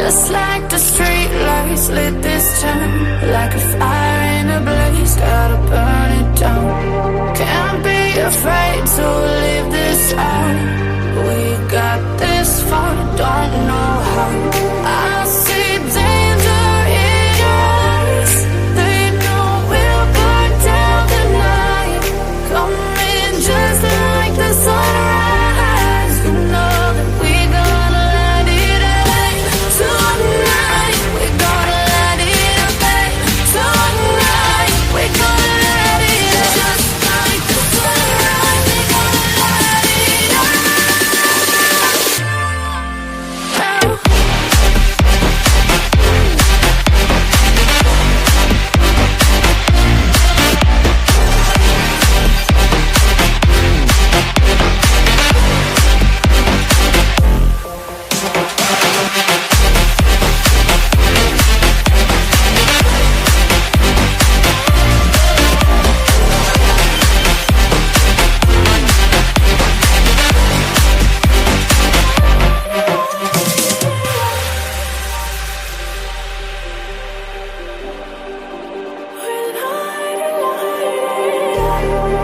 Just like the street lights lit this town, like a fire in a blaze, gotta burn it down. Can't be afraid to leave this out. We got this far, don't know how. I see danger in your eyes. They know we'll burn down the night. Coming just like the sunrise. You know that we're gonna light it up tonight. We're gonna light it up tonight. We're gonna light it up just like the sunrise. We're gonna light it up.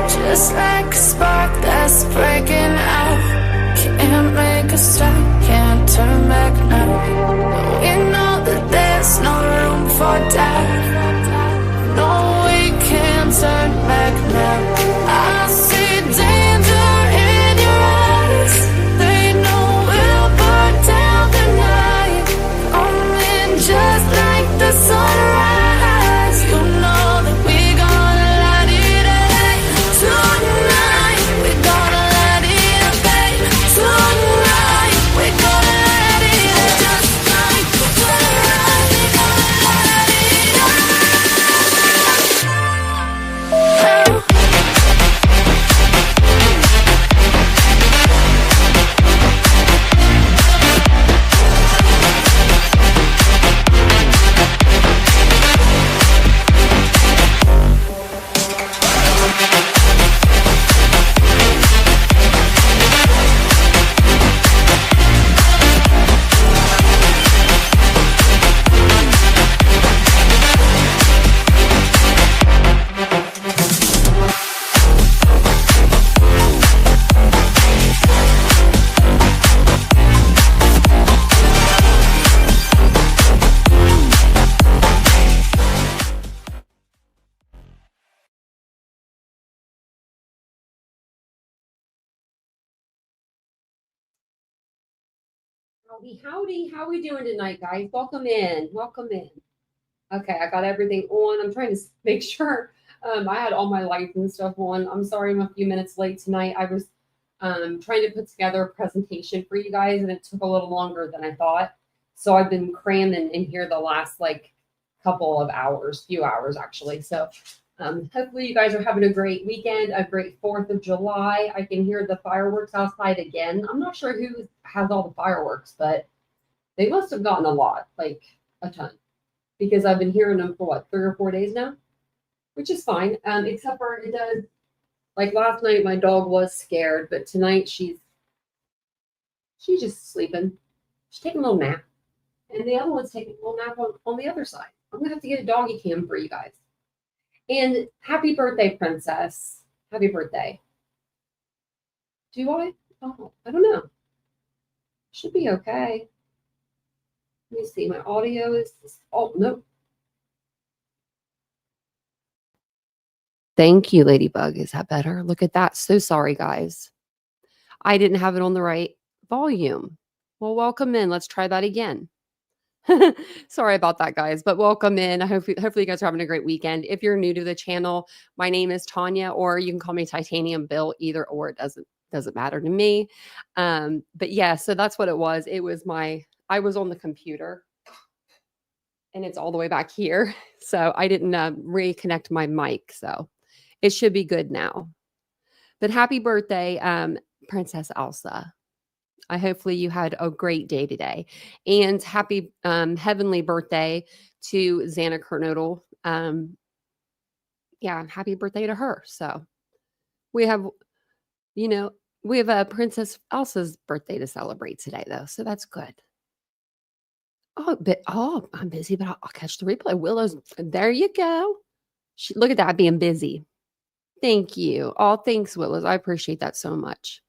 Just like a spark that's breaking out. Can't make a stop, can't turn back now. We know that there's no room for doubt. No, we can't turn back now. I see danger in your eyes. They know we'll burn down the night. Coming just like the sunrise. You know that we're gonna light it up tonight. We're gonna light it up tonight. We're gonna light it up just like the sunrise. We're gonna light it up. Howdy, howdy. How we doing tonight, guys? Welcome in. Welcome in. Okay, I got everything on. I'm trying to make sure I had all my lights and stuff on. I'm sorry I'm a few minutes late tonight. I was trying to put together a presentation for you guys, and it took a little longer than I thought. So I've been cramming in here the last couple of hours, few hours actually. So hopefully you guys are having a great weekend, a great 4th of July. I can hear the fireworks outside again. I'm not sure who has all the fireworks, but they must have gotten a lot, like a ton, because I've been hearing them for what, 3 or 4 days now, which is fine. Except for it does, like last night, my dog was scared, but tonight she's just sleeping. She's taking a little nap, and the other one's taking a little nap on the other side. I'm gonna have to get a doggy cam for you guys. And happy birthday, Princess. Happy birthday. Do I? Oh, I don't know. Should be okay. Let me see. My audio is. Oh, no. Thank you, Ladybug. Is that better? Look at that. So sorry, guys. I didn't have it on the right volume. Well, welcome in. Let's try that again. Sorry about that, guys, but welcome in. Hopefully you guys are having a great weekend. If you're new to the channel, my name is Tanya, or you can call me Titanium Bill, either or. It doesn't matter to me. But yeah, so that's what it was. It was I was on the computer and it's all the way back here. So I didn't reconnect my mic. So it should be good now. But happy birthday, Princess Elsa. Hopefully you had a great day today. And happy heavenly birthday to Xana Kernodle. Yeah, happy birthday to her. So we have, we have Princess Elsa's birthday to celebrate today, though. So that's good. I'm busy, but I'll catch the replay. Willow's there you go. Look at that being busy. Thank you. Oh, thanks, Willows. I appreciate that so much.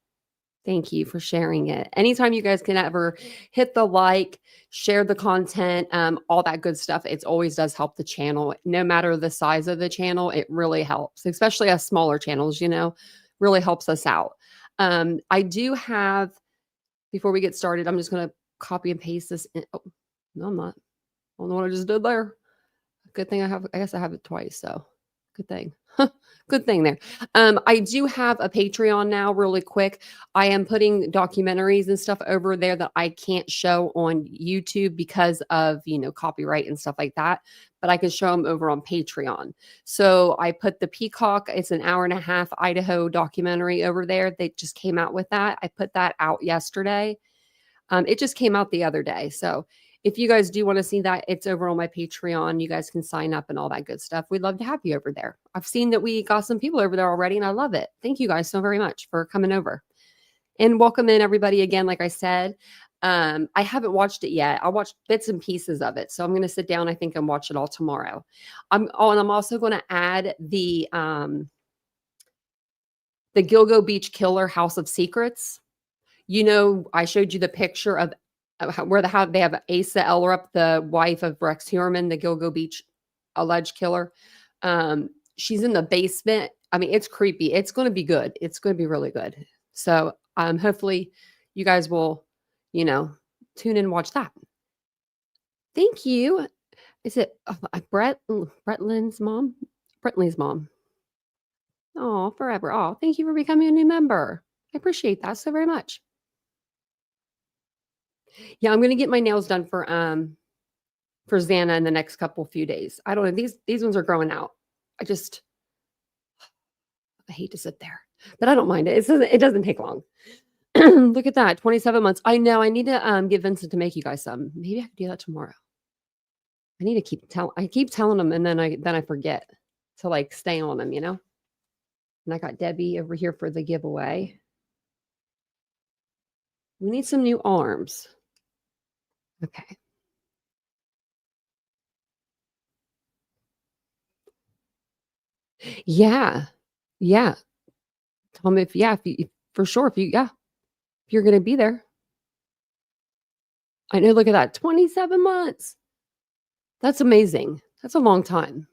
Thank you for sharing it. Anytime you guys can ever hit the like, share the content, all that good stuff, it always does help the channel. No matter the size of the channel, it really helps, especially us smaller channels, really helps us out. I do have, before we get started, I'm just going to copy and paste this. Oh, no, I'm not. I don't know what I just did there. Good thing I guess I have it twice. So good thing. Good thing there. I do have a Patreon now, really quick. I am putting documentaries and stuff over there that I can't show on YouTube because of, copyright and stuff like that. But I can show them over on Patreon. So I put the Peacock, it's an 1.5 hour Idaho documentary over there. They just came out with that. I put that out yesterday. It just came out the other day. So if you guys do want to see that, it's over on my Patreon. You guys can sign up and all that good stuff. We'd love to have you over there. I've seen that we got some people over there already, and I love it. Thank you guys so very much for coming over. And welcome in everybody again, like I said. I haven't watched it yet. I watched bits and pieces of it. So I'm going to sit down, I think, and watch it all tomorrow. And I'm also going to add the Gilgo Beach Killer House of Secrets. I showed you the picture of where they have Asa Ellerup, the wife of Rex Heuermann, the Gilgo Beach alleged killer. She's in the basement. I mean, it's creepy. It's going to be good. It's going to be really good. So hopefully you guys will, tune in and watch that. Thank you. Is it Bretlin's mom? Bretlin's mom. Oh, forever. Oh, thank you for becoming a new member. I appreciate that so very much. Yeah, I'm gonna get my nails done for Xana in the next few days. I don't know. These ones are growing out. I hate to sit there, but I don't mind it. It doesn't take long. Look at that, 27 months. I know. I need to get Vincent to make you guys some. Maybe I could do that tomorrow. I need to I keep telling him, and then I forget to stay on him, And I got Debbie over here for the giveaway. We need some new arms. Okay. Yeah. Yeah. Tell me if you, for sure, if you're going to be there. I know. Look at that. 27 months. That's amazing. That's a long time.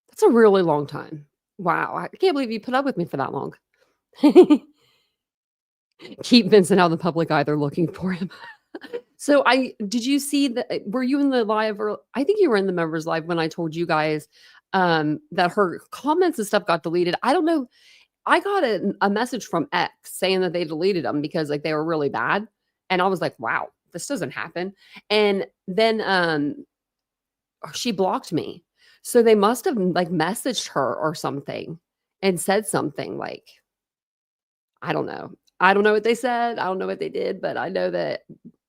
That's a really long time. Wow. I can't believe you put up with me for that long. Keep Vincent out of the public eye. They're looking for him. So did you see that? Were you in the live, or I think you were in the members live when I told you guys that her comments and stuff got deleted? I don't know. I got a message from X saying that they deleted them because they were really bad. And I was like, wow, this doesn't happen. And then she blocked me. So they must have messaged her or something and said something I don't know. I don't know what they said. I don't know what they did, but I know that,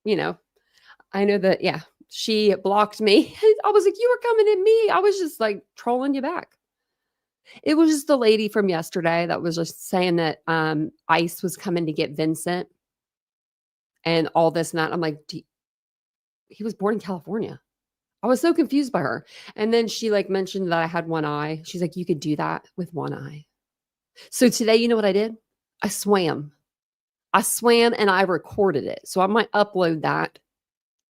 yeah, she blocked me. I was like, you were coming at me. I was just trolling you back. It was just the lady from yesterday that was just saying that ICE was coming to get Vincent and all this and that. I'm like, he was born in California. I was so confused by her. And then she mentioned that I had one eye. She's like, you could do that with one eye. So today, you know what I did? I swam and I recorded it. So I might upload that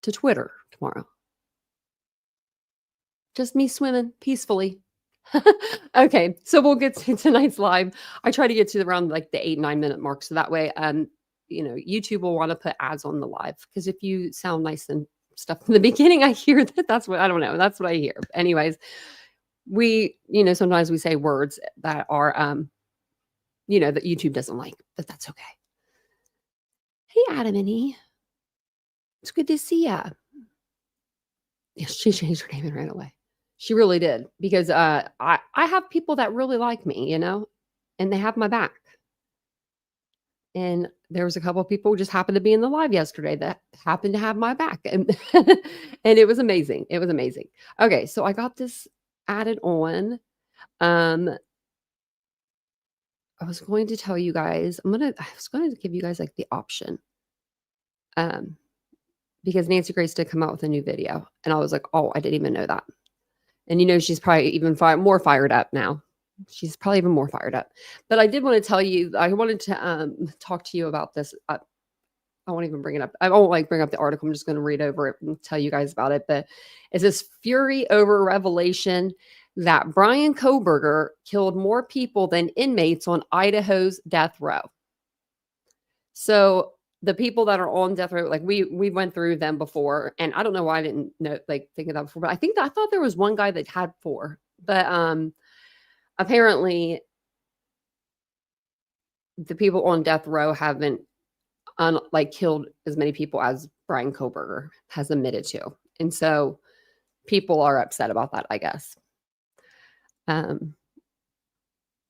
to Twitter tomorrow. Just me swimming peacefully. Okay, so we'll get to tonight's live. I try to get to around the 8-9 minute mark. So that way, YouTube will want to put ads on the live. Because if you sound nice and stuff in the beginning, I hear that. That's what, I don't know. That's what I hear. Anyways, we, sometimes we say words that are, that YouTube doesn't like, but that's okay. Hey, Adam and E. It's good to see ya. Yeah, she changed her name right away. She really did, because I have people that really like me, and they have my back. And there was a couple of people who just happened to be in the live yesterday that happened to have my back. And and it was amazing. It was amazing. Okay, so I got this added on. I was going to tell you guys, I was going to give you guys the option. because Nancy Grace did come out with a new video. And I was like, oh, I didn't even know that. And she's probably even more fired up now. She's probably even more fired up. But I did want to tell you, I wanted to talk to you about this. I won't even bring it up. I won't bring up the article. I'm just going to read over it and tell you guys about it. But it's this fury over revelation that Bryan Kohberger killed more people than inmates on Idaho's death row. So the people that are on death row, we went through them before, and I don't know why I didn't know, think of that before, but I thought there was one guy that had 4, but apparently the people on death row haven't killed as many people as Bryan Kohberger has admitted to, and so people are upset about that, I guess.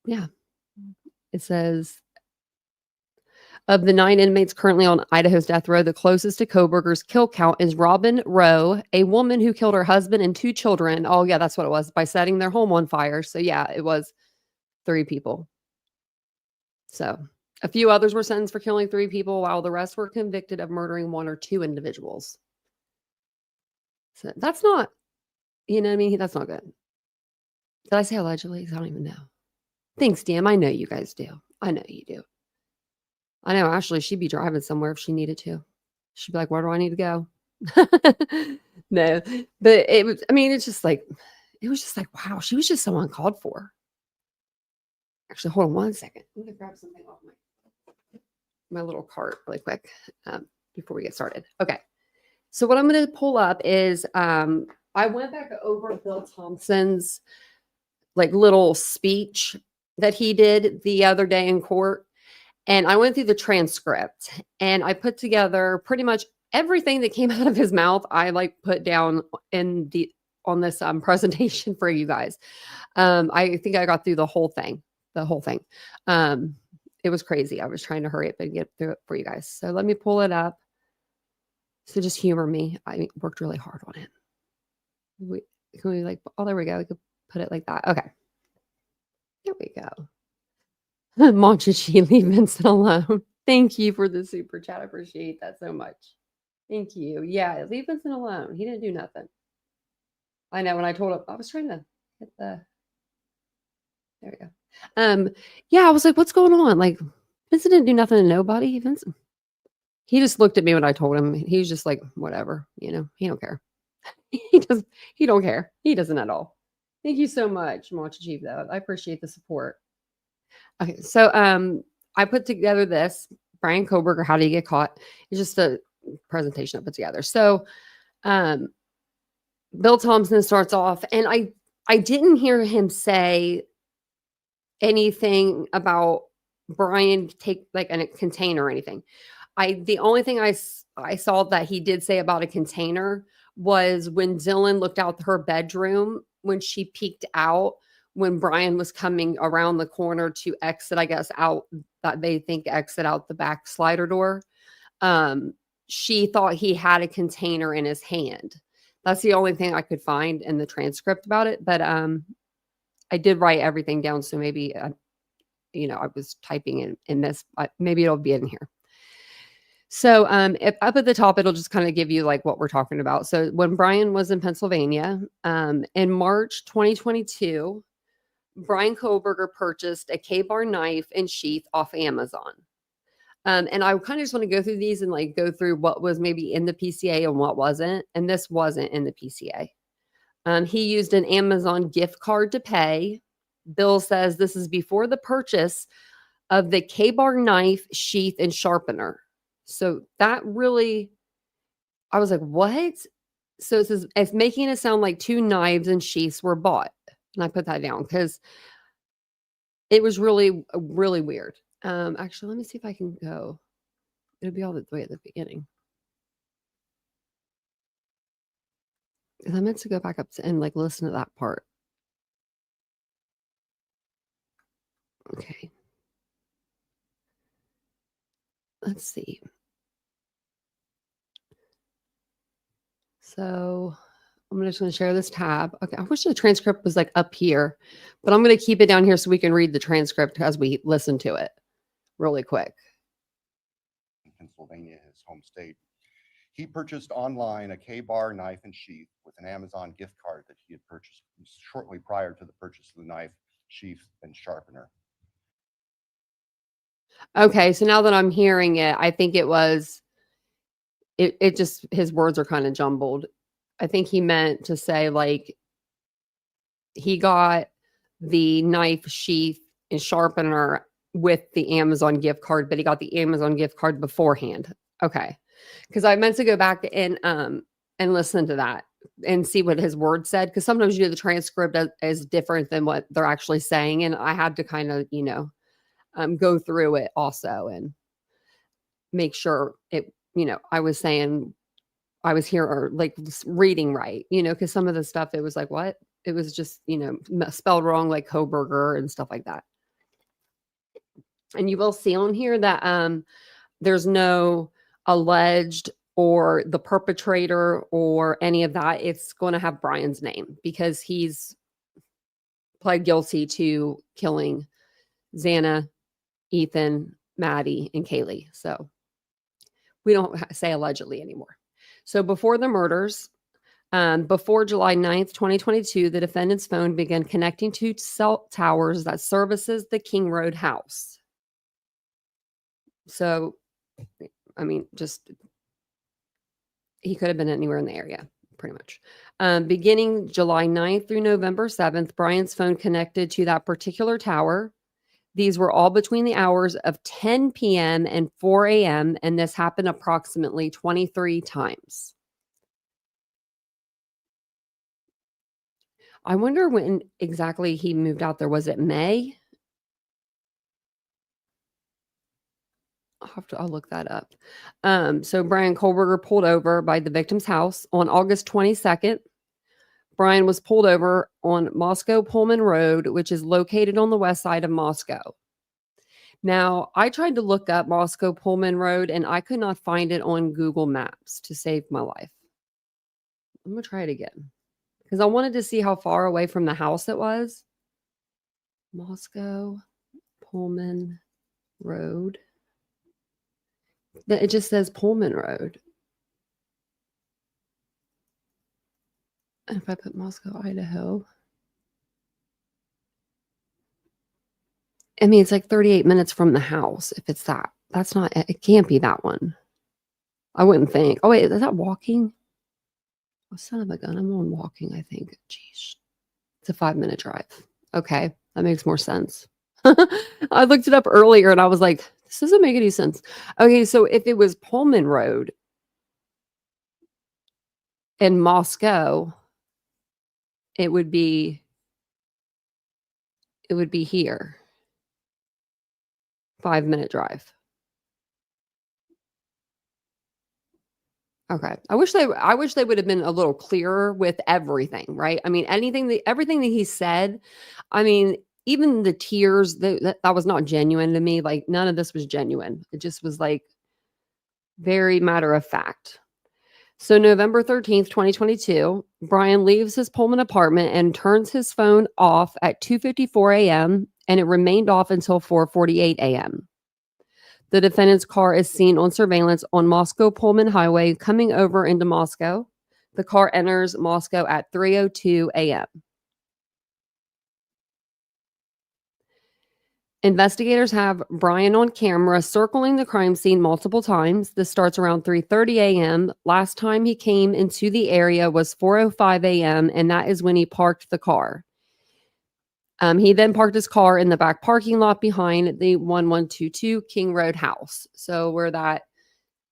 Yeah, it says, of the 9 inmates currently on Idaho's death row, the closest to Kohberger's kill count is Robin Rowe, a woman who killed her husband and 2 children. Oh, yeah, that's what it was, by setting their home on fire. So, yeah, it was 3 people. So, a few others were sentenced for killing 3 people, while the rest were convicted of murdering 1 or 2 individuals. So, that's not, that's not good. Did I say allegedly? I don't even know. Thanks, Dan. I know you guys do. I know you do. I know Ashley, she'd be driving somewhere if she needed to. She'd be like, where do I need to go? No, but it was, it's just it was just wow, she was just so uncalled for. Actually, hold on one second. I'm going to grab something off my little cart really quick before we get started. Okay. So what I'm going to pull up is I went back over Bill Thompson's little speech that he did the other day in court. And I went through the transcript and I put together pretty much everything that came out of his mouth. I put down on this presentation for you guys. I think I got through the whole thing. It was crazy. I was trying to hurry up and get through it for you guys. So let me pull it up. So just humor me. I worked really hard on it. Can we oh, there we go. We could put it like that. Okay. There we go. Monchichi, leave Vincent alone. Thank you for the super chat. I appreciate that so much. Thank you. Yeah, leave Vincent alone. He didn't do nothing. I know when I told him, I was trying to hit the, there we go. Yeah, I was like, what's going on? Vincent didn't do nothing to nobody. Vincent, he just looked at me when I told him. He was just like, whatever, he don't care. He don't care. He doesn't at all. Thank you so much, Monchichi, though. I appreciate the support. Okay, so I put together this Bryan Kohberger, how did he get caught? It's just a presentation I put together. So Bill Thompson starts off, and I didn't hear him say anything about Bryan take a container or anything. The only thing I saw that he did say about a container was when Dylan looked out her bedroom when she peeked out. When Bryan was coming around the corner to exit, I guess, out that they think exit out the back slider door, she thought he had a container in his hand. That's the only thing I could find in the transcript about it. But I did write everything down. So maybe, I was typing in this, maybe it'll be in here. So if up at the top, it'll just kind of give you what we're talking about. So when Bryan was in Pennsylvania, in March 2022, Bryan Kohberger purchased a K-bar knife and sheath off Amazon. And I kind of just want to go through these and go through what was maybe in the PCA and what wasn't. And this wasn't in the PCA. He used an Amazon gift card to pay. Bill says this is before the purchase of the K-bar knife, sheath, and sharpener. So that really, I was like, what? So it says it's making it sound like 2 knives and sheaths were bought. And I put that down because it was really, really weird. Actually, let me see if I can go. It'll be all the way at the beginning. Because I meant to go back up and listen to that part. Okay. Let's see. So I'm just going to share this tab. Okay. I wish the transcript was up here, but I'm going to keep it down here so we can read the transcript as we listen to it really quick. Pennsylvania, his home state. He purchased online a K-bar knife and sheath with an Amazon gift card that he had purchased shortly prior to the purchase of the knife, sheath, and sharpener. Okay, so now that I'm hearing it, I think it just, his words are kind of jumbled. I think he meant to say, like, he got the knife, sheath, and sharpener with the Amazon gift card, but he got the Amazon gift card beforehand. Okay. Because I meant to go back and listen to that and see what his word said. Because sometimes the transcript is different than what they're actually saying. And I had to kind of, go through it also and make sure it, I was saying, I was here or like reading right, because some of the stuff, it was like, what? It was just, spelled wrong, like Kohberger and stuff like that. And you will see on here that there's no alleged or the perpetrator or any of that. It's going to have Bryan's name because he's pled guilty to killing Xana, Ethan, Maddie, and Kaylee. So we don't say allegedly anymore. So before the murders, before July 9th, 2022, the defendant's phone began connecting to cell towers that services the King Road house. So, I mean, just he could have been anywhere in the area, pretty much. Beginning July 9th through November 7th, Bryan's phone connected to that particular tower. These were all between the hours of 10 p.m. and 4 a.m., and this happened approximately 23 times. I wonder when exactly he moved out there. Was it May? I'll look that up. So Bryan Kohberger pulled over by the victim's house on August 22nd. Bryan was pulled over on Moscow Pullman Road, which is located on the west side of Moscow. Now, I tried to look up Moscow Pullman Road, and I could not find it on Google Maps to save my life. I'm going to try it again because I wanted to see how far away from the house it was. Moscow Pullman Road. It just says Pullman Road. And if I put Moscow, Idaho, I mean, it's like 38 minutes from the house. If it's that, that's not, it can't be that one. I wouldn't think. Oh, wait, is that walking? Oh, son of a gun. I'm on walking, I think. Jeez. It's a 5-minute drive. Okay. That makes more sense. I looked it up earlier and I was like, this doesn't make any sense. Okay. So if it was Pullman Road in Moscow, it would be here. 5-minute drive. Okay. I wish they would have been a little clearer with everything, right? I mean, everything that he said, I mean, even the tears, that was not genuine to me. Like, none of this was genuine. It just was like very matter of fact. So November 13th, 2022, Bryan leaves his Pullman apartment and turns his phone off at 2:54 a.m. and it remained off until 4:48 a.m. The defendant's car is seen on surveillance on Moscow Pullman Highway coming over into Moscow. The car enters Moscow at 3:02 a.m. Investigators have Bryan on camera circling the crime scene multiple times. This starts around 3:30 a.m. Last time he came into the area was 4:05 a.m., and that is when he parked the car. He then parked his car in the back parking lot behind the 1122 King Road house. So where that,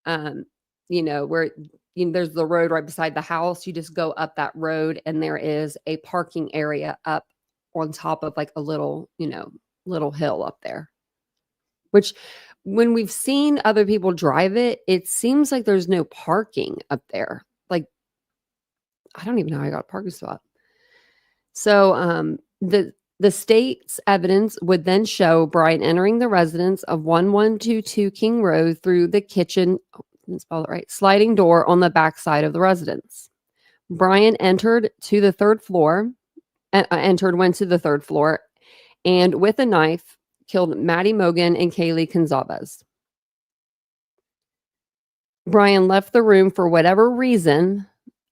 where there's the road right beside the house, you just go up that road and there is a parking area up on top of like a little hill up there, which when we've seen other people drive it, it seems like there's no parking up there. Like, I don't even know how I got a parking spot. So the state's evidence would then show Bryan entering the residence of 1122 King Road through the kitchen, spell it right, sliding door on the back side of the residence. Bryan went to the third floor, and with a knife killed Maddie Mogan and Kaylee Gonzalez. Bryan left the room for whatever reason,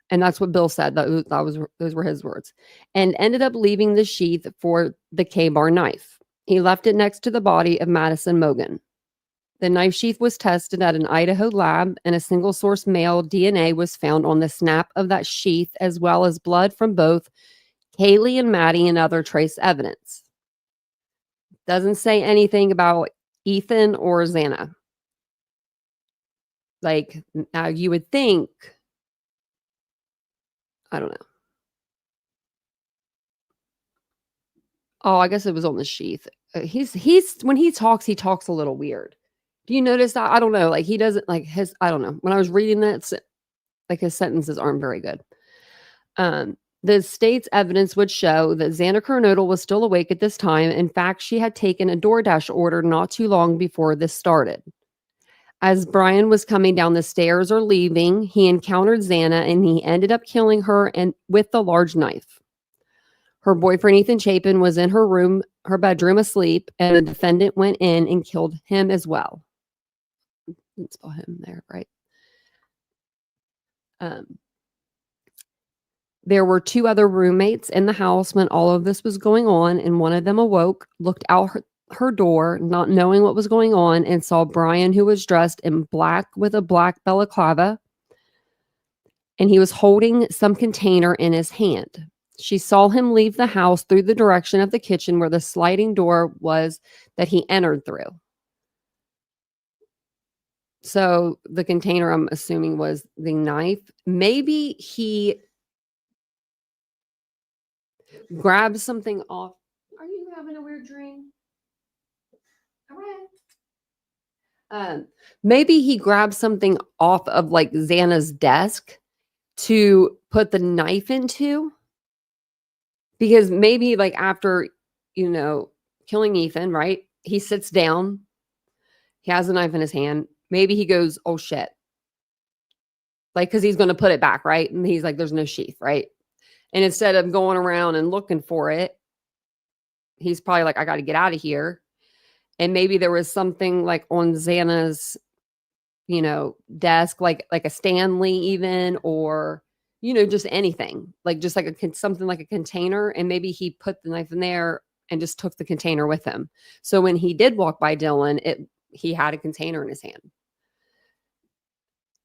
and that's what Bill said. Those were his words, and ended up leaving the sheath for the K-bar knife. He left it next to the body of Madison Mogan. The knife sheath was tested at an Idaho lab, and a single source male DNA was found on the snap of that sheath, as well as blood from both Kaylee and Maddie and other trace evidence. Doesn't say anything about Ethan or Xana. Like, now you would think, I don't know. Oh, I guess it was on the sheath. He's when he talks a little weird. Do you notice that? I don't know. Like, he doesn't like his, I don't know. When I was reading that, like, his sentences aren't very good. The state's evidence would show that Xana Kernodle was still awake at this time. In fact, she had taken a DoorDash order not too long before this started. As Bryan was coming down the stairs or leaving, he encountered Xana, and he ended up killing her and with the large knife. Her boyfriend, Ethan Chapin, was in her bedroom asleep, and the defendant went in and killed him as well. Let's spell him there, right? There were 2 other roommates in the house when all of this was going on, and one of them awoke, looked out her door, not knowing what was going on, and saw Bryan, who was dressed in black with a black balaclava, and he was holding some container in his hand. She saw him leave the house through the direction of the kitchen where the sliding door was that he entered through. So the container, I'm assuming, was the knife. Maybe he grabbed something off. Are you having a weird dream? Maybe he grabbed something off of like Xana's desk to put the knife into. Because maybe like after, killing Ethan, right? He sits down. He has a knife in his hand. Maybe he goes, oh shit. Like, because he's going to put it back, right? And he's like, there's no sheath, right? And instead of going around and looking for it, he's probably like, I got to get out of here. And maybe there was something like on Xana's, desk, like a Stanley even, or, just anything, like just like something like a container. And maybe he put the knife in there and just took the container with him. So when he did walk by Dylan, he had a container in his hand.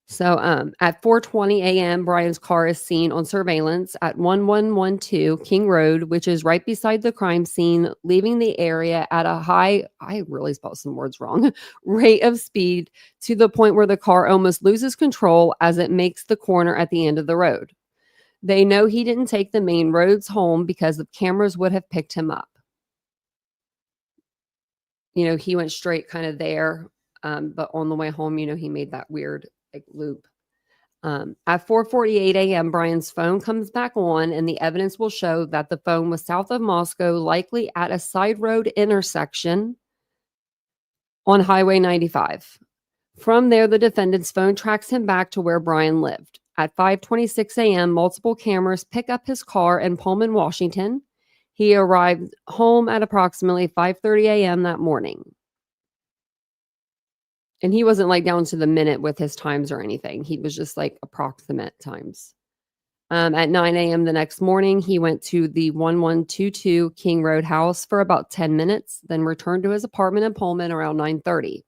So at 4:20 a.m., Bryan's car is seen on surveillance at 1112 King Road, which is right beside the crime scene, leaving the area at a high, I really spelled some words wrong, rate of speed to the point where the car almost loses control as it makes the corner at the end of the road. They know he didn't take the main roads home because the cameras would have picked him up. He went straight kind of there, but on the way home, he made that weird loop. At 4:48 a.m., Bryan's phone comes back on, and the evidence will show that the phone was south of Moscow, likely at a side road intersection on Highway 95. From there, the defendant's phone tracks him back to where Bryan lived. At 5:26 a.m., multiple cameras pick up his car in Pullman, Washington. He arrived home at approximately 5:30 a.m. that morning. And he wasn't like down to the minute with his times or anything. He was just like approximate times. At 9 a.m. the next morning, he went to the 1122 King Road house for about 10 minutes, then returned to his apartment in Pullman around 9:30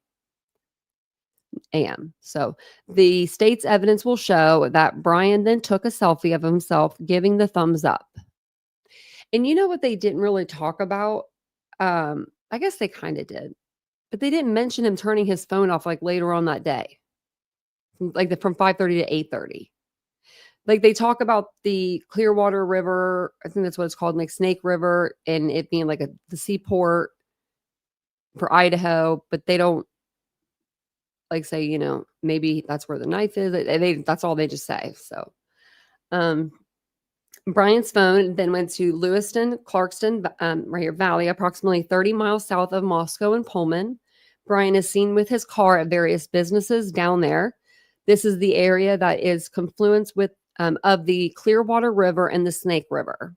a.m. So the state's evidence will show that Bryan then took a selfie of himself, giving the thumbs up. And you know what they didn't really talk about? I guess they kind of did. But they didn't mention him turning his phone off like later on that day. Like from 5:30 to 8:30. Like they talk about the Clearwater River, I think that's what it's called, like Snake River, and it being like the seaport for Idaho, but they don't like say, maybe that's where the knife is. That's all they just say. So Bryan's phone then went to Lewiston, Clarkston, right here, Valley, approximately 30 miles south of Moscow and Pullman. Bryan is seen with his car at various businesses down there. This is the area that is confluence of the Clearwater River and the Snake River.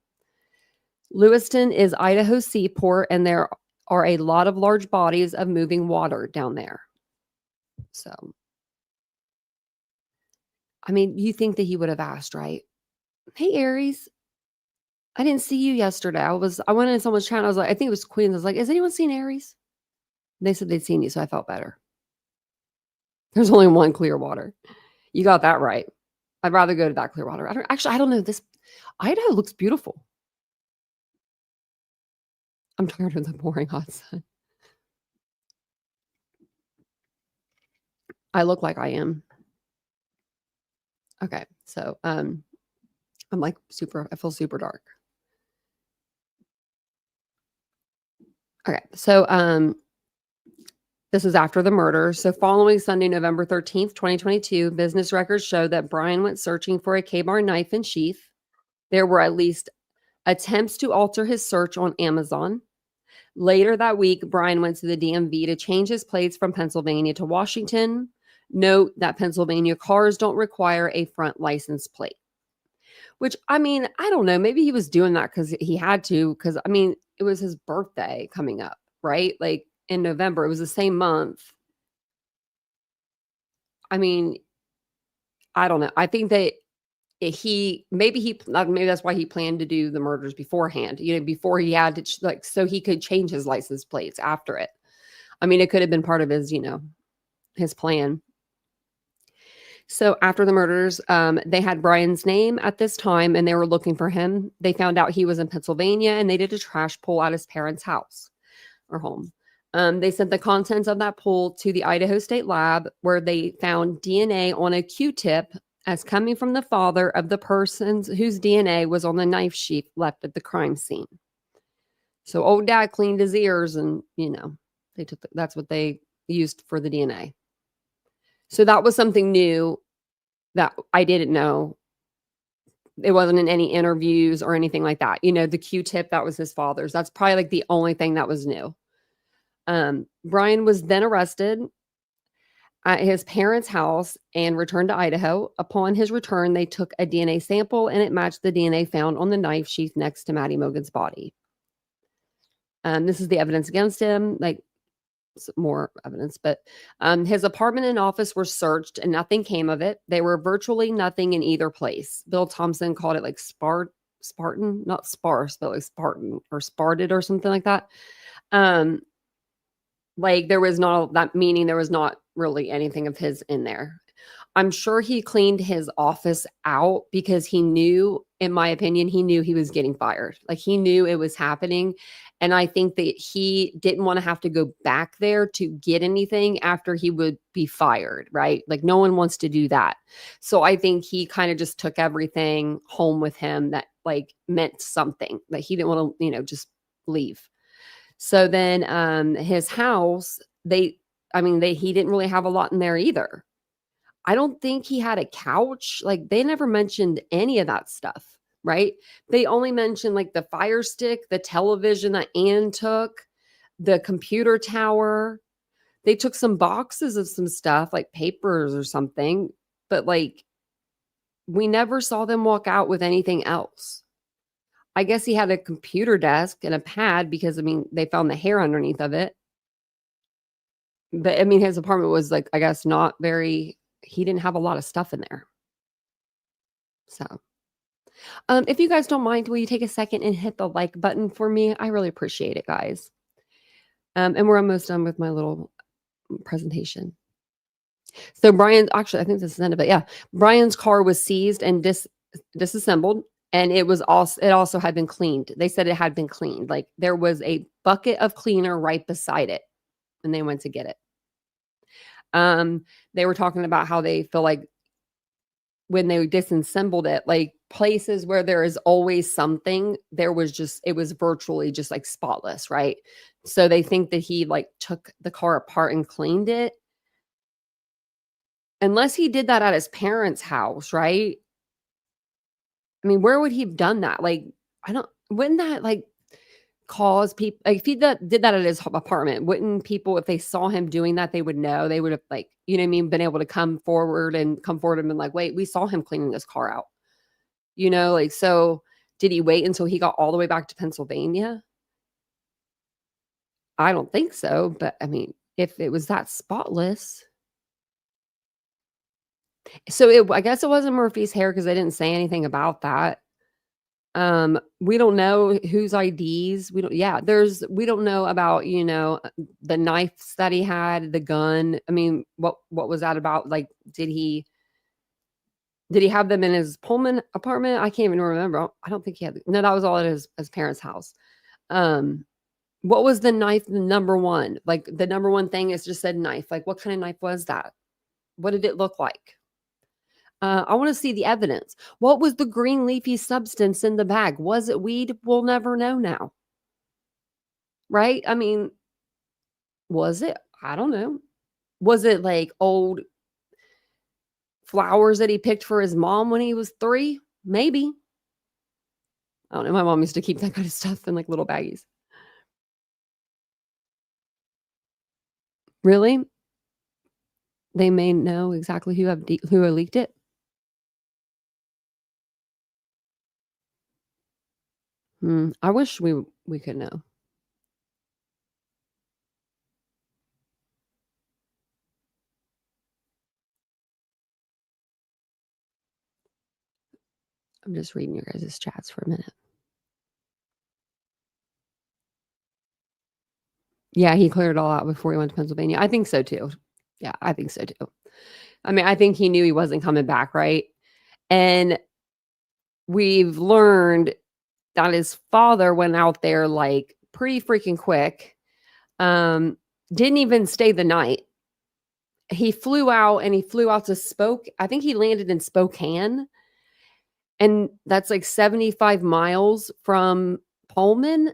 Lewiston is Idaho's seaport, and there are a lot of large bodies of moving water down there. So I mean, you think that he would have asked, right? Hey, Aries, I didn't see you yesterday. I went in someone's channel. I was like, I think it was Queen. I was like, has anyone seen Aries? They said they'd seen you, so I felt better. There's only one Clearwater. You got that right. I'd rather go to that Clearwater. I don't know. This Idaho looks beautiful. I'm tired of the boring hot sun. I look like I am. Okay, so I'm like I feel super dark. Okay, so this is after the murder. So following Sunday, November 13th, 2022, business records show that Bryan went searching for a K-bar knife and sheath. There were at least attempts to alter his search on Amazon. Later that week, Bryan went to the DMV to change his plates from Pennsylvania to Washington. Note that Pennsylvania cars don't require a front license plate. Which, I mean, I don't know. Maybe he was doing that because he had to. Because, I mean, it was his birthday coming up, right? Like in November. It was the same month. I mean, I don't know. I think that maybe that's why he planned to do the murders beforehand, before he had to, so he could change his license plates after it. I mean, it could have been part of his, his plan. So after the murders, they had Bryan's name at this time and they were looking for him. They found out he was in Pennsylvania and they did a trash pull at his parents' house or home. They sent the contents of that pull to the Idaho State Lab where they found DNA on a Q-tip as coming from the father of the person whose DNA was on the knife sheath left at the crime scene. So old dad cleaned his ears and, that's what they used for the DNA. So that was something new that I didn't know. It wasn't in any interviews or anything like that. The Q-tip, that was his father's. That's probably like the only thing that was new. Bryan was then arrested at his parents' house and returned to Idaho. Upon his return, they took a DNA sample and it matched the DNA found on the knife sheath next to Maddie Mogen's body. This is the evidence against him. Like, more evidence, but his apartment and office were searched and nothing came of it. They were virtually nothing in either place. Bill Thompson called it like Spartan, not sparse, but like Spartan or sparted or something like that. Like there was not that, meaning there was not really anything of his in there. I'm sure he cleaned his office out because he knew, in my opinion, he was getting fired. Like he knew it was happening. And I think that he didn't want to have to go back there to get anything after he would be fired, right? Like no one wants to do that. So I think he kind of just took everything home with him that like meant something, that he didn't want to, just leave. So then his house, he didn't really have a lot in there either. I don't think he had a couch. Like they never mentioned any of that stuff, right? They only mentioned like the Fire Stick, the television that Ann took, the computer tower. They took some boxes of some stuff like papers or something, but like we never saw them walk out with anything else. I guess he had a computer desk and a pad because they found the hair underneath of it. But his apartment was like, I guess not very, he didn't have a lot of stuff in there. So, if you guys don't mind, will you take a second and hit the like button for me? I really appreciate it, guys. And we're almost done with my little presentation. So I think this is the end of it. Yeah. Bryan's car was seized and disassembled, and it also had been cleaned. They said it had been cleaned. Like there was a bucket of cleaner right beside it, and they went to get it. They were talking about how they feel like when they disassembled it, like places where there is always something, it was virtually just like spotless, right? So they think that he like took the car apart and cleaned it. Unless he did that at his parents' house, right? Where would he have done that? Like, wouldn't that like cause people, like if he did that at his apartment, wouldn't people, if they saw him doing that, they would know, they would have like, been able to come forward and been like, wait, we saw him cleaning this car out, like, so did he wait until he got all the way back to Pennsylvania? I don't think so. But if it was that spotless. So I guess it wasn't Murphy's hair because they didn't say anything about that. We don't know whose IDs. We don't know about, the knives that he had, the gun. I mean, what was that about? Like, did he have them in his Pullman apartment? I can't even remember. I don't think he had. No, that was all at his parents' house. What was the knife? The number one, like the number one thing is just said knife. Like, what kind of knife was that? What did it look like? I want to see the evidence. What was the green leafy substance in the bag? Was it weed? We'll never know now. Right? I mean, was it? I don't know. Was it like old flowers that he picked for his mom when he was 3? Maybe. I don't know. My mom used to keep that kind of stuff in like little baggies. Really? They may know exactly who leaked it. I wish we could know. I'm just reading your guys' chats for a minute. Yeah, he cleared it all out before he went to Pennsylvania. I think so too. Yeah, I think so too. I mean, I think he knew he wasn't coming back, right? And we've learned that his father went out there like pretty freaking quick. Didn't even stay the night. He flew out to I think he landed in Spokane. And that's like 75 miles from Pullman.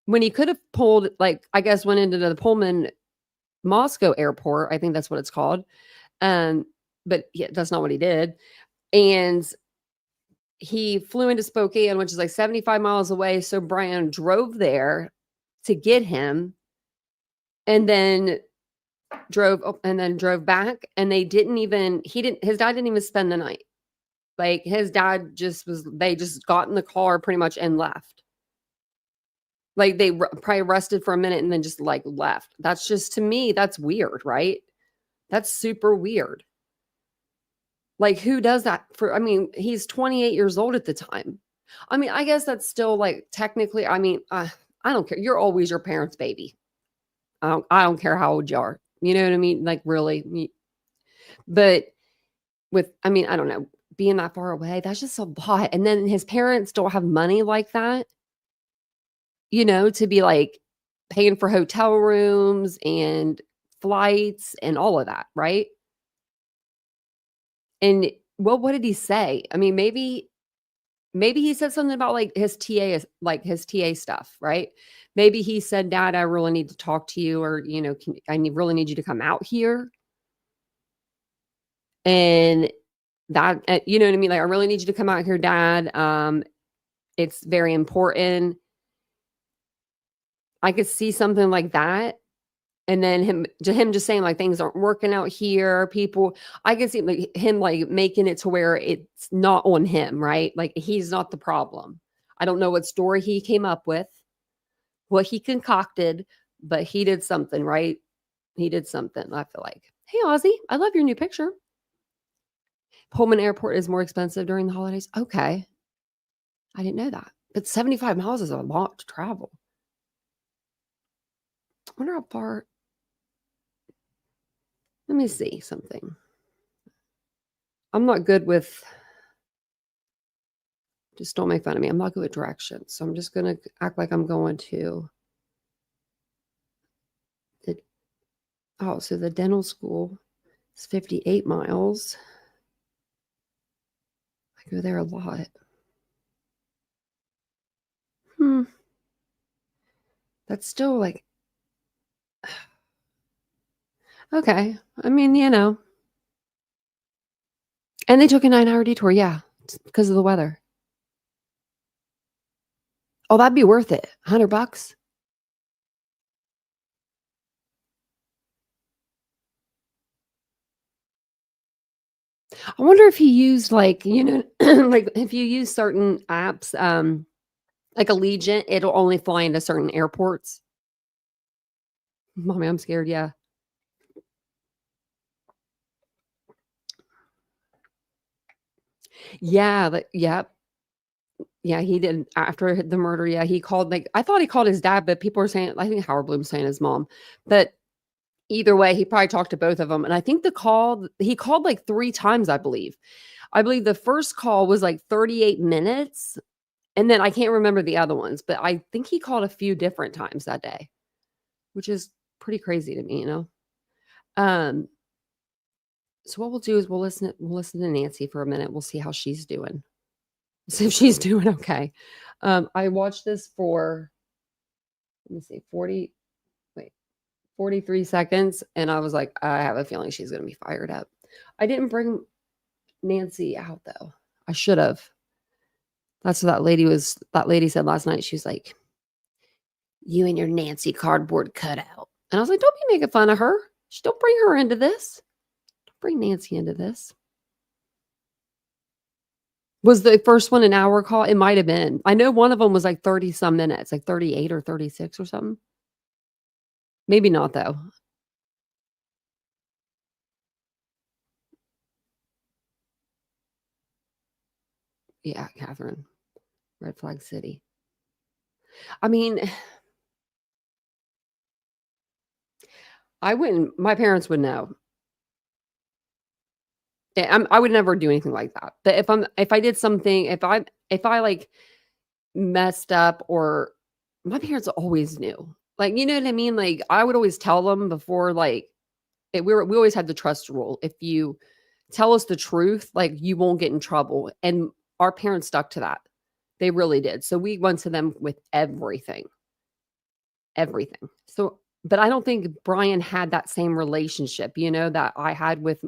When he could have pulled, like, I guess went into the Pullman Moscow airport. I think that's what it's called. But yeah, that's not what he did. And he flew into Spokane, which is like 75 miles away. So Bryan drove there to get him and then drove back. And his dad didn't even spend the night. Like his dad they just got in the car pretty much and left. Like they probably rested for a minute and then just like left. That's just, to me, that's weird, right? That's super weird. Like who does that I mean, he's 28 years old at the time. I mean, I guess that's still like technically, I mean, I don't care. You're always your parents' baby. I don't care how old you are. You know what I mean? Like really. But I mean, I don't know, being that far away, that's just a lot. And then his parents don't have money like that, to be like paying for hotel rooms and flights and all of that, right? And what did he say? I mean, maybe he said something about like his TA stuff, right? Maybe he said, "Dad, I really need to talk to you," or really need you to come out here. And that, you know what I mean? Like, I really need you to come out here, Dad. It's very important. I could see something like that. And then him just saying like things aren't working out here. I could see him like making it to where it's not on him, right? Like he's not the problem. I don't know what story he came up with, what he concocted, but he did something, right? He did something, I feel like. Hey, Ozzy, I love your new picture. Pullman Airport is more expensive during the holidays. Okay. I didn't know that. But 75 miles is a lot to travel. I wonder how far. Let me see something. I'm not good with. Just don't make fun of me. I'm not good with directions. So I'm just going to act like I'm going to. So the dental school is 58 miles. I go there a lot. That's still like. Okay. I mean, And they took a 9-hour detour. Yeah. Because of the weather. Oh, that'd be worth it. $100. I wonder if he used like, like if you use certain apps, like Allegiant, it'll only fly into certain airports. Mommy, I'm scared. Yeah. Yeah, yeah, he did after the murder. Yeah, he called, like, I thought he called his dad, but people are saying, I think Howard Bloom's saying his mom. But either way, he probably talked to both of them. And I think he called like 3 times, I believe. I believe the first call was like 38 minutes. And then I can't remember the other ones, but I think he called a few different times that day, which is pretty crazy to me, you know? Um, so what we'll do is we'll listen to Nancy for a minute. We'll see how she's doing. See if she's doing okay. I watched this for, let me see, 43 seconds, and I was like, I have a feeling she's gonna be fired up. I didn't bring Nancy out though. I should have. That's what that lady said last night. She's like, "You and your Nancy cardboard cutout." And I was like, "Don't be making fun of her. Don't bring her into this. Don't bring Nancy into this." Was the first one an hour call? It might have been. I know one of them was like 30 some minutes, like 38 or 36 or something. Maybe not though. Yeah, Catherine. Red Flag City. I mean, my parents would know. I would never do anything like that. But if I did something, if I like messed up, or my parents always knew. Like, you know what I mean? Like, I would always tell them before, like, we always had the trust rule. If you tell us the truth, like, you won't get in trouble. And our parents stuck to that. They really did. So we went to them with everything. Everything. So, but I don't think Bryan had that same relationship, that I had with,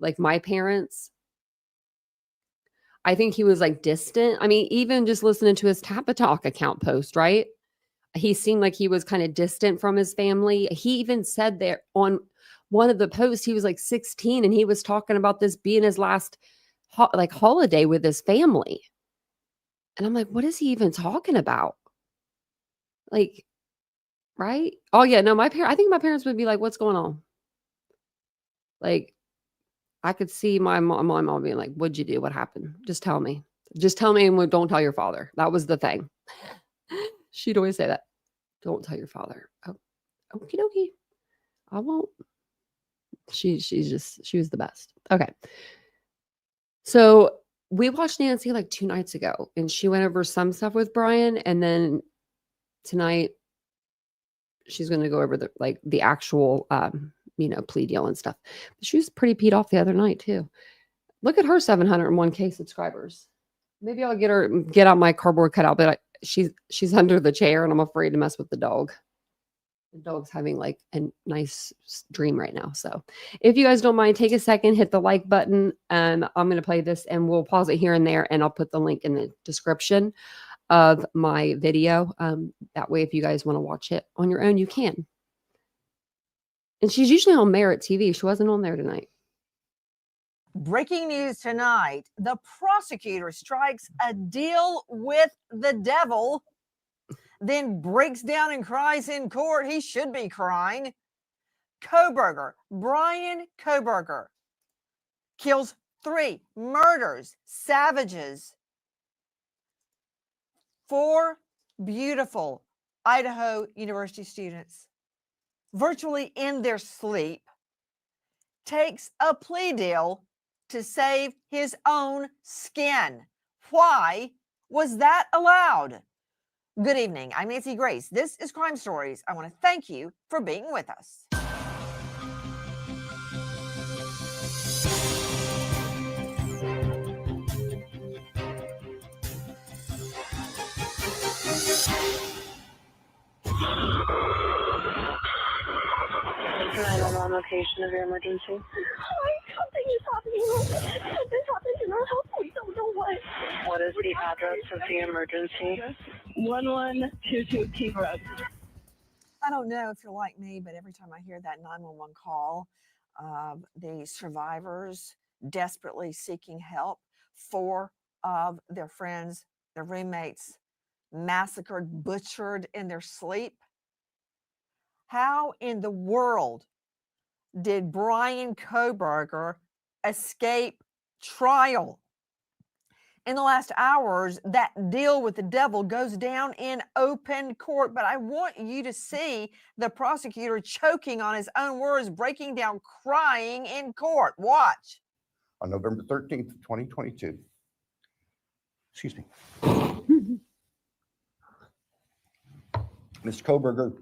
like, my parents. I think he was, like, distant. I mean, even just listening to his Tappa Talk account post, right? He seemed like he was kinda distant from his family. He even said there on one of the posts, he was, like, 16, and he was talking about this being his last holiday with his family. And I'm like, "What is he even talking about?" Like, right? Oh, yeah, no, I think my parents would be like, "What's going on?" Like, I could see my mom being like, "What'd you do? What happened? Just tell me. Just tell me, and don't tell your father." That was the thing. She'd always say that. "Don't tell your father." "Oh, okie dokie. I won't." She was the best. Okay. So, we watched Nancy, like, 2 nights ago, and she went over some stuff with Bryan, and then tonight, she's gonna go over the actual, plea deal and stuff. She was pretty peed off the other night too. Look at her 701K subscribers. Maybe I'll get out my cardboard cutout, but she's under the chair, and I'm afraid to mess with the dog. The dog's having, like, a nice dream right now. So if you guys don't mind, take a second, hit the like button, and I'm going to play this, and we'll pause it here and there, and I'll put the link in the description of my video. That way, if you guys want to watch it on your own, you can. And she's usually on Merit TV. She wasn't on there tonight. Breaking news tonight, the prosecutor strikes a deal with the devil, then breaks down and cries in court. He should be crying. Kohberger, Bryan Kohberger, kills 3, murders, savages 4 beautiful Idaho University students, virtually in their sleep, takes a plea deal to save his own skin. Why was that allowed? Good evening. I'm Nancy Grace. This is Crime Stories. I want to thank you for being with us. Location of your emergency. Something is happening. Something happened in our house. We don't know what. What is the address of the emergency? 1122 King Road. I don't know if you're like me, but every time I hear that 911 call, the survivors desperately seeking help, 4 of their friends, their roommates, massacred, butchered in their sleep. How in the world did Bryan Kohberger escape trial? In the last hours, that deal with the devil goes down in open court. But I want you to see the prosecutor choking on his own words, breaking down, crying in court. Watch. On November 13th, 2022, excuse me, Mr. Kohberger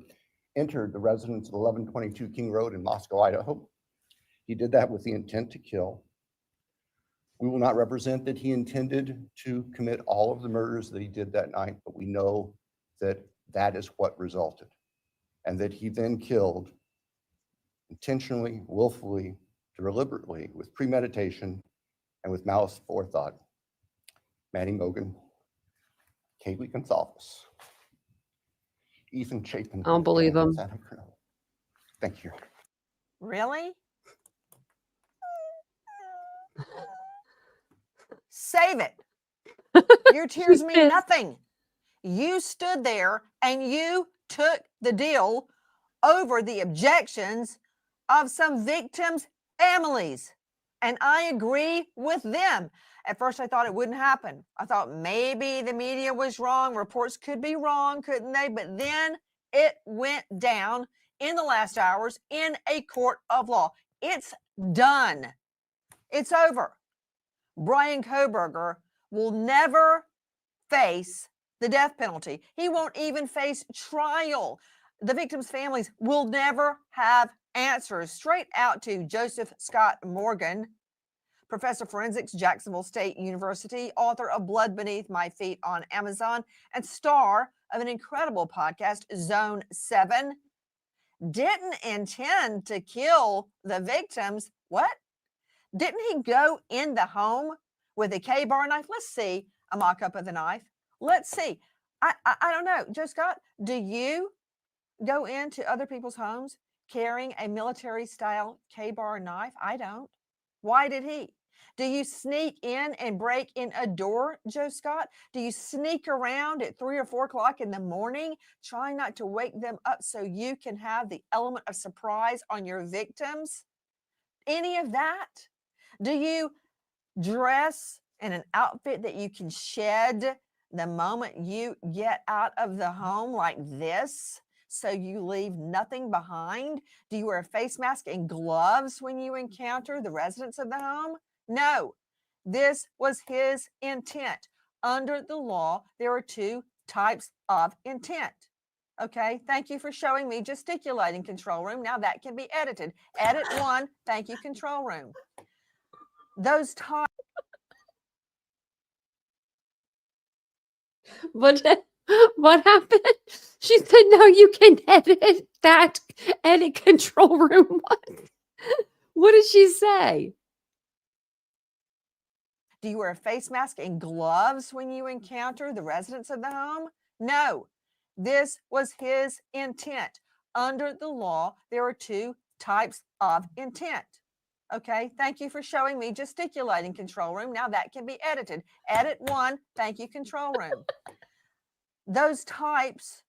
entered the residence of 1122 King Road in Moscow, Idaho. He did that with the intent to kill. We will not represent that he intended to commit all of the murders that he did that night, but we know that that is what resulted, and that he then killed intentionally, willfully, deliberately, with premeditation, and with malice forethought. Manny Mogan, Kaylee Gonzalez, Ethan Chapin. I don't believe him. Thank you. Really? Save it. Your tears mean pissed. nothing. You stood there and you took the deal over the objections of some victims' families. And I agree with them. At first, I thought it wouldn't happen. I thought maybe the media was wrong. Reports could be wrong, couldn't they? But then it went down in the last hours in a court of law. It's done. It's over. Bryan Kohberger will never face the death penalty. He won't even face trial. The victims' families will never have answers. Straight out to Joseph Scott Morgan, professor of forensics, Jacksonville State University, author of Blood Beneath My Feet on Amazon, and star of an incredible podcast, Zone 7, didn't intend to kill the victims. What? Didn't he go in the home with a K-bar knife? Let's see a mock-up of the knife. Let's see. I don't know. Joe Scott, do you go into other people's homes carrying a military-style K-bar knife? I don't. Why did he? Do you sneak in and break in a door, Joe Scott? Do you sneak around at 3 or 4 o'clock in the morning, trying not to wake them up so you can have the element of surprise on your victims? Any of that? Do you dress in an outfit that you can shed the moment you get out of the home like this, so you leave nothing behind? Do you wear a face mask and gloves when you encounter the residents of the home? No, this was his intent. Under the law, there are 2 types of intent. Okay, thank you for showing me gesticulating, control room. Now that can be edited. Edit 1, thank you, control room. Those types. What happened? She said, no, you can edit that. Edit control room. What did she say? Do you wear a face mask and gloves when you encounter the residents of the home? No, this was his intent. Under the law, there are 2 types of intent. Okay, thank you for showing me gesticulating, control room. Now that can be edited. Edit 1, thank you, control room. Those types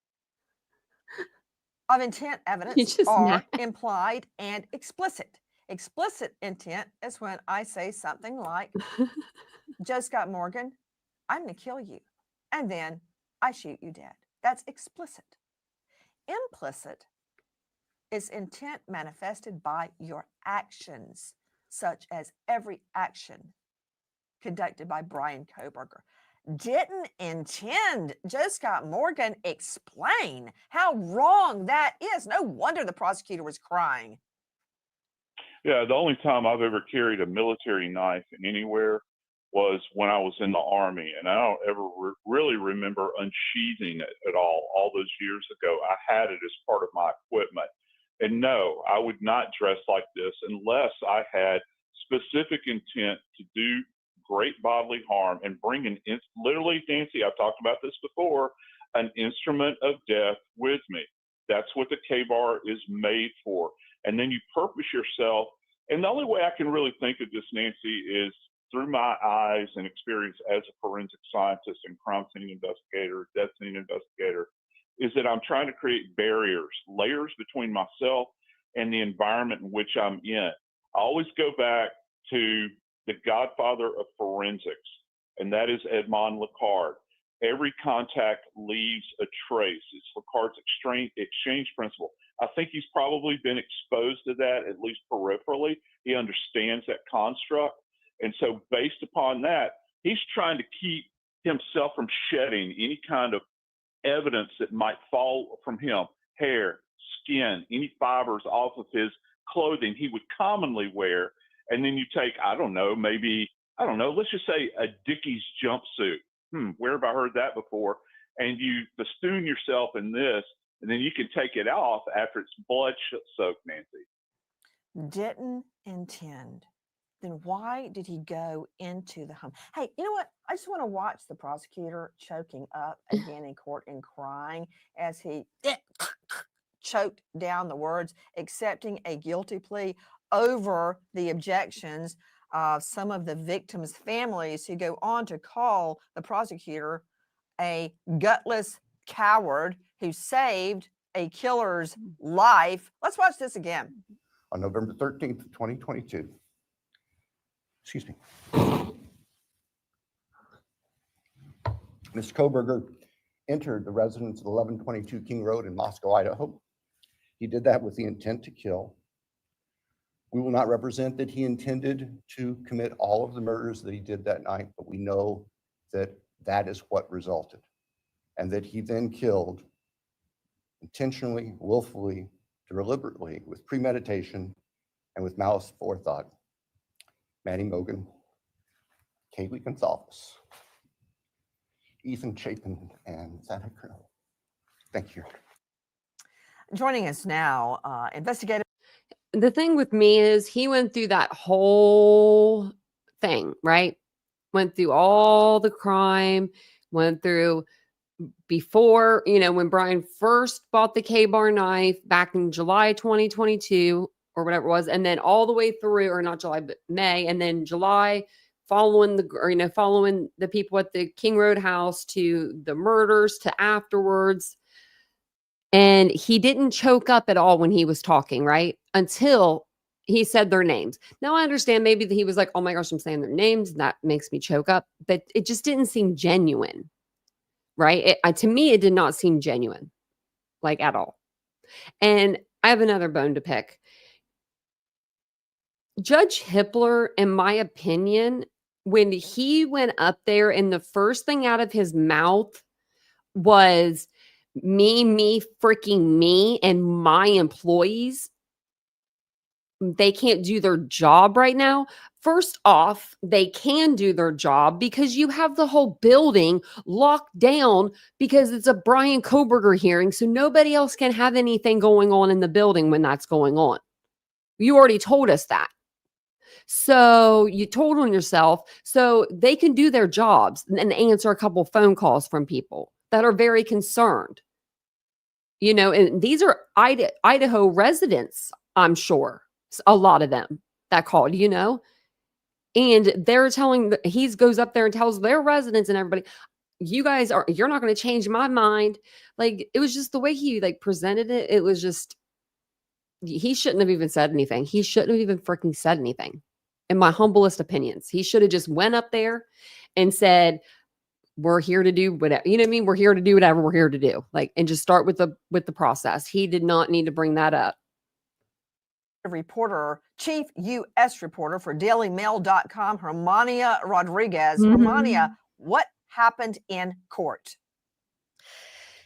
of intent evidence are implied and explicit. Explicit intent is when I say something like, Joe Scott Morgan, I'm going to kill you, and then I shoot you dead. That's explicit. Implicit is intent manifested by your actions, such as every action conducted by Bryan Kohberger. Didn't intend. Joe Scott Morgan, explain how wrong that is. No wonder the prosecutor was crying. Yeah, the only time I've ever carried a military knife anywhere was when I was in the Army, and I don't ever really remember unsheathing it at all those years ago. I had it as part of my equipment. And no, I would not dress like this unless I had specific intent to do great bodily harm and bring literally, Nancy, I've talked about this before, an instrument of death with me. That's what the K-bar is made for. And then you purpose yourself. And the only way I can really think of this, Nancy, is through my eyes and experience as a forensic scientist and crime scene investigator, death scene investigator, is that I'm trying to create barriers, layers between myself and the environment in which I'm in. I always go back to the godfather of forensics, and that is Edmond Lecard. Every contact leaves a trace. It's Lecard's exchange principle. I think he's probably been exposed to that, at least peripherally. He understands that construct. And so based upon that, he's trying to keep himself from shedding any kind of evidence that might fall from him, hair, skin, any fibers off of his clothing he would commonly wear. And then you take, let's just say a Dickies jumpsuit. Where have I heard that before? And you festoon yourself in this, and then you can take it off after it's blood soaked, Nancy. Didn't intend. Then why did he go into the home? Hey, you know what? I just want to watch the prosecutor choking up again in court and crying as he choked down the words, accepting a guilty plea over the objections of some of the victims' families, who go on to call the prosecutor a gutless coward who saved a killer's life. Let's watch this again. On November 13th, 2022, excuse me, Mr. Kohberger entered the residence at 1122 King Road in Moscow, Idaho. He did that with the intent to kill. We will not represent that he intended to commit all of the murders that he did that night, but we know that that is what resulted, and that he then killed intentionally, willfully, deliberately, with premeditation, and with malice forethought, Manny Mogan, Kaylee Gonzalez, Ethan Chapin, and Santa Cruz. Thank you. Joining us now, investigative. The thing with me is he went through that whole thing, right? Went through all the crime, went through before, when Bryan first bought the K-Bar knife back in July 2022 or whatever it was, and then all the way through, or not July, but May, and then July following the people at the King Road house to the murders to afterwards. And he didn't choke up at all when he was talking, right? Until he said their names. Now I understand maybe that he was like, oh my gosh, I'm saying their names, and that makes me choke up. But it just didn't seem genuine, right? To me, it did not seem genuine, like at all. And I have another bone to pick. Judge Hippler, in my opinion, when he went up there and the first thing out of his mouth was me, freaking me, and my employees, they can't do their job right now. First off, they can do their job because you have the whole building locked down because it's a Bryan Kohberger hearing, so nobody else can have anything going on in the building when that's going on. You already told us that. So you told on yourself, so they can do their jobs and answer a couple phone calls from people that are very concerned. And these are Idaho residents, I'm sure, a lot of them that called, and they're telling, he goes up there and tells their residents and everybody, you're not going to change my mind. Like, it was just the way he presented it. It was just, he shouldn't have even said anything. He shouldn't have even freaking said anything. In my humblest opinions, he should have just went up there and said, we're here to do whatever, We're here to do whatever we're here to do. And just start with the process. He did not need to bring that up. Reporter, chief U.S. reporter for dailymail.com, Hermania Rodriguez. Hermania, what happened in court?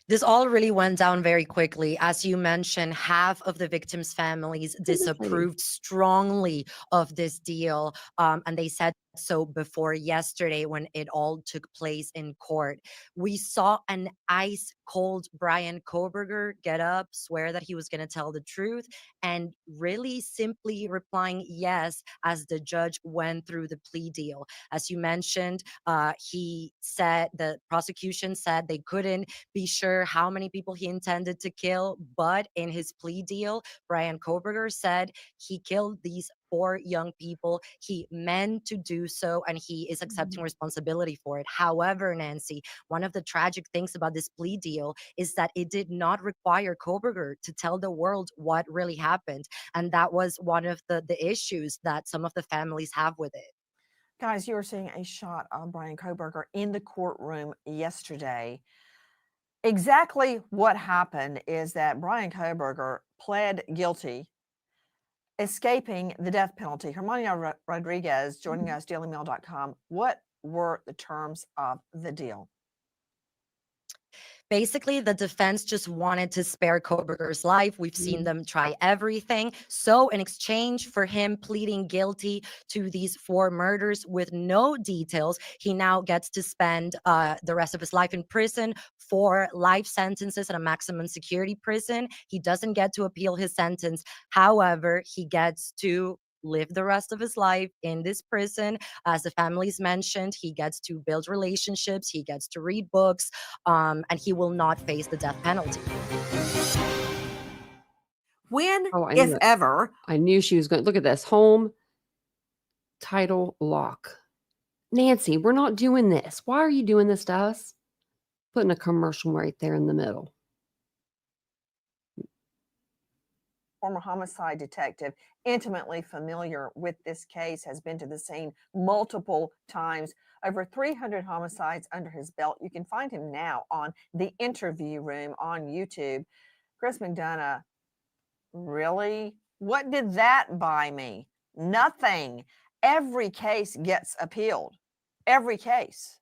This all really went down very quickly. As you mentioned, half of the victims' families disapproved strongly of this deal. And they said so before yesterday when it all took place in court. We saw an ice cold Bryan Kohberger get up, swear that he was going to tell the truth, and really simply replying yes as the judge went through the plea deal. As you mentioned, he said, the prosecution said they couldn't be sure how many people he intended to kill, but in his plea deal, Bryan Kohberger said he killed these 4 young people. He meant to do so, and he is accepting responsibility for it. However, Nancy, one of the tragic things about this plea deal is that it did not require Kohberger to tell the world what really happened. And that was one of the issues that some of the families have with it. Guys, you were seeing a shot of Bryan Kohberger in the courtroom yesterday. Exactly what happened is that Bryan Kohberger pled guilty, escaping the death penalty. Hermania Rodriguez joining us, dailymail.com. What were the terms of the deal? Basically, the defense just wanted to spare Kohberger's life. We've seen them try everything. So, in exchange for him pleading guilty to these 4 murders with no details, he now gets to spend the rest of his life in prison, 4 life sentences at a maximum security prison. He doesn't get to appeal his sentence. However, he gets to live the rest of his life in this prison. As the family's mentioned, he gets to build relationships, he gets to read books, and he will not face the death penalty. When, Oh, I if knew it. ever, I knew she was going to look at this home title lock. Nancy, we're not doing this. Why are you doing this to us? Putting a commercial right there in the middle. Former homicide detective, intimately familiar with this case, has been to the scene multiple times. Over 300 homicides under his belt. You can find him now on The Interview Room on YouTube. Chris McDonough, really? What did that buy me? Nothing. Every case gets appealed. Every case.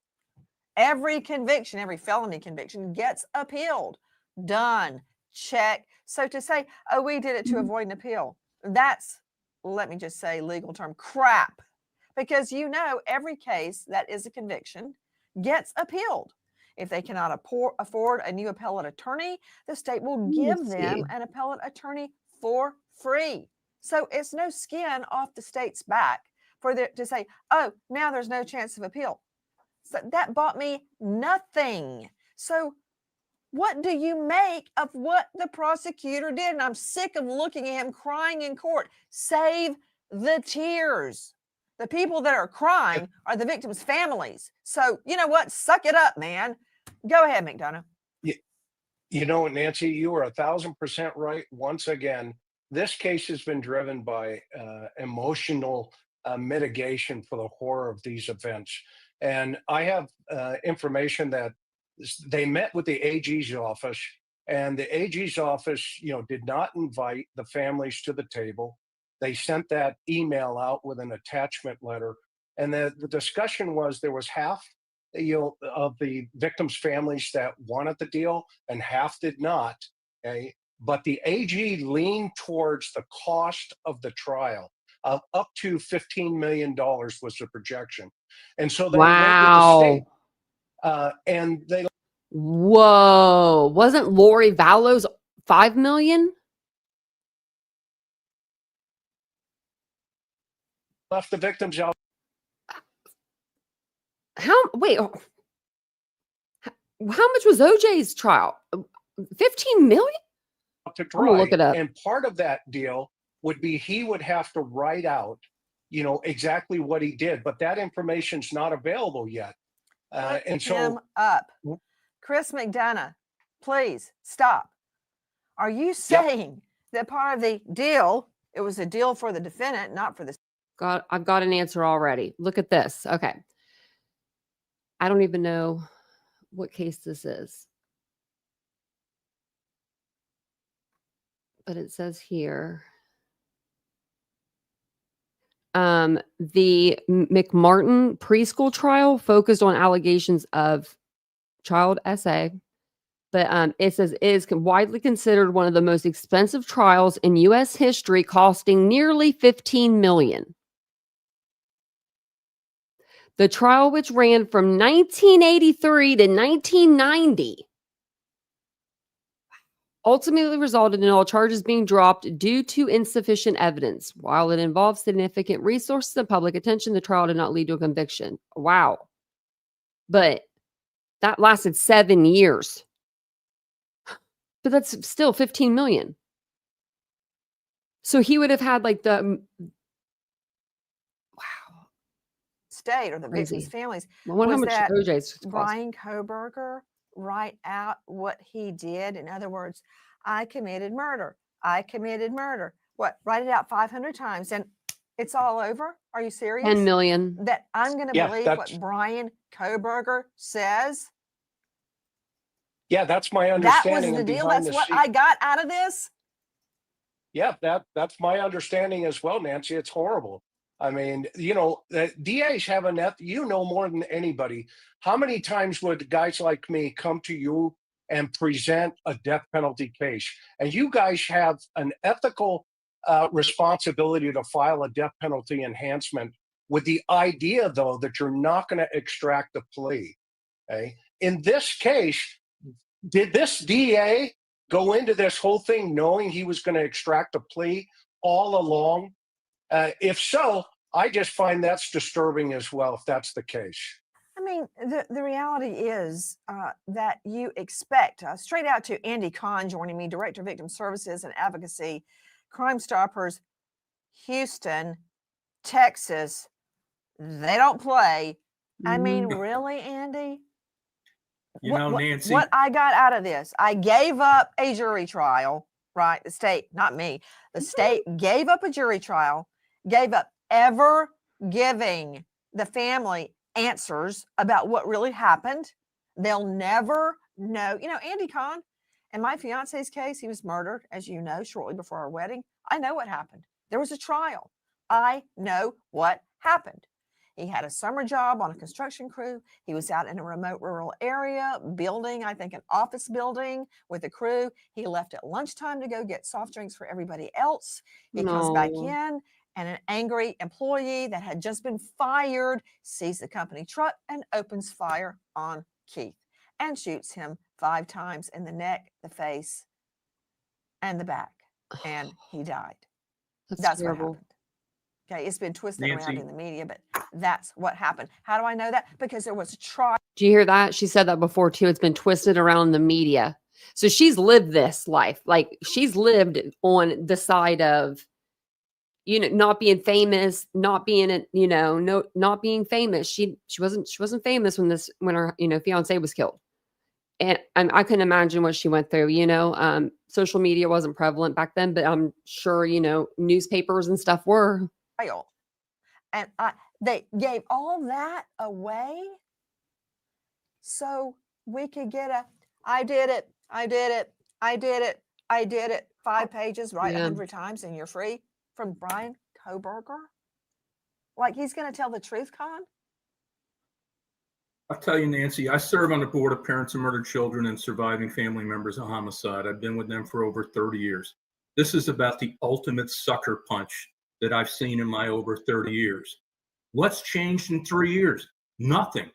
Every conviction, every felony conviction gets appealed. Done. Check. So to say, oh, we did it to avoid an appeal, that's, let me just say, legal term, crap. Because every case that is a conviction gets appealed. If they cannot afford a new appellate attorney, the state will give them an appellate attorney for free. So it's no skin off the state's back for them to say, oh, now there's no chance of appeal. So that bought me nothing. So what do you make of what the prosecutor did? And I'm sick of looking at him crying in court. Save the tears. The people that are crying are the victims' families. So you know what? Suck it up, man. Go ahead, McDonough. You know what, Nancy, you are 1,000% right. Once again, this case has been driven by emotional mitigation for the horror of these events. And I have information that they met with the AG's office, and the AG's office, did not invite the families to the table. They sent that email out with an attachment letter. And the discussion was there was half of the victims' families that wanted the deal and half did not. Okay? But the AG leaned towards the cost of the trial of up to $15 million was the projection. And so they went with the state. And they Whoa. Wasn't Lori Vallow's $5 million? left the victims out. How much was OJ's trial? 15 million? To I'm gonna look it up. And part of that deal would be he would have to write out, exactly what he did, but that information's not available yet. And so him up. Chris McDonough, please stop. Are you saying that part of the deal, it was a deal for the defendant, not for the... I've got an answer already. Look at this. Okay. I don't even know what case this is. But it says here, the McMartin preschool trial focused on allegations of child SA, but it says it is widely considered one of the most expensive trials in U.S. history, costing nearly $15 million. The trial, which ran from 1983 to 1990, ultimately resulted in all charges being dropped due to insufficient evidence. While it involved significant resources and public attention, the trial did not lead to a conviction. Wow. But that lasted 7 years. But that's still 15 million. So he would have had like the state or the Crazy. victims' families. I wonder how Was much that OJ's cost. Bryan Kohberger write out what he did? In other words, I committed murder. I committed murder. What? Write it out 500 times and It's all over? Are you 10 serious? million. That I'm going to Yeah, believe that's what Bryan Kohberger says? yeah, that's my That was understanding. the And deal? behind That's the what scenes, I got out of this? yeah, that's my understanding as well, Nancy. It's horrible. I mean, you know, the DAs have a net. You know more than anybody. How many times would guys like me come to you and present a death penalty case? And you guys have an ethical responsibility to file a death penalty enhancement with the idea, though, that you're not going to extract a plea. Okay? In this case, did this DA go into this whole thing knowing he was going to extract a plea all along? If so, I just find that's disturbing as well, if that's the case. I mean, the reality is that you expect, straight out to Andy Kahn joining me, Director of Victim Services and Advocacy, Crime Stoppers, Houston, Texas. They don't play. I mean, really, Andy? You know, Nancy, What I got out of this, I gave up a jury trial, right? The state, not me. The state gave up a jury trial, gave up ever giving the family answers about what really happened. They'll never know. You know, Andy Kahn, in my fiance's case, he was murdered, as you know, shortly before our wedding. I know what happened. There was a trial. I know what happened. He had a summer job on a construction crew. He was out in a remote rural area building, I think, an office building with a crew. He left at lunchtime to go get soft drinks for everybody else. He comes back No. in, and an angry employee that had just been fired sees the company truck and opens fire on Keith and shoots him 5 times in the neck, the face, and the back. And he died. That's what terrible. happened. Okay, it's been twisted around Nancy. in the media, but that's what happened. How do I know that? Because there was a trial. Do you hear that? She said that before too. It's been twisted around in the media. So she's lived this life. Like she's lived on the side of, you know, not being famous, not being, you know, not being famous. She wasn't famous when her, you know, fiance was killed. And I couldn't imagine what she went through, you know. Social media wasn't prevalent back then, but I'm sure, you know, newspapers and stuff were. And they gave all that away so we could get I did it, 5 pages, write 100 times and you're free from Bryan Kohberger? Like he's going to tell the truth, Con? I'll tell you, Nancy, I serve on the board of parents of murdered children and surviving family members of homicide. I've been with them for over 30 years. This is about the ultimate sucker punch that I've seen in my over 30 years. What's changed in 3 years? Nothing.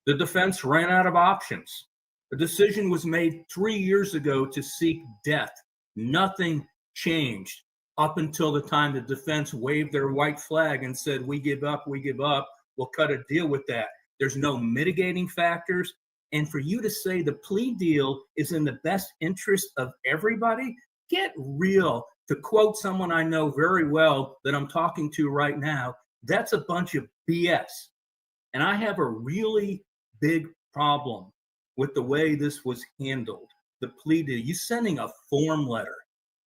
The defense ran out of options. A decision was made 3 years ago to seek death. Nothing changed up until the time the defense waved their white flag and said, we give up, we'll cut a deal with that. There's no mitigating factors. And for you to say the plea deal is in the best interest of everybody, get real. To quote someone I know very well that I'm talking to right now, that's a bunch of BS. And I have a really big problem with the way this was handled. The plea deal, you sending a form letter,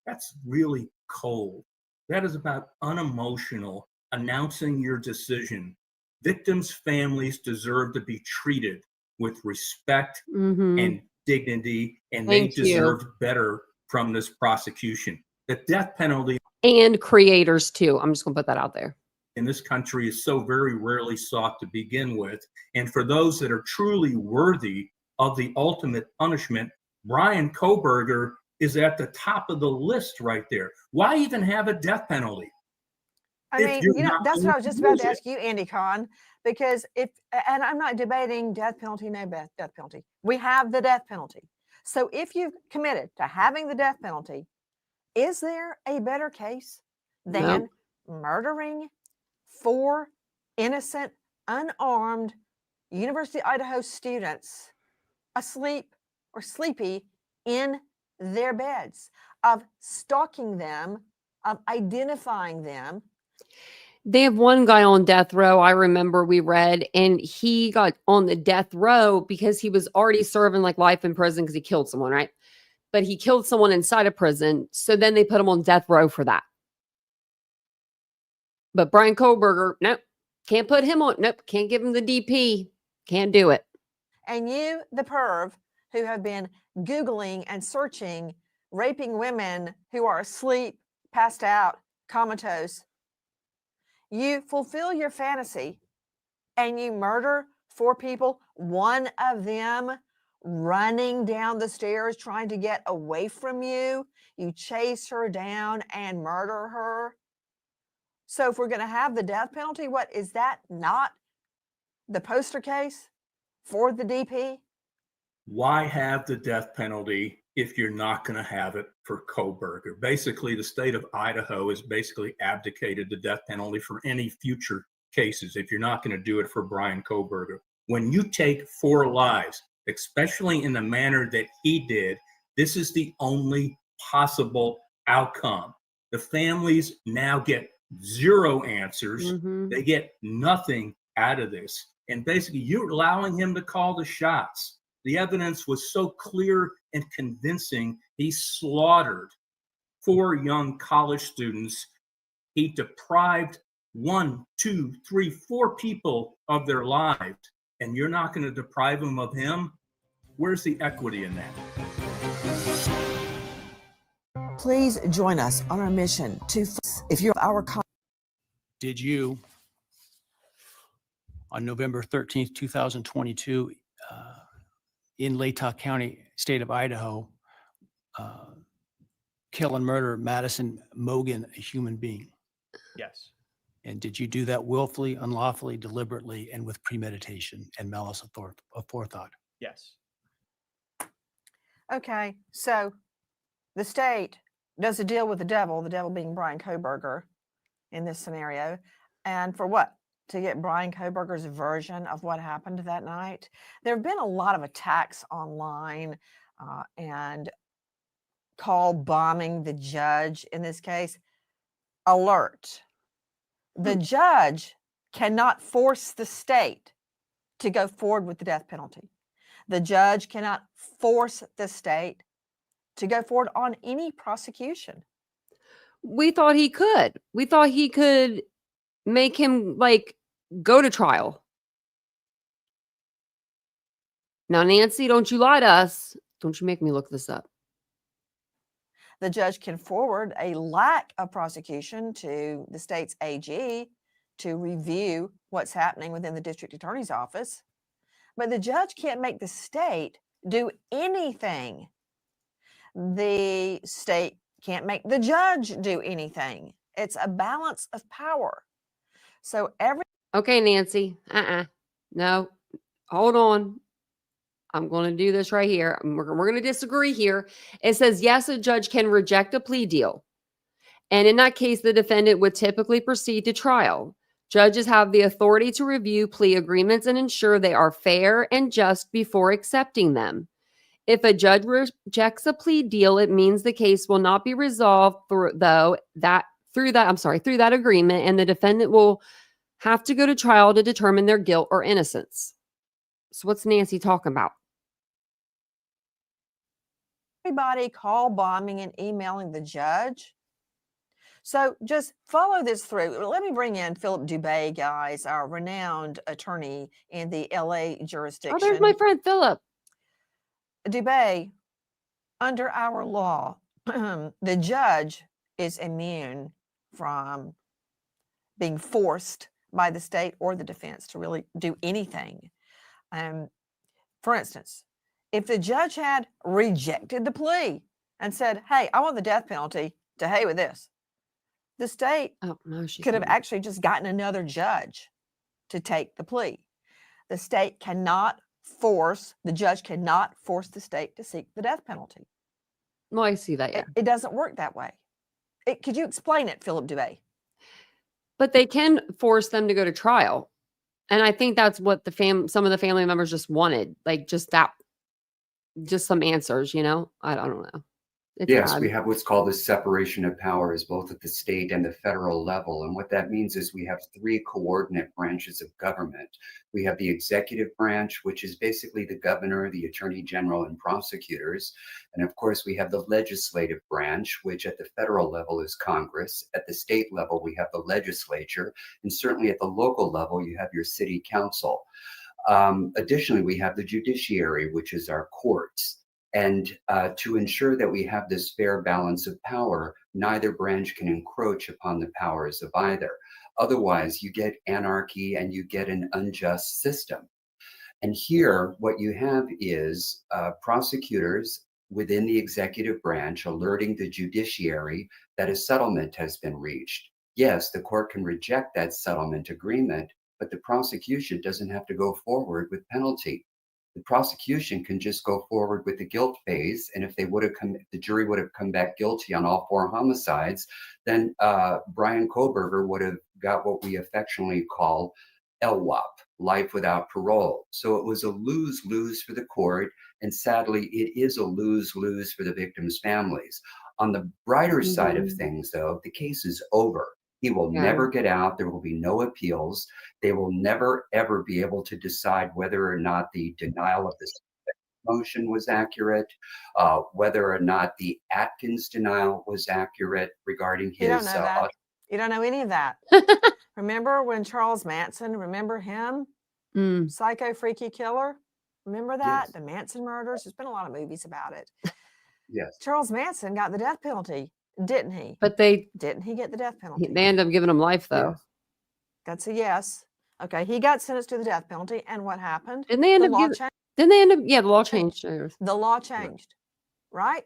that's really cold. That is about unemotional, announcing your decision. Victims' families deserve to be treated with respect and dignity, and they deserve better from this prosecution. The death penalty and creators too. I'm just gonna put that out there. In this country is so very rarely sought to begin with. And for those that are truly worthy of the ultimate punishment, Bryan Kohberger is at the top of the list right there. Why even have a death penalty? I mean, you know, that's what I was just about to ask you, Andy Kahn, because and I'm not debating death penalty, no death penalty. We have the death penalty. So if you've committed to having the death penalty, is there a better case than murdering 4 innocent, unarmed University of Idaho students asleep or sleepy in their beds, of stalking them, of identifying them? They have one guy on death row, I remember we read, and he got on the death row because he was already serving like life in prison because he killed someone, right? But he killed someone inside a prison. So then they put him on death row for that. But Bryan Kohberger, nope, can't put him on. Nope, can't give him the DP. Can't do it. And you, the perv, who have been Googling and searching raping women who are asleep, passed out, comatose, you fulfill your fantasy and you murder 4 people, one of them running down the stairs trying to get away from you. You chase her down and murder her. So if we're going to have the death penalty, what is that not the poster case for the DP? Why have the death penalty if you're not going to have it for Kohberger? Basically, the state of Idaho has basically abdicated the death penalty for any future cases if you're not going to do it for Bryan Kohberger. When you take 4 lives, especially in the manner that he did, this is the only possible outcome. The families now get 0 answers. They get nothing out of this. And basically, you're allowing him to call the shots. The evidence was so clear and convincing. He slaughtered 4 young college students. He deprived 1, 2, 3, 4 people of their lives. And you're not going to deprive them of him? Where's the equity in that? Please join us on our mission to, if you're our Did you, on November 13th, 2022, in Latah County, state of Idaho, kill and murder Madison Mogan, a human being? Yes. And did you do that willfully, unlawfully, deliberately, and with premeditation and malice of forethought? Yes. Okay, so the state does a deal with the devil being Bryan Kohberger in this scenario. And for what? To get Bryan Kohberger's version of what happened that night. There have been a lot of attacks online and call bombing the judge in this case. Alert. The judge cannot force the state to go forward with the death penalty. The judge cannot force the state to go forward on any prosecution. We thought he could. We thought he could make him go to trial. Now, Nancy, don't you lie to us. Don't you make me look this up. The judge can forward a lack of prosecution to the state's AG to review what's happening within the district attorney's office. But the judge can't make the state do anything. The state can't make the judge do anything. It's a balance of power. So Okay, Nancy. No, hold on. I'm going to do this right here. We're going to disagree here. It says, yes, a judge can reject a plea deal. And in that case, the defendant would typically proceed to trial. Judges have the authority to review plea agreements and ensure they are fair and just before accepting them. If a judge rejects a plea deal, it means the case will not be resolved through that agreement, and the defendant will have to go to trial to determine their guilt or innocence. So what's Nancy talking about? everybody call bombing and emailing the judge. So just follow this through. Let me bring in Philip Dubé, guys, our renowned attorney in the LA jurisdiction. Oh, there's my friend Philip. Dubé, under our law, the judge is immune from being forced by the state or the defense to really do anything. For instance, if the judge had rejected the plea and said, hey, I want the death penalty, to hey with this, the state could have actually just gotten another judge to take the plea. The state cannot force, the judge cannot force the state to seek the death penalty. Well, I see that, yeah. It doesn't work that way. Could you explain it, Philip Dubé? But they can force them to go to trial. And I think that's what some of the family members just wanted, like just some answers, you know? I don't know. It's Yes, bad. we have what's called the separation of powers, both at the state and the federal level. And what that means is we have three coordinate branches of government. We have the executive branch, which is basically the governor, the attorney general, and prosecutors. And of course, we have the legislative branch, which at the federal level is Congress. At the state level, we have the legislature. And certainly at the local level, you have your city council. Additionally, we have the judiciary, which is our courts. And to ensure that we have this fair balance of power, neither branch can encroach upon the powers of either. Otherwise, you get anarchy and you get an unjust system. And here, what you have is prosecutors within the executive branch alerting the judiciary that a settlement has been reached. Yes, the court can reject that settlement agreement, but the prosecution doesn't have to go forward with penalty. The prosecution can just go forward with the guilt phase, and if the jury would have come back guilty on all 4 homicides, then Bryan Kohberger would have got what we affectionately call LWOP, life without parole. So it was a lose-lose for the court, and sadly, it is a lose-lose for the victims' families. On the brighter side of things, though, the case is over. He will never get out. There will be no appeals. They will never, ever be able to decide whether or not the denial of the motion was accurate, whether or not the Atkins denial was accurate regarding his. You don't know that. You don't know any of that. Remember when Charles Manson, remember him? Psycho freaky killer? Remember that? Yes. The Manson murders? There's been a lot of movies about it. Yes. Charles Manson got the death penalty, didn't he? But didn't he get the death penalty? they end up giving him life though. Yes. That's a yes. Okay, he got sentenced to the death penalty, and what happened? Didn't they end the up law giving? changed. Then they end up. Yeah, the law changed. The law changed, right?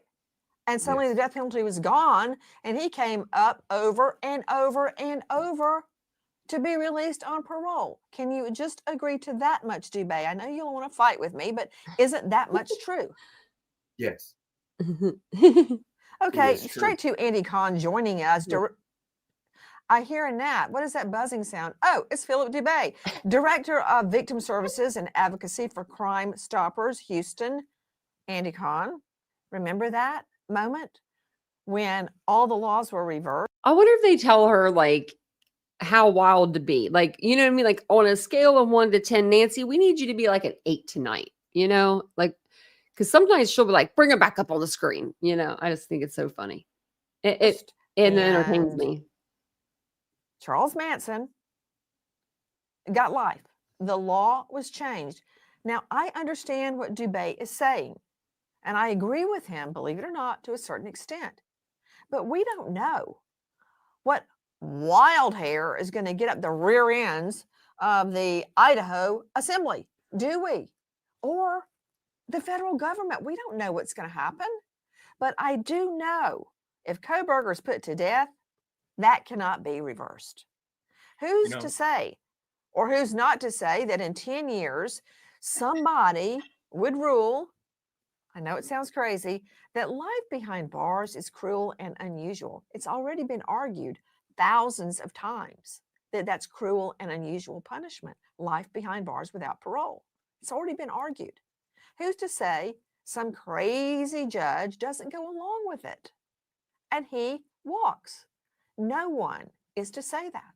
And suddenly the death penalty was gone, and he came up over and over and over to be released on parole. Can you just agree to that much, Dubé? I know you don't want to fight with me, but isn't that much true? Yes. Okay, is true. straight to Andy Kahn joining us. I hear a gnat. What is that buzzing sound? Oh, it's Philip Dubé, Director of Victim Services and Advocacy for Crime Stoppers, Houston. Andy Kahn, remember that moment when all the laws were reversed? I wonder if they tell her like how wild to be. Like, you know what I mean? Like on a scale of 1 to 10, Nancy, we need you to be like an 8 tonight, you know? Like, because sometimes she'll be like, bring it back up on the screen. You know, I just think it's so funny. It entertains me. Charles Manson got life. The law was changed. Now, I understand what Dubé is saying, and I agree with him, believe it or not, to a certain extent. But we don't know what wild hair is going to get up the rear ends of the Idaho Assembly, do we? Or the federal government. We don't know what's going to happen. But I do know if Kohberger is put to death, that cannot be reversed. Who's to say, or who's not to say, that in 10 years, somebody would rule, I know it sounds crazy, that life behind bars is cruel and unusual. It's already been argued thousands of times that that's cruel and unusual punishment, life behind bars without parole. It's already been argued. Who's to say some crazy judge doesn't go along with it and he walks? No one is to say that.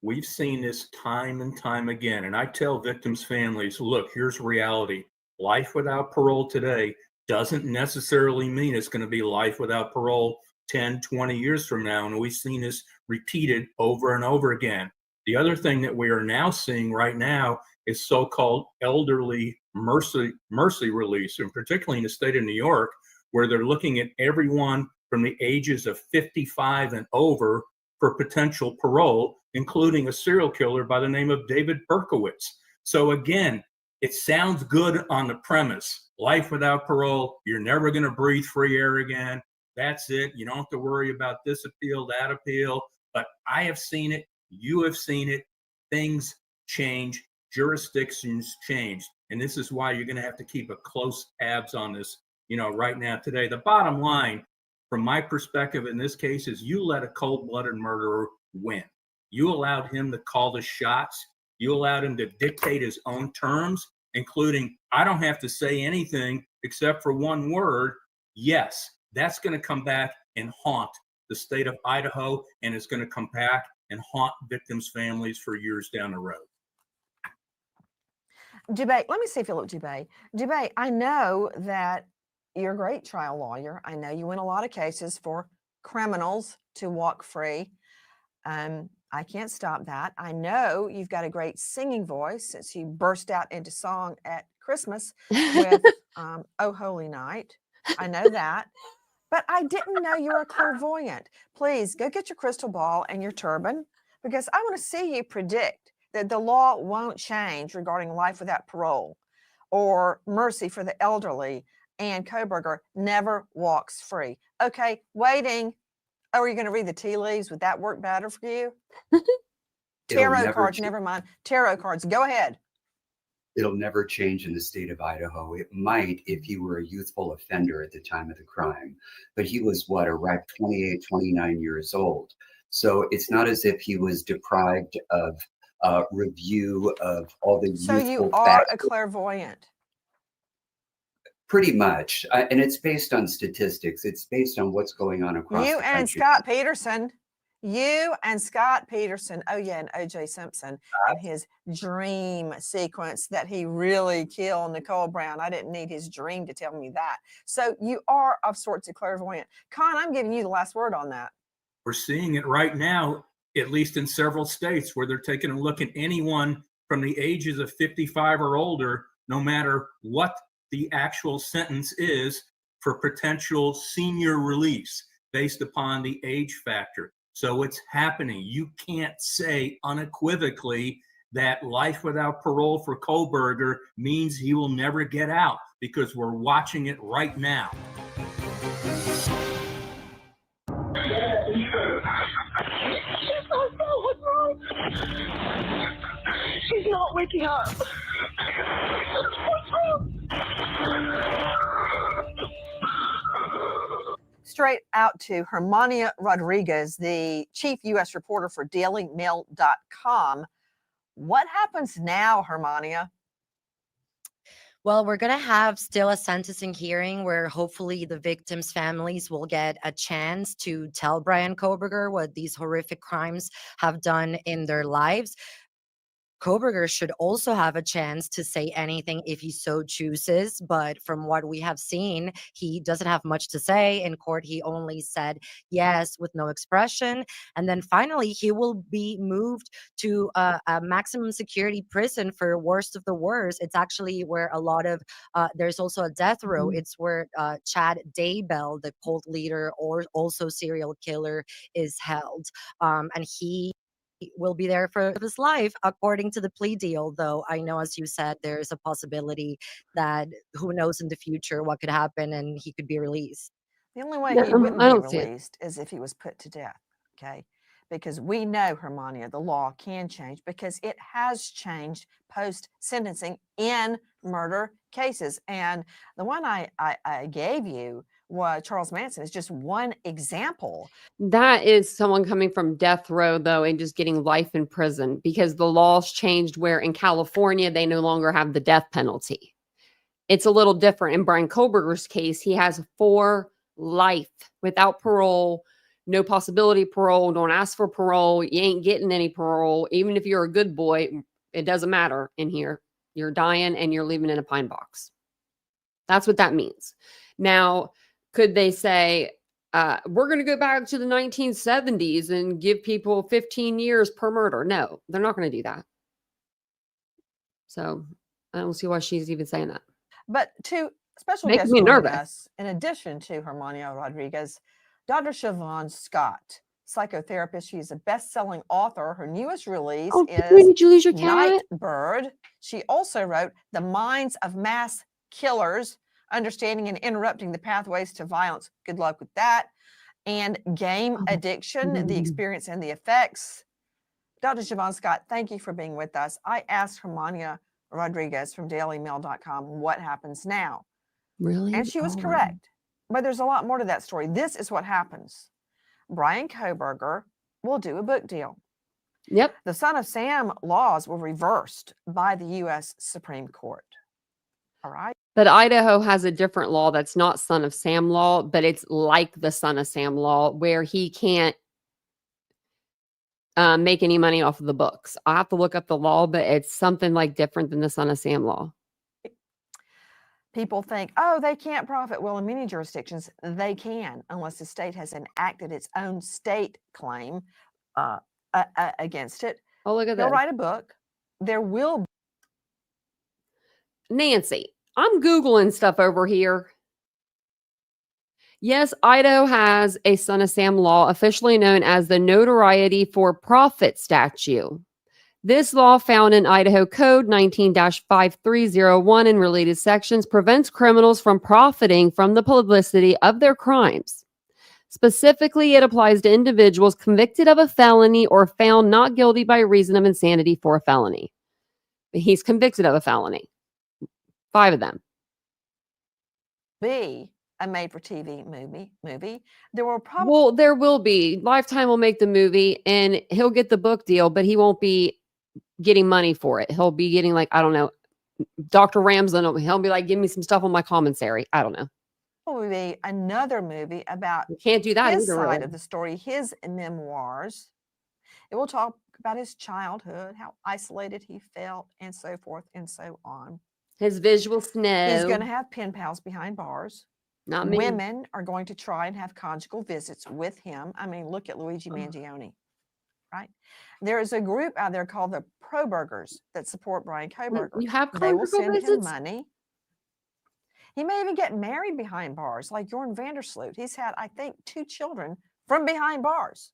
We've seen this time and time again. And I tell victims' families, look, here's reality. Life without parole today doesn't necessarily mean it's going to be life without parole 10, 20 years from now. And we've seen this repeated over and over again. The other thing that we are now seeing right now is so-called elderly mercy release, and particularly in the state of New York, where they're looking at everyone from the ages of 55 and over for potential parole, including a serial killer by the name of David Berkowitz. So again, it sounds good on the premise. Life without parole, you're never going to breathe free air again. That's it. You don't have to worry about this appeal, that appeal. But I have seen it. You have seen it. Things change. Jurisdictions change. And this is why you're going to have to keep a close tabs on this, right now, today. The bottom line, from my perspective in this case, is you let a cold-blooded murderer win. You allowed him to call the shots. You allowed him to dictate his own terms, including, I don't have to say anything except for one word, yes, that's going to come back and haunt the state of Idaho, and it's going to come back and haunt victims' families for years down the road. Dubé, let me see if you look, Dubé. Dubé, I know that you're a great trial lawyer. I know you win a lot of cases for criminals to walk free. I can't stop that. I know you've got a great singing voice since you burst out into song at Christmas with Oh Holy Night. I know that. But I didn't know you were a clairvoyant. Please go get your crystal ball and your turban, because I want to see you predict that the law won't change regarding life without parole or mercy for the elderly, and Kohberger never walks free. Okay, waiting. Oh, are you going to read the tea leaves? Would that work better for you? Tarot cards, never mind. Tarot cards, go ahead. It'll never change in the state of Idaho. It might if he were a youthful offender at the time of the crime. But he was, what, a ripe 28, 29 years old. So it's not as if he was deprived of review of all the So youthful you are a clairvoyant. Pretty much. And it's based on statistics. It's based on what's going on across You the country. and Scott Peterson. You and Scott Peterson. Oh, yeah, and O.J. Simpson and his dream sequence that he really killed Nicole Brown. I didn't need his dream to tell me that. So you are of sorts of clairvoyant. Con, I'm giving you the last word on that. We're seeing it right now, at least in several states, where they're taking a look at anyone from the ages of 55 or older, no matter what the actual sentence is, for potential senior release based upon the age factor. So it's happening. You can't say unequivocally that life without parole for Kohberger means he will never get out, because we're watching it right now. What's wrong? She's not waking up. What's wrong? Straight out to Hermania Rodriguez, the chief U.S. reporter for DailyMail.com. What happens now, Hermania? Well, we're going to have still a sentencing hearing where hopefully the victims' families will get a chance to tell Bryan Kohberger what these horrific crimes have done in their lives. Kohberger should also have a chance to say anything if he so chooses, but from what we have seen, he doesn't have much to say. In court, he only said yes with no expression. And then finally, he will be moved to a maximum security prison for worst of the worst. It's actually where a lot of, there's also a death row. It's where Chad Daybell, the cult leader or also serial killer, is held. And he will be there for his life, according to the plea deal. Though I know, as you said, there's a possibility that who knows in the future what could happen and he could be released. The only way he wouldn't be released is if he was put to death, okay? Because we know, Hermania, the law can change, because it has changed post-sentencing in murder cases. And the one I gave you was Charles Manson is just one example. That is someone coming from death row, though, and just getting life in prison, because the laws changed where in California, they no longer have the death penalty. It's a little different. In Bryan Kohberger's case, he has 4 life without parole, no possibility of parole, don't ask for parole, you ain't getting any parole. Even if you're a good boy, it doesn't matter in here. You're dying and you're living in a pine box. That's what that means. Now, could they say, we're going to go back to the 1970s and give people 15 years per murder? No, they're not going to do that. So I don't see why she's even saying that. But to special Making guest me joining nervous. us, in addition to Hermania Rodriguez, Dr. Siobhan Scott, psychotherapist. She is a best-selling author. Her newest release is did you lose your cat? Nightbird. She also wrote The Minds of Mass Killers, Understanding and Interrupting the Pathways to Violence. Good luck with that. And Game Addiction, The Experience and the Effects. Dr. Siobhan Scott, thank you for being with us. I asked Hermania Rodriguez from DailyMail.com what happens now. Really? And she was correct. But there's a lot more to that story. This is what happens. Bryan Kohberger will do a book deal. Yep. The Son of Sam laws were reversed by the U.S. Supreme Court. All right. But Idaho has a different law that's not son of Sam law, but it's like the son of Sam law where he can't make any money off of the books. I have to look up the law, but it's something like different than the son of Sam law. People think, oh, they can't profit. Well, in many jurisdictions, they can, unless the state has enacted its own state claim against it. Oh, look at He'll that. write a book. There will be. Nancy, I'm Googling stuff over here. Yes, Idaho has a son of Sam law, officially known as the Notoriety for Profit Statute. This law, found in Idaho Code 19-5301 and related sections, prevents criminals from profiting from the publicity of their crimes. Specifically, it applies to individuals convicted of a felony or found not guilty by reason of insanity for a felony. He's convicted of a felony. 5 of them. Be a made-for-TV movie. There will probably there will be. Lifetime will make the movie, and he'll get the book deal, but he won't be getting money for it. He'll be getting, like, I don't know, Dr. Ramsden. He'll be like, give me some stuff on my commissary. I don't know. be another movie about You can't do that his either. side Really. of the story, his memoirs. It will talk about his childhood, how isolated he felt, and so forth and so on. His visual snow. He's going to have pen pals behind bars. Not me. Women are going to try and have conjugal visits with him. I mean, look at Luigi Mangione, right? There is a group out there called the Kohbergers that support Bryan Kohberger. You have They will conjugal send him visits? money. He may even get married behind bars, like Jorn Vandersloot. He's had, I think, 2 children from behind bars.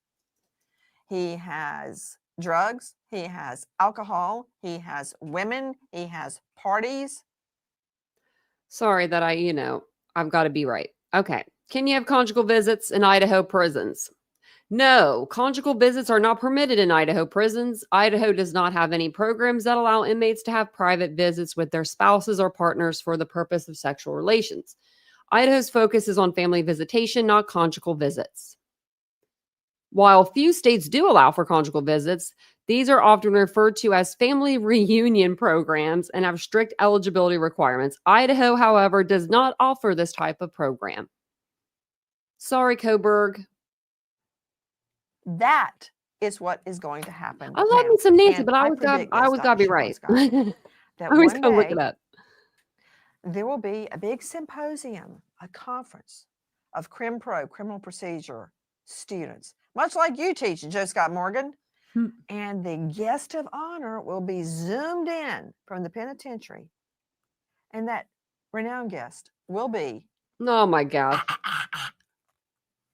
He has drugs. He has alcohol. He has women. He has parties. Sorry that I've got to be right. Okay. Can you have conjugal visits in Idaho prisons? No, conjugal visits are not permitted in Idaho prisons. Idaho does not have any programs that allow inmates to have private visits with their spouses or partners for the purpose of sexual relations. Idaho's focus is on family visitation, not conjugal visits. While few states do allow for conjugal visits, these are often referred to as family reunion programs and have strict eligibility requirements. Idaho, however, does not offer this type of program. Sorry, Kohberg. That is what is going to happen. I love now. me some Nancy, And but I always predict got this, to be Dr. right. Scott, that I always one gotta look day it up. there will be a big symposium, a conference of criminal procedure students, much like you teach, Joe Scott Morgan. And the guest of honor will be zoomed in from the penitentiary. And that renowned guest will be Oh my God.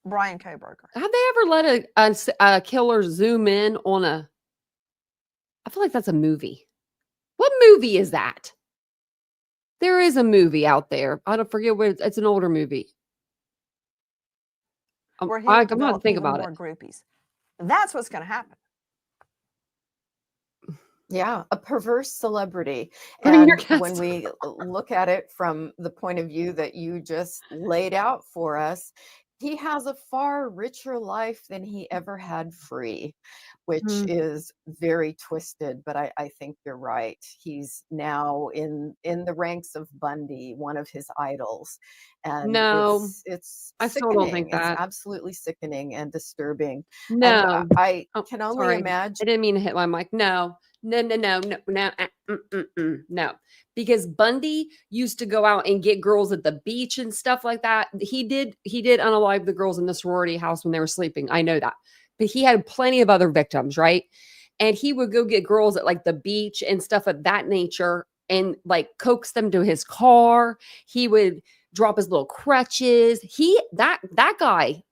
Bryan Kohberger. Have they ever let a killer zoom in on a... I feel like that's a movie. What movie is that? There is a movie out there. I don't forget what it's an older movie. Where he I'm will going to think develop about even it. more groupies. That's what's going to happen. Yeah, a perverse celebrity. Bring your And when guest. we look at it from the point of view that you just laid out for us, he has a far richer life than he ever had free, which is very twisted. But I think you're right. He's now in the ranks of Bundy, one of his idols. And No, it's I still don't think sickening. It's that. absolutely sickening and disturbing. And No. I Oh, can only sorry. imagine. I didn't mean to hit my mic. No. No. Because Bundy used to go out and get girls at the beach and stuff like that. He did unalive the girls in the sorority house when they were sleeping. I know that. But he had plenty of other victims, right? And he would go get girls at like the beach and stuff of that nature and like coax them to his car. He would drop his little crutches. That guy,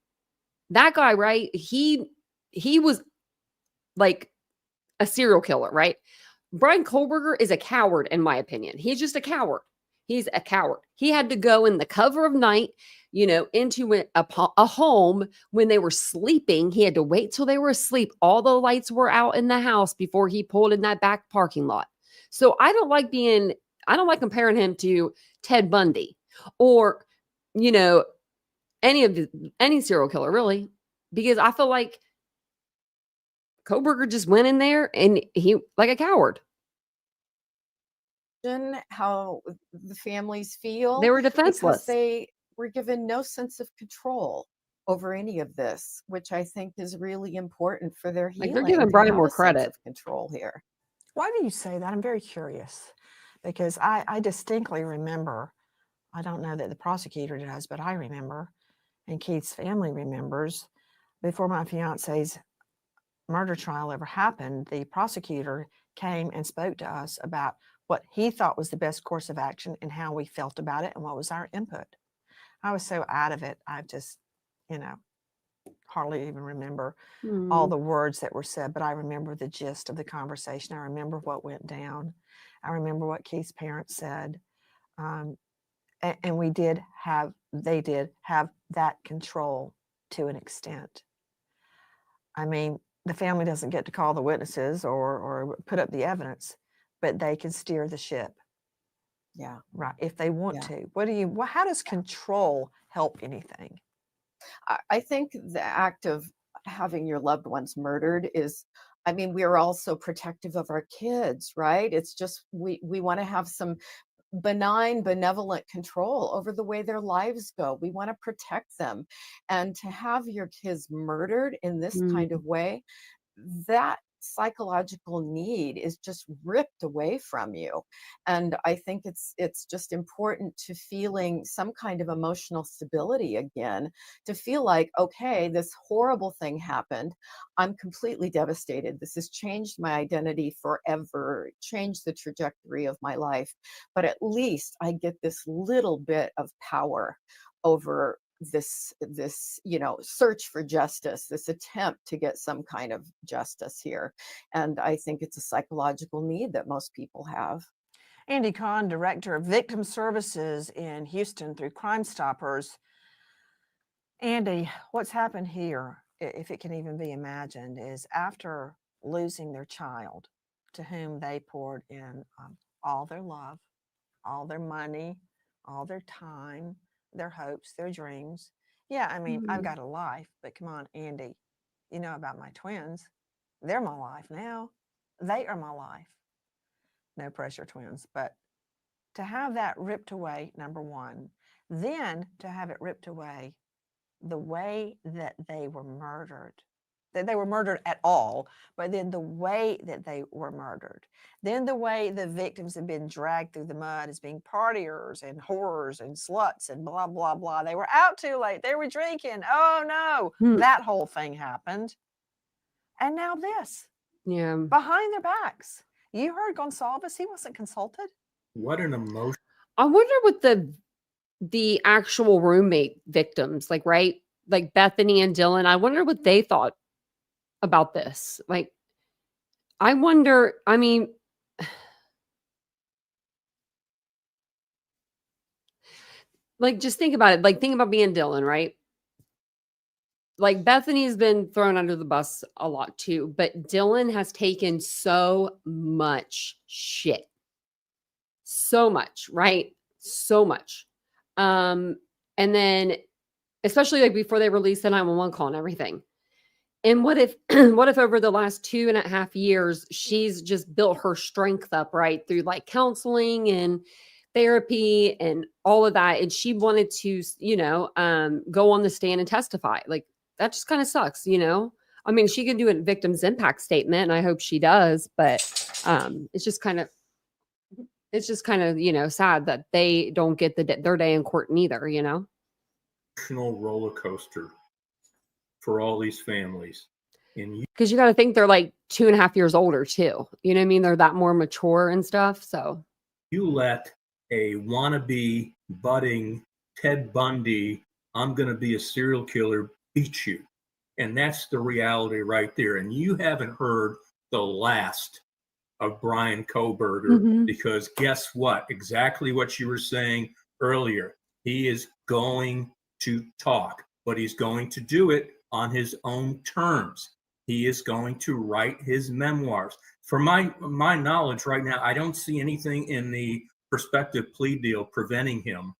right? He was like a serial killer, right? Bryan Kohberger is a coward, in my opinion. He's just a coward. He's a coward. He had to go in the cover of night, into a home when they were sleeping. He had to wait till they were asleep. All the lights were out in the house before he pulled in that back parking lot. So I don't like comparing him to Ted Bundy or, any serial killer, really, because I feel like Kohberger just went in there and he like a coward. how the families feel. They were Because defenseless. they were given no sense of control over any of this, which I think is really important for their Like, they're healing, giving to Bryan have more a sense credit. of control here. Why do you say that? I'm very curious because I distinctly remember, I don't know that the prosecutor does, but I remember, and Keith's family remembers, before my fiance's murder trial ever happened, the prosecutor came and spoke to us about what he thought was the best course of action and how we felt about it and what was our input. I was so out of it, I just, hardly even remember all the words that were said, but I remember the gist of the conversation. I remember what went down. I remember what Keith's parents said. And they did have that control to an extent. I mean, the family doesn't get to call the witnesses or put up the evidence, but they can steer the ship. Yeah. Right. If they want to. How does control help anything? I think the act of having your loved ones murdered is, I mean, we are also protective of our kids, right? It's just, we want to have some benign, benevolent control over the way their lives go. We want to protect them. And to have your kids murdered in this kind of way, that psychological need is just ripped away from you. And I think it's just important to feeling some kind of emotional stability again, to feel like, okay, this horrible thing happened. I'm completely devastated. This has changed my identity forever, changed the trajectory of my life. But at least I get this little bit of power over this search for justice, this attempt to get some kind of justice here. And I think it's a psychological need that most people have. Andy Kahn, Director of Victim Services in Houston through Crime Stoppers. Andy, what's happened here, if it can even be imagined, is after losing their child, to whom they poured in all their love, all their money, all their time, their hopes, their dreams. Yeah, I mean, I've got a life, but come on, Andy, you know about my twins. They're my life now. They are my life. No pressure, twins. But to have that ripped away, number one, then to have it ripped away the way that they were murdered, that they were murdered at all, but then the way that they were murdered, then the way the victims have been dragged through the mud as being partiers and whores and sluts and blah, blah, blah. They were out too late. They were drinking. Oh no, that whole thing happened. And now this. Yeah. Behind their backs. You heard Gonsalves, he wasn't consulted. What an emotion. I wonder what the actual roommate victims, like Bethany and Dylan, I wonder what they thought about this. Like, I wonder, I mean, like, just think about it. Like, think about being Dylan, right? Like, Bethany's been thrown under the bus a lot too, but Dylan has taken so much shit. So much, right? So much. And then, especially like before they released the 911 call and everything. And what if over the last 2.5 years, she's just built her strength up, right? Through like counseling and therapy and all of that. And she wanted to, go on the stand and testify. Like, that just kind of sucks, I mean, she can do a victim's impact statement, and I hope she does, but it's just kind of, sad that they don't get their day in court neither, Emotional roller coaster for all these families. Because you got to think they're like 2.5 years older too. You know what I mean? They're that more mature and stuff. So you let a wannabe budding Ted Bundy, I'm going to be a serial killer, beat you. And that's the reality right there. And you haven't heard the last of Bryan Kohberger, because guess what? Exactly what you were saying earlier. He is going to talk, but he's going to do it on his own terms. He is going to write his memoirs. For my knowledge right now, I don't see anything in the prospective plea deal preventing him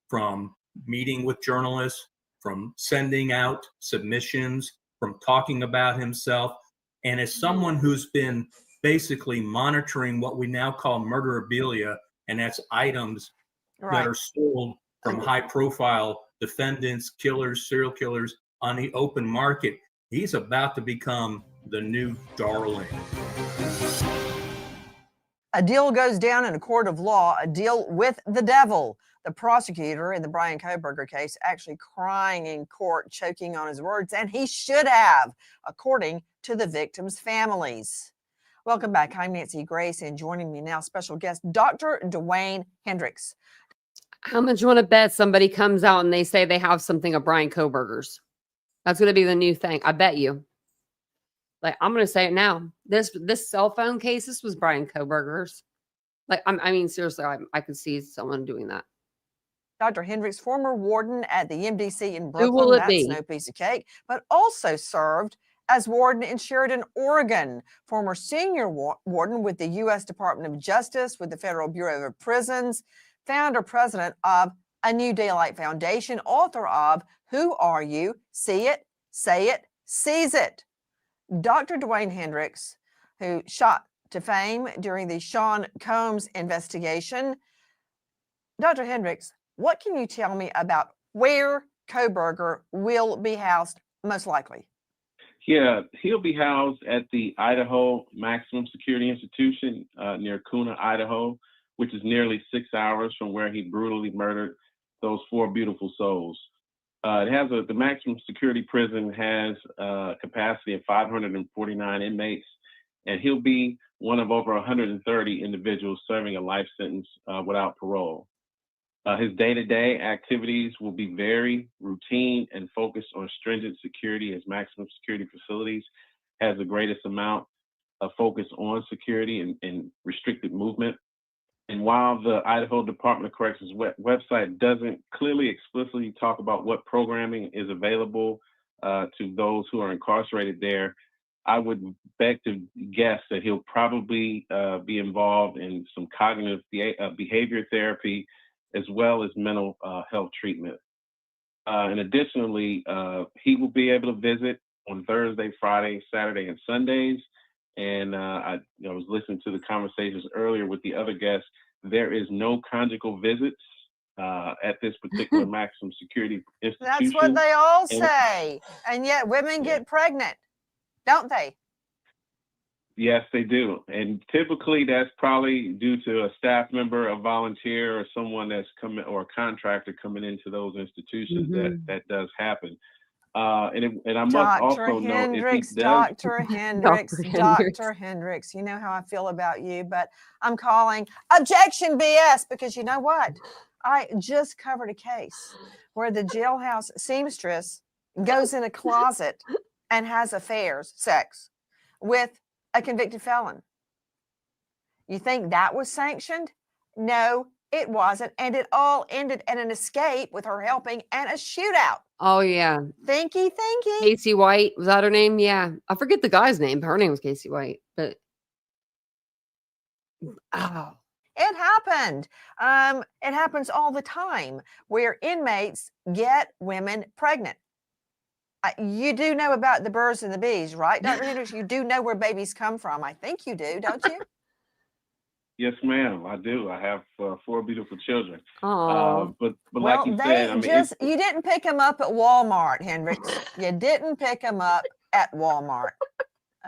from meeting with journalists, from sending out submissions, from talking about himself. And as someone who's been basically monitoring what we now call murderabilia, and that's items that are sold from high-profile defendants, killers, serial killers on the open market. He's about to become the new darling. A deal goes down in a court of law, a deal with the devil. The prosecutor in the Bryan Kohberger case actually crying in court, choking on his words, and he should have, according to the victims' families. Welcome back. I'm Nancy Grace, and joining me now, special guest, Dr. Dwayne Hendricks. How much you want to bet somebody comes out and they say they have something of Bryan Kohberger's? That's going to be the new thing. I bet you. Like, I'm going to say it now. This cell phone case, this was Bryan Kohberger's. Like, I mean, seriously, I could see someone doing that. Dr. Hendricks, former warden at the MDC in Who Brooklyn, will it that's be? no piece of cake, but also served as warden in Sheridan, Oregon, former senior warden with the U.S. Department of Justice, with the Federal Bureau of Prisons, founder, president of A New Daylight Foundation, author of Who Are You? See It, Say It, Seize It. Dr. Dwayne Hendricks, who shot to fame during the Sean Combs investigation. Dr. Hendricks, what can you tell me about where Kohberger will be housed most likely? Yeah, he'll be housed at the Idaho Maximum Security Institution near Kuna, Idaho, which is nearly 6 hours from where he brutally murdered those 4 beautiful souls. The maximum security prison has a capacity of 549 inmates, and he'll be one of over 130 individuals serving a life sentence without parole. His day-to-day activities will be very routine and focused on stringent security, as maximum security facilities has the greatest amount of focus on security and restricted movement. And while the Idaho Department of Corrections website doesn't clearly explicitly talk about what programming is available to those who are incarcerated there, I would beg to guess that he'll probably be involved in some cognitive behavior therapy, as well as mental health treatment. And additionally, he will be able to visit on Thursday, Friday, Saturday, and Sundays. And I was listening to the conversations earlier with the other guests. There is no conjugal visits at this particular maximum security institution. That's what they all say. And yet women get pregnant, don't they? Yes, they do. And typically that's probably due to a staff member, a volunteer, or someone that's coming, or a contractor coming into those institutions. That does happen. And I must also note, if he does, Dr. Hendricks, you know how I feel about you, but I'm calling objection BS, because you know what? I just covered a case where the jailhouse seamstress goes in a closet and has sex with a convicted felon. You think that was sanctioned? No, it wasn't. And it all ended in an escape with her helping and a shootout. Oh, yeah. Thinky. Casey White, was that her name? Yeah. I forget the guy's name, but her name was Casey White. But it happened. It happens all the time where inmates get women pregnant. You do know about the birds and the bees, right, Dr. Hendricks? You do know where babies come from. I think you do, don't you? Yes, ma'am, I do. I have 4 beautiful children. But well, like you said, I mean, you didn't pick them up at Walmart, Hendricks. You didn't pick them up at Walmart.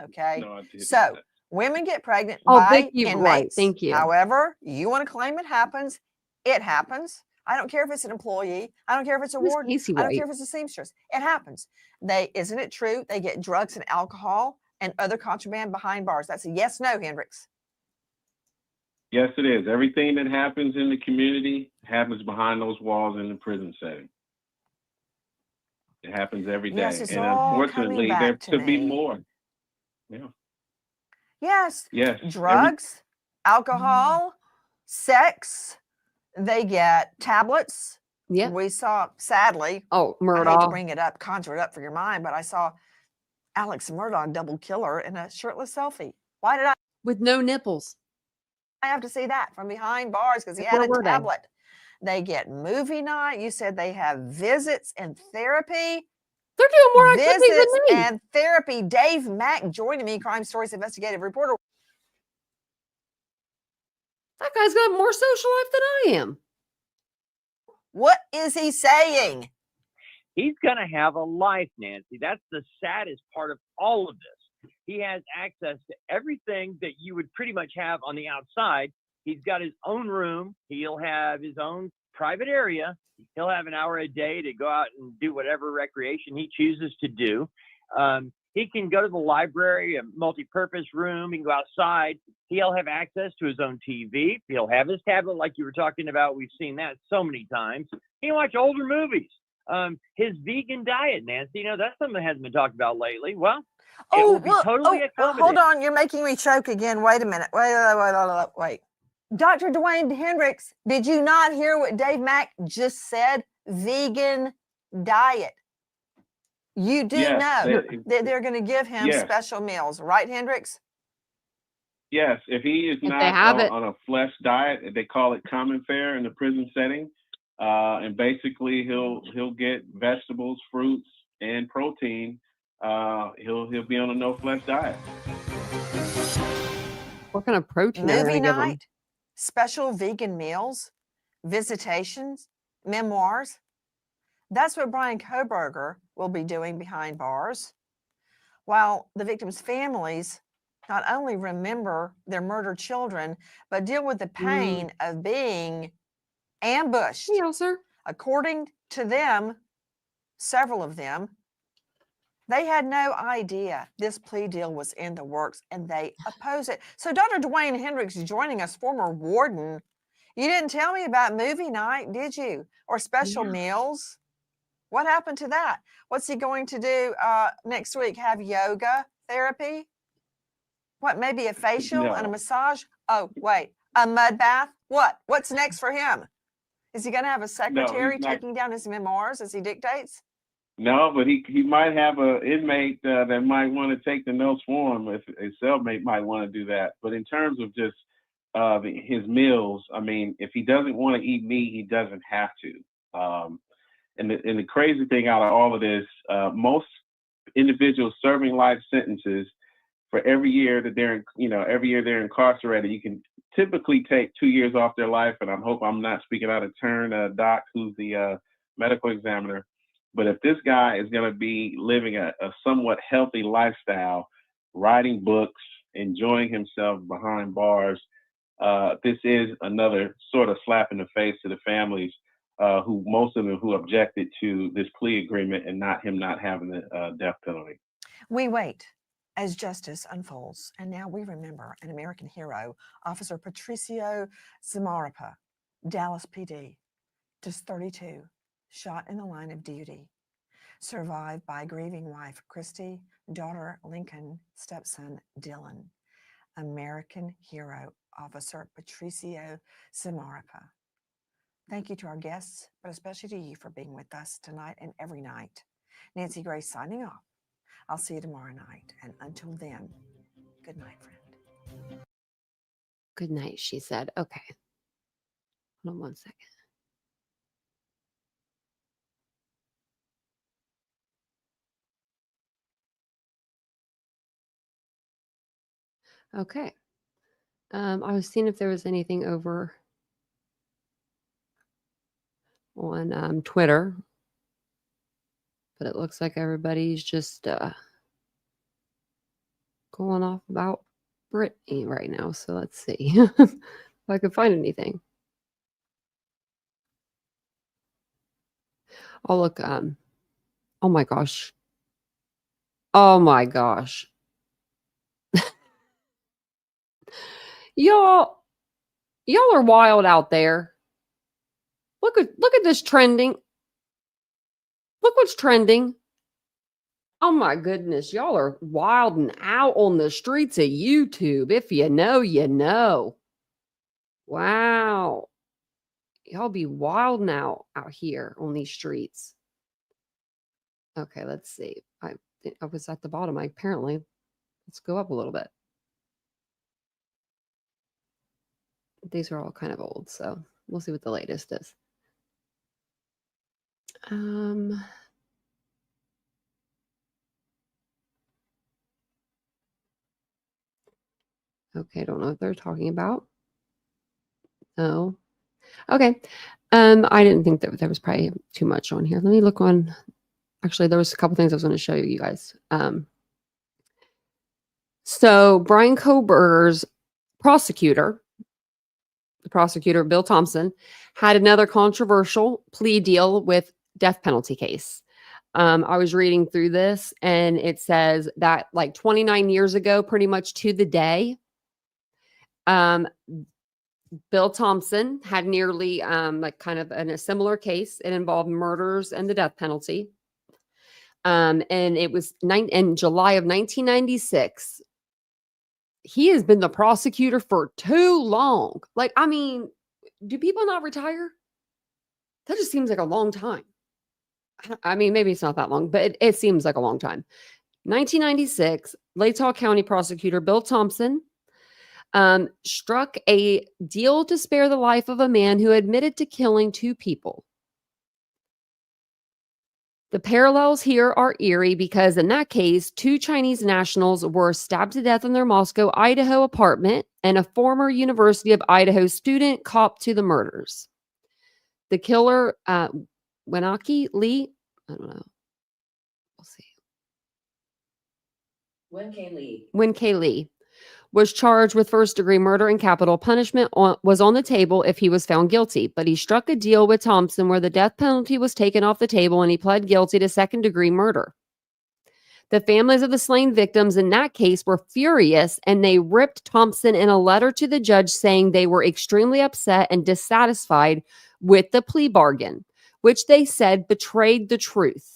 Okay. No, I didn't. So women get pregnant by inmates. Right. Thank you. However, you want to claim it happens. It happens. I don't care if it's an employee. I don't care if it's a warden. I don't care if it's a seamstress. It happens. Isn't it true? They get drugs and alcohol and other contraband behind bars. That's a yes, no, Hendricks. Yes, it is. Everything that happens in the community happens behind those walls in the prison setting. It happens every day. Yes, it's and all unfortunately, coming there back to could be me. more. Yeah. Yes. Yes. Drugs, alcohol, sex. They get tablets. Yeah. We saw, sadly, I hate to Murdaugh. bring it up, conjure it up for your mind, but I saw Alex Murdaugh double killer in a shirtless selfie. Why did I? With no nipples. I have to see that from behind bars because he Where had a were they? tablet. They get movie night. You said they have visits and therapy. They're doing more activities Visits than me. and therapy. Dave Mack joining me, Crime Stories investigative reporter. That guy's got more social life than I am. What is he saying? He's going to have a life, Nancy. That's the saddest part of all of this. He has access to everything that you would pretty much have on the outside. He's got his own room. He'll have his own private area. He'll have an hour a day to go out and do whatever recreation he chooses to do. He can go to the library, a multi-purpose room. He can go outside. He'll have access to his own TV. He'll have his tablet like you were talking about. We've seen that so many times. He can watch older movies. His vegan diet, Nancy, that's something that hasn't been talked about lately. Well, it will be totally accommodated. Hold on. You're making me choke again. Wait a minute. Wait. Dr. Dwayne Hendricks, did you not hear what Dave Mack just said? Vegan diet. You do know that they're going to give him special meals, right, Hendricks? Yes, if he is not on a flesh diet, they call it common fare in the prison setting, and basically he'll get vegetables, fruits, and protein. He'll be on a no flesh diet. What kind of protein are Movie they give him? night, special vegan meals, visitations, memoirs. That's what Bryan Kohberger will be doing behind bars, while the victims' families not only remember their murdered children, but deal with the pain of being ambushed. Yes, sir. According to them, several of them, they had no idea this plea deal was in the works, and they oppose it. So Dr. Dwayne Hendricks joining us, former warden. You didn't tell me about movie night, did you? Or special meals? What happened to that? What's he going to do next week? Have yoga therapy? What, maybe a facial and a massage? Oh, wait, a mud bath? What? What's next for him? Is he going to have a secretary taking down his memoirs as he dictates? No, but he might have an inmate that might want to take the notes for him. If a cellmate might want to do that. But in terms of just his meals, I mean, if he doesn't want to eat meat, he doesn't have to. And the crazy thing out of all of this, most individuals serving life sentences, for every year that they're incarcerated, you can typically take 2 years off their life. And I hope I'm not speaking out of turn, Doc, who's the medical examiner. But if this guy is going to be living a somewhat healthy lifestyle, writing books, enjoying himself behind bars, this is another sort of slap in the face to the families, who most of them who objected to this plea agreement and not having the death penalty. We wait as justice unfolds. And now we remember an American hero, Officer Patricio Zamarripa, Dallas PD, just 32, shot in the line of duty, survived by grieving wife Christy, daughter Lincoln, stepson Dylan. American hero, Officer Patricio Zamarripa. Thank you to our guests, but especially to you for being with us tonight and every night. Nancy Grace signing off. I'll see you tomorrow night. And until then, good night, friend. Good night, she said. Okay. Hold on 1 second. Okay. I was seeing if there was anything over on Twitter, but it looks like everybody's just going off about Brittany right now. So let's see if I can find anything. Oh, look. Oh my gosh. Oh my gosh. Y'all are wild out there. Look at this trending. Look what's trending. Oh my goodness, y'all are wilding out on the streets of YouTube. If you know, you know. Wow. Y'all be wilding out here on these streets. Okay, let's see. I was at the bottom. Apparently, let's go up a little bit. These are all kind of old, so we'll see what the latest is. Okay, I don't know what they're talking about. Oh, okay. I didn't think that there was probably too much on here. Let me look on. Actually, there was a couple things I was going to show you guys. So Bryan Kohberger's prosecutor, the prosecutor Bill Thompson, had another controversial plea deal with death penalty case. I was reading through this, and it says that like 29 years ago, pretty much to the day, Bill Thompson had nearly like kind of in a similar case. It involved murders and the death penalty. And it was in July of 1996. He has been the prosecutor for too long. Like, I mean, do people not retire? That just seems like a long time. I mean, maybe it's not that long, but it seems like a long time. 1996, Latah County prosecutor Bill Thompson struck a deal to spare the life of a man who admitted to killing 2 people. The parallels here are eerie because in that case, 2 Chinese nationals were stabbed to death in their Moscow, Idaho apartment, and a former University of Idaho student copped to the murders. The killer, Wenaki Lee, I don't know. We'll see. Wen K. Lee was charged with first-degree murder and capital punishment was on the table if he was found guilty, but he struck a deal with Thompson where the death penalty was taken off the table and he pled guilty to second-degree murder. The families of the slain victims in that case were furious, and they ripped Thompson in a letter to the judge saying they were extremely upset and dissatisfied with the plea bargain, which they said betrayed the truth.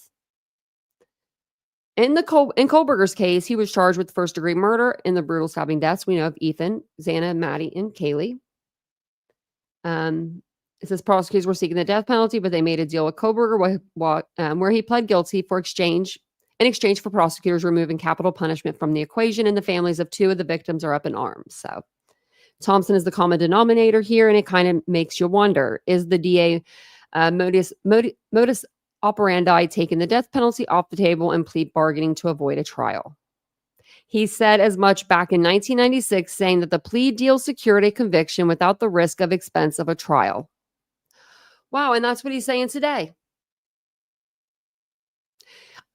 In Kohberger's case, he was charged with first-degree murder in the brutal stabbing deaths we know of Ethan, Xana, Maddie, and Kaylee. It says prosecutors were seeking the death penalty, but they made a deal with Kohberger where he pled guilty in exchange for prosecutors removing capital punishment from the equation, and the families of 2 of the victims are up in arms. So Thompson is the common denominator here, and it kind of makes you wonder, is the DA modus operandi taking the death penalty off the table and plea bargaining to avoid a trial? He said as much back in 1996, saying that the plea deal secured a conviction without the risk of expense of a trial. Wow, and that's what he's saying today.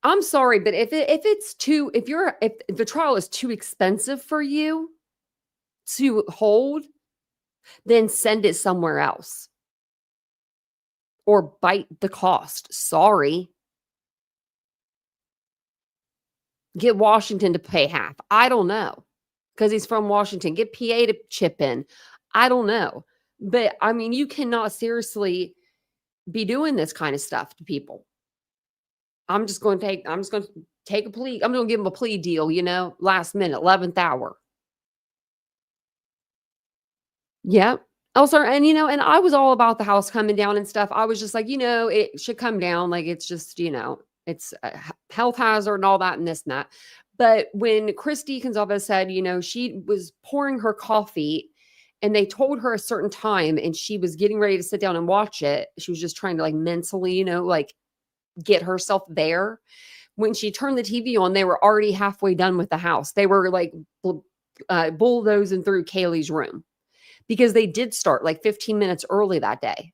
I'm sorry, but if the trial is too expensive for you to hold, then send it somewhere else. Or bite the cost. Sorry. Get Washington to pay half. I don't know. Because he's from Washington. Get PA to chip in. I don't know. But I mean, you cannot seriously be doing this kind of stuff to people. I'm just going to take a plea. I'm going to give him a plea deal, last minute, 11th hour. Yep. Also, and and I was all about the house coming down and stuff. I was just like, it should come down. Like, it's just, it's a health hazard and all that and this and that. But when Christy Gonzalez said, she was pouring her coffee and they told her a certain time and she was getting ready to sit down and watch it. She was just trying to mentally, get herself there. When she turned the TV on, they were already halfway done with the house. They were bulldozing through Kaylee's room. Because they did start 15 minutes early that day.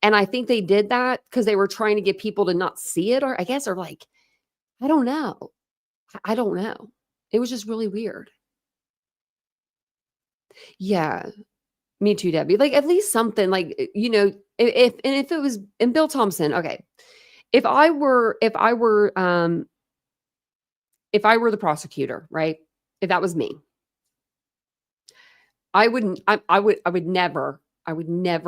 And I think they did that because they were trying to get people to not see it, or I guess, I don't know. I don't know. It was just really weird. Yeah. Me too, Debbie. At least something if it was, and Bill Thompson, okay. If I were the prosecutor, right? If that was me, I would never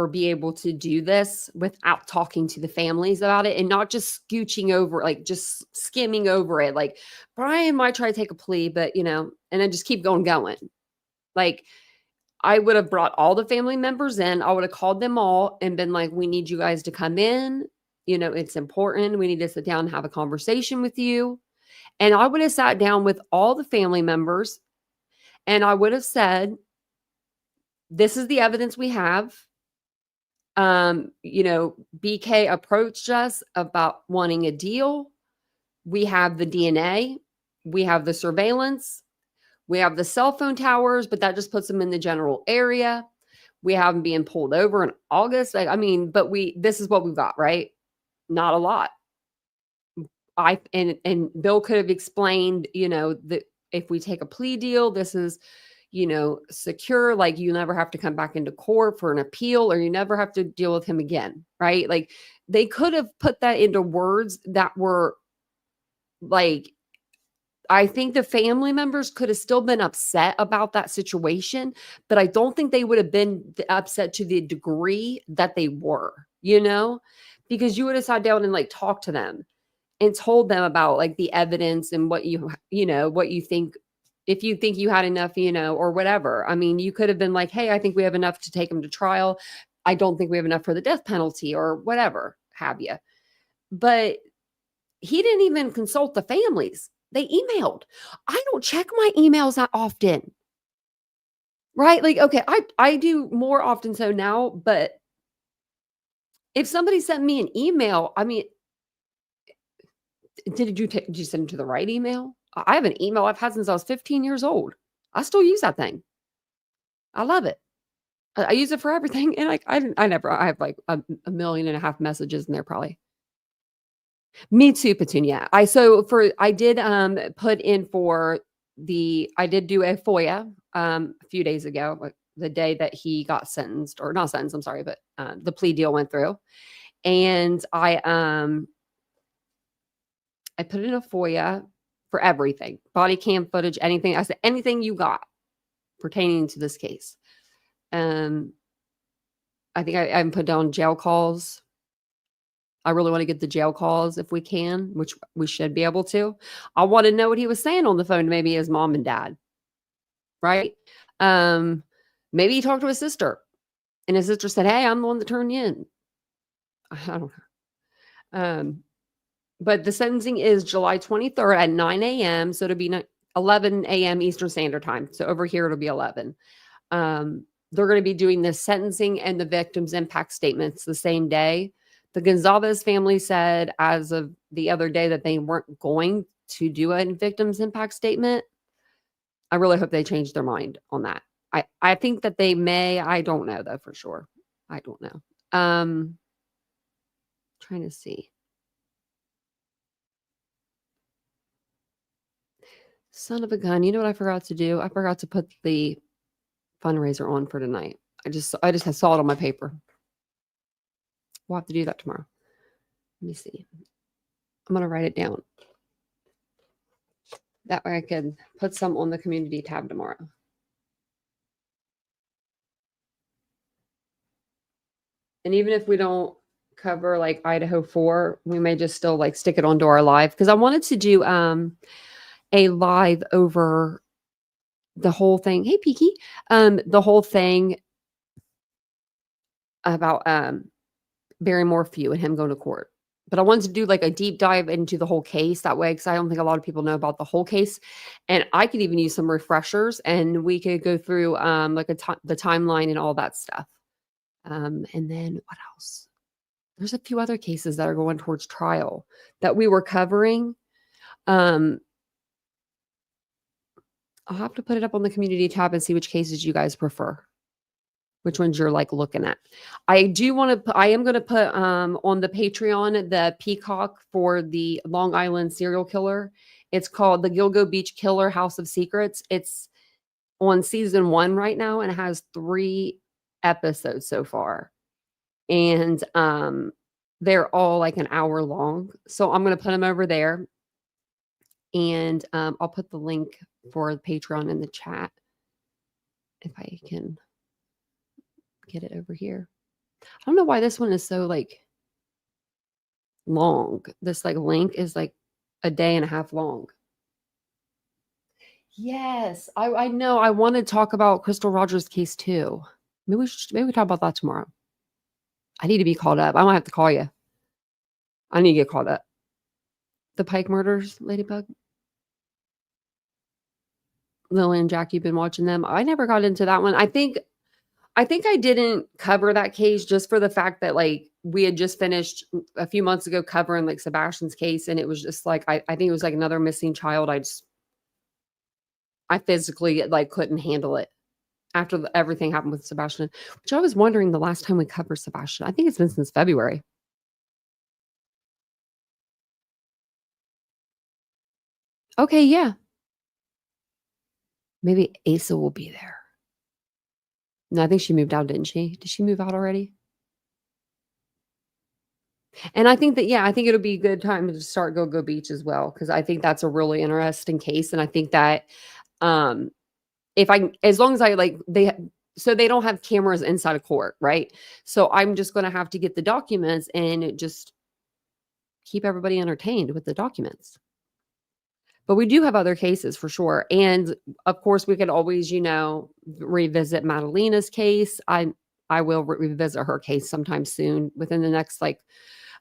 be able to do this without talking to the families about it and not just scooching over, just skimming over it. Bryan might try to take a plea, but and then just keep going. I would have brought all the family members in. I would have called them all and been like, we need you guys to come in. It's important. We need to sit down and have a conversation with you. And I would have sat down with all the family members and I would have said, this is the evidence we have. BK approached us about wanting a deal. We have the DNA. We have the surveillance. We have the cell phone towers, but that just puts them in the general area. We have him being pulled over in August. Like, I mean, but this is what we've got, right? Not a lot. And Bill could have explained, that if we take a plea deal, this is, secure, like you never have to come back into court for an appeal, or you never have to deal with him again, right? Like they could have put that into words that were like, I think the family members could have still been upset about that situation, but I don't think they would have been upset to the degree that they were, because you would have sat down and like talked to them and told them about like the evidence and what what you think, if you think you had enough, or whatever. I mean, you could have been like, hey, I think we have enough to take him to trial. I don't think we have enough for the death penalty, or whatever have you. But he didn't even consult the families. They emailed. I don't check my emails that often. Right? Like, okay, I do more often so now, but if somebody sent me an email, I mean, did you send it to the right email? I have an email I've had since I was 15 years old. I still use that thing. I love it. I use it for everything. And like, I have like a 1.5 million messages in there probably. Me too, Petunia. I did put in for I did do a FOIA a few days ago, like the day that he got sentenced, or not sentenced, I'm sorry, but the plea deal went through. And I put in a FOIA for everything, body cam footage, anything. I said, anything you got pertaining to this case. I think I put down jail calls. I really want to get the jail calls if we can, which we should be able to. I want to know what he was saying on the phone to maybe his mom and dad, right? Maybe he talked to his sister, and his sister said, hey, I'm the one that turned you in. I don't know. But the sentencing is July 23rd at 9 a.m. So it'll be 11 a.m. Eastern Standard Time. So over here, it'll be 11. They're going to be doing the sentencing and the victim's impact statements the same day. The Gonzalez family said as of the other day that they weren't going to do a victim's impact statement. I really hope they change their mind on that. I think that they may. I don't know, though, for sure. I don't know. Trying to see. Son of a gun. You know what I forgot to do? I forgot to put the fundraiser on for tonight. I just saw it on my paper. We'll have to do that tomorrow. Let me see. I'm going to write it down. That way I can put some on the community tab tomorrow. And even if we don't cover like Idaho 4, we may just still like stick it onto our live, because I wanted to do a live over the whole thing. Hey, Peaky. The whole thing about Barrymore Few and him going to court. But I wanted to do like a deep dive into the whole case that way, because I don't think a lot of people know about the whole case. And I could even use some refreshers, and we could go through like the timeline and all that stuff. And then what else? There's a few other cases that are going towards trial that we were covering. I'll have to put it up on the community tab and see which cases you guys prefer. Which ones you're like looking at. I am going to put on the Patreon the Peacock for the Long Island serial killer. It's called the Gilgo Beach Killer House of Secrets. It's on season 1 right now, and it has 3 episodes so far. And they're all like an hour long. So I'm going to put them over there. And I'll put the link for the Patreon in the chat if I can get it over here. I don't know why this one is so like long. This like link is like a day and a half long. Yes, I know. I want to talk about Crystal Rogers' case too. Maybe we talk about that tomorrow. I need to be caught up. I might have to call you. I need to get caught up. The Pike murders, Ladybug. Lily and Jack, you've been watching them. I never got into that one. I think I didn't cover that case just for the fact that like we had just finished a few months ago covering like Sebastian's case, and it was just like I think it was like another missing child. I physically like couldn't handle it. after everything happened with Sebastian, which I was wondering the last time we covered Sebastian. I think it's been since February. Okay, yeah. Maybe Asa will be there. No, I think she moved out, didn't she? Did she move out already? And I think that, yeah, I think it'll be a good time to start Go Beach as well, because I think that's a really interesting case. And I think that if I, as long as I like, so they don't have cameras inside of court, right? So I'm just going to have to get the documents and just keep everybody entertained with the documents. But we do have other cases for sure. And of course, we could always, revisit Madalena's case. I will revisit her case sometime soon within the next,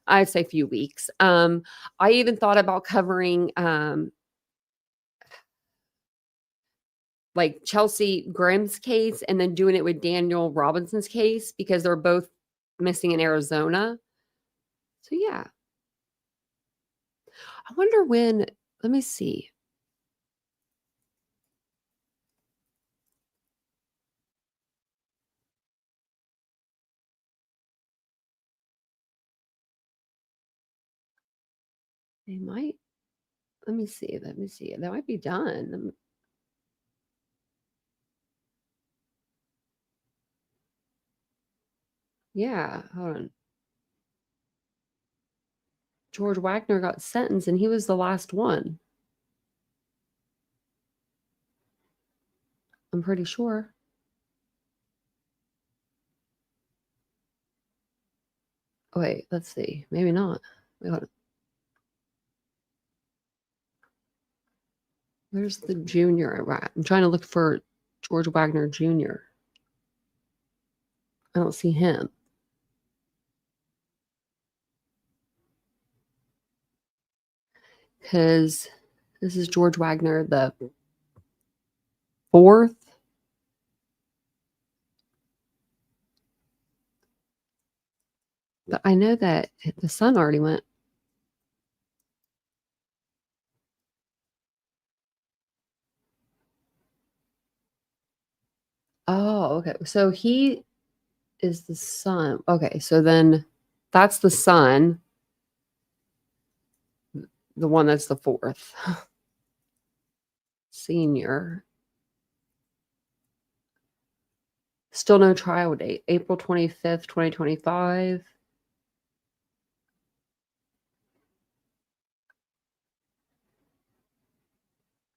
I'd say few weeks. I even thought about covering Chelsea Grimm's case and then doing it with Daniel Robinson's case because they're both missing in Arizona. So yeah. I wonder when, let me see. They might, let me see. They might be done. Yeah, hold on. George Wagner got sentenced and he was the last one. I'm pretty sure. Oh, wait, let's see. Maybe not. Wait, hold on. Where's the junior? I'm trying to look for George Wagner Jr. I don't see him. Because this is George Wagner, the 4th. But I know that the son already went. Oh, okay. So he is the son. Okay, so then that's the son. The one that's the 4th. Senior. Still no trial date. April 25th, 2025.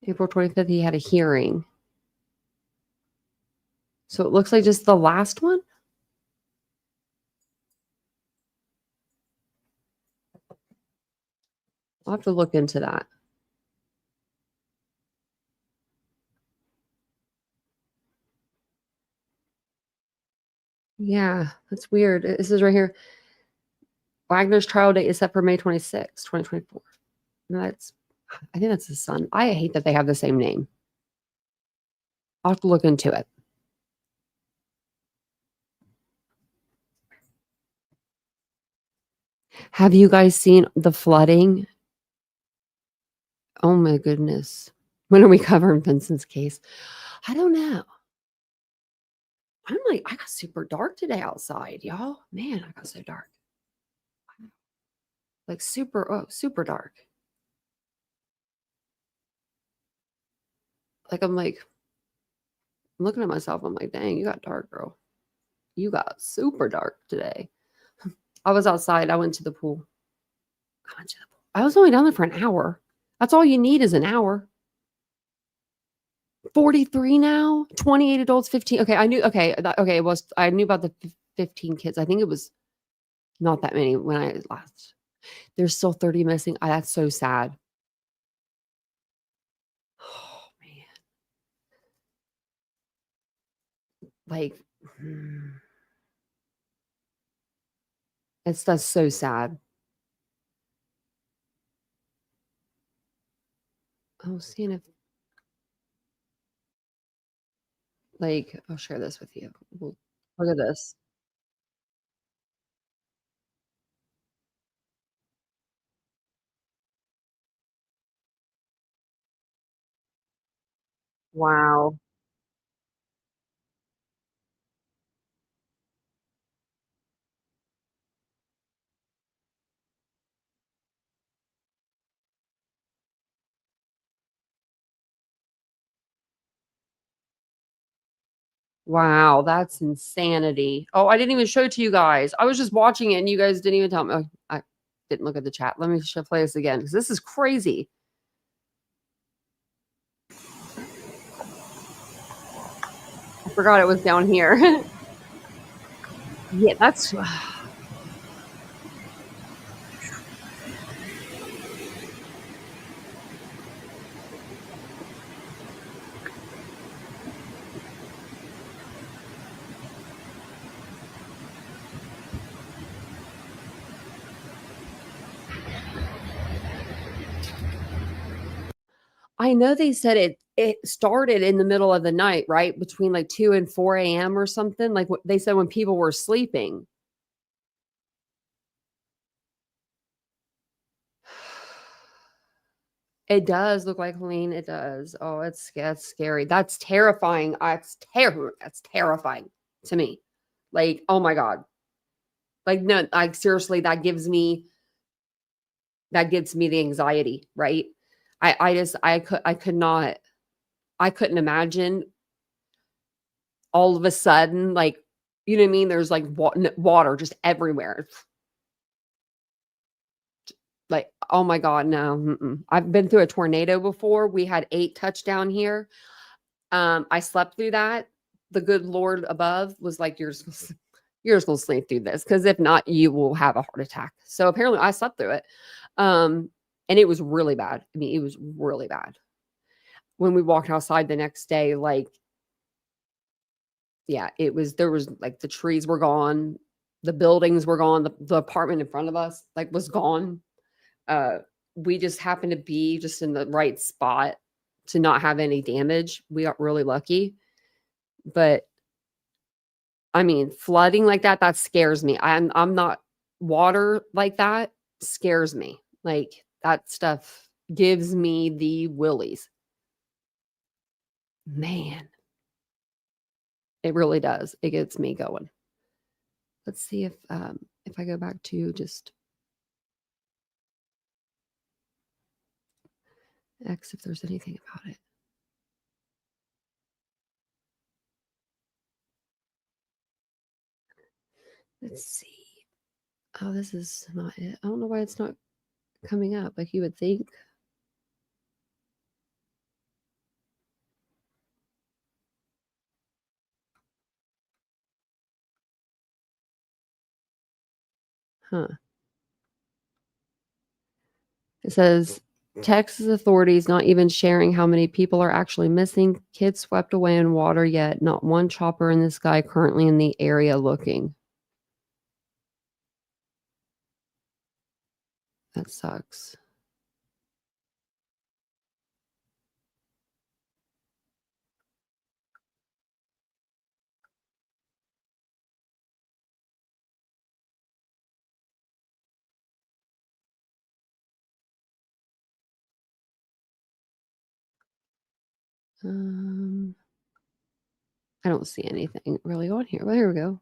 April 25th, he had a hearing. So it looks like just the last one? I'll have to look into that. Yeah, that's weird. This is right here. Wagner's trial date is set for May 26, 2024. And I think that's his son. I hate that they have the same name. I'll have to look into it. Have you guys seen the flooding? Oh my goodness. When are we covering Vincent's case? I don't know. I got super dark today outside, y'all. Man, I got so dark. Super dark. I'm looking at myself. I'm like, dang, you got dark, girl. You got super dark today. I was outside. I went to the pool. I was only down there for an hour. That's all you need is an hour. 43 now, 28 adults, 15. Okay, I knew. Okay, I knew about the 15 kids. I think it was not that many when I last. There's still 30 missing. That's so sad. Oh man, that's so sad. I was seeing if I'll share this with you. Look at this. Wow. Wow, that's insanity. Oh, I didn't even show it to you guys. I was just watching it and you guys didn't even tell me. Oh, I didn't look at the chat. Let me play this again because this is crazy. I forgot it was down here. Yeah, that's. I know they said it started in the middle of the night, right? Between like 2 and 4 a.m. or something. Like what they said when people were sleeping. It does look like Helene. It does. Oh, that's scary. That's terrifying. That's terrifying to me. Like, oh my God. Like, no, like seriously, that gives me the anxiety, right? I couldn't imagine all of a sudden, like, you know what I mean? There's like water just everywhere. Like, oh my God, no. I've been through a tornado before. We had 8 touchdown here. I slept through that. The good Lord above was like, you're just gonna sleep through this, because if not, you will have a heart attack. So apparently I slept through it. And it was really bad. I mean, it was really bad. When we walked outside the next day, like, yeah, there was like the trees were gone, the buildings were gone, the apartment in front of us like was gone. We just happened to be just in the right spot to not have any damage. We got really lucky. But I mean, flooding like that scares me. I'm not water like that scares me. Like that stuff gives me the willies. Man. It really does. It gets me going. Let's see if I go back to just X, if there's anything about it. Let's see. Oh, this is not it. I don't know why it's not coming up like you would think. Huh. It says Texas authorities not even sharing how many people are actually missing. Kids swept away in water yet. Not one chopper in the sky currently in the area looking. That sucks. I don't see anything really on here. Well, here we go.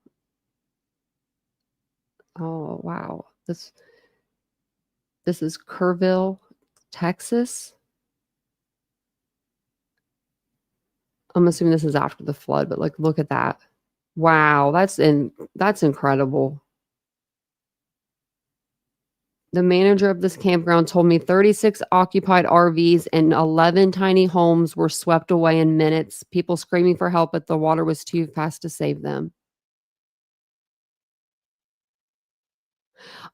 Oh, wow. This is Kerrville, Texas. I'm assuming this is after the flood, but like, look at that. Wow, that's incredible. The manager of this campground told me 36 occupied RVs and 11 tiny homes were swept away in minutes. People screaming for help, but the water was too fast to save them.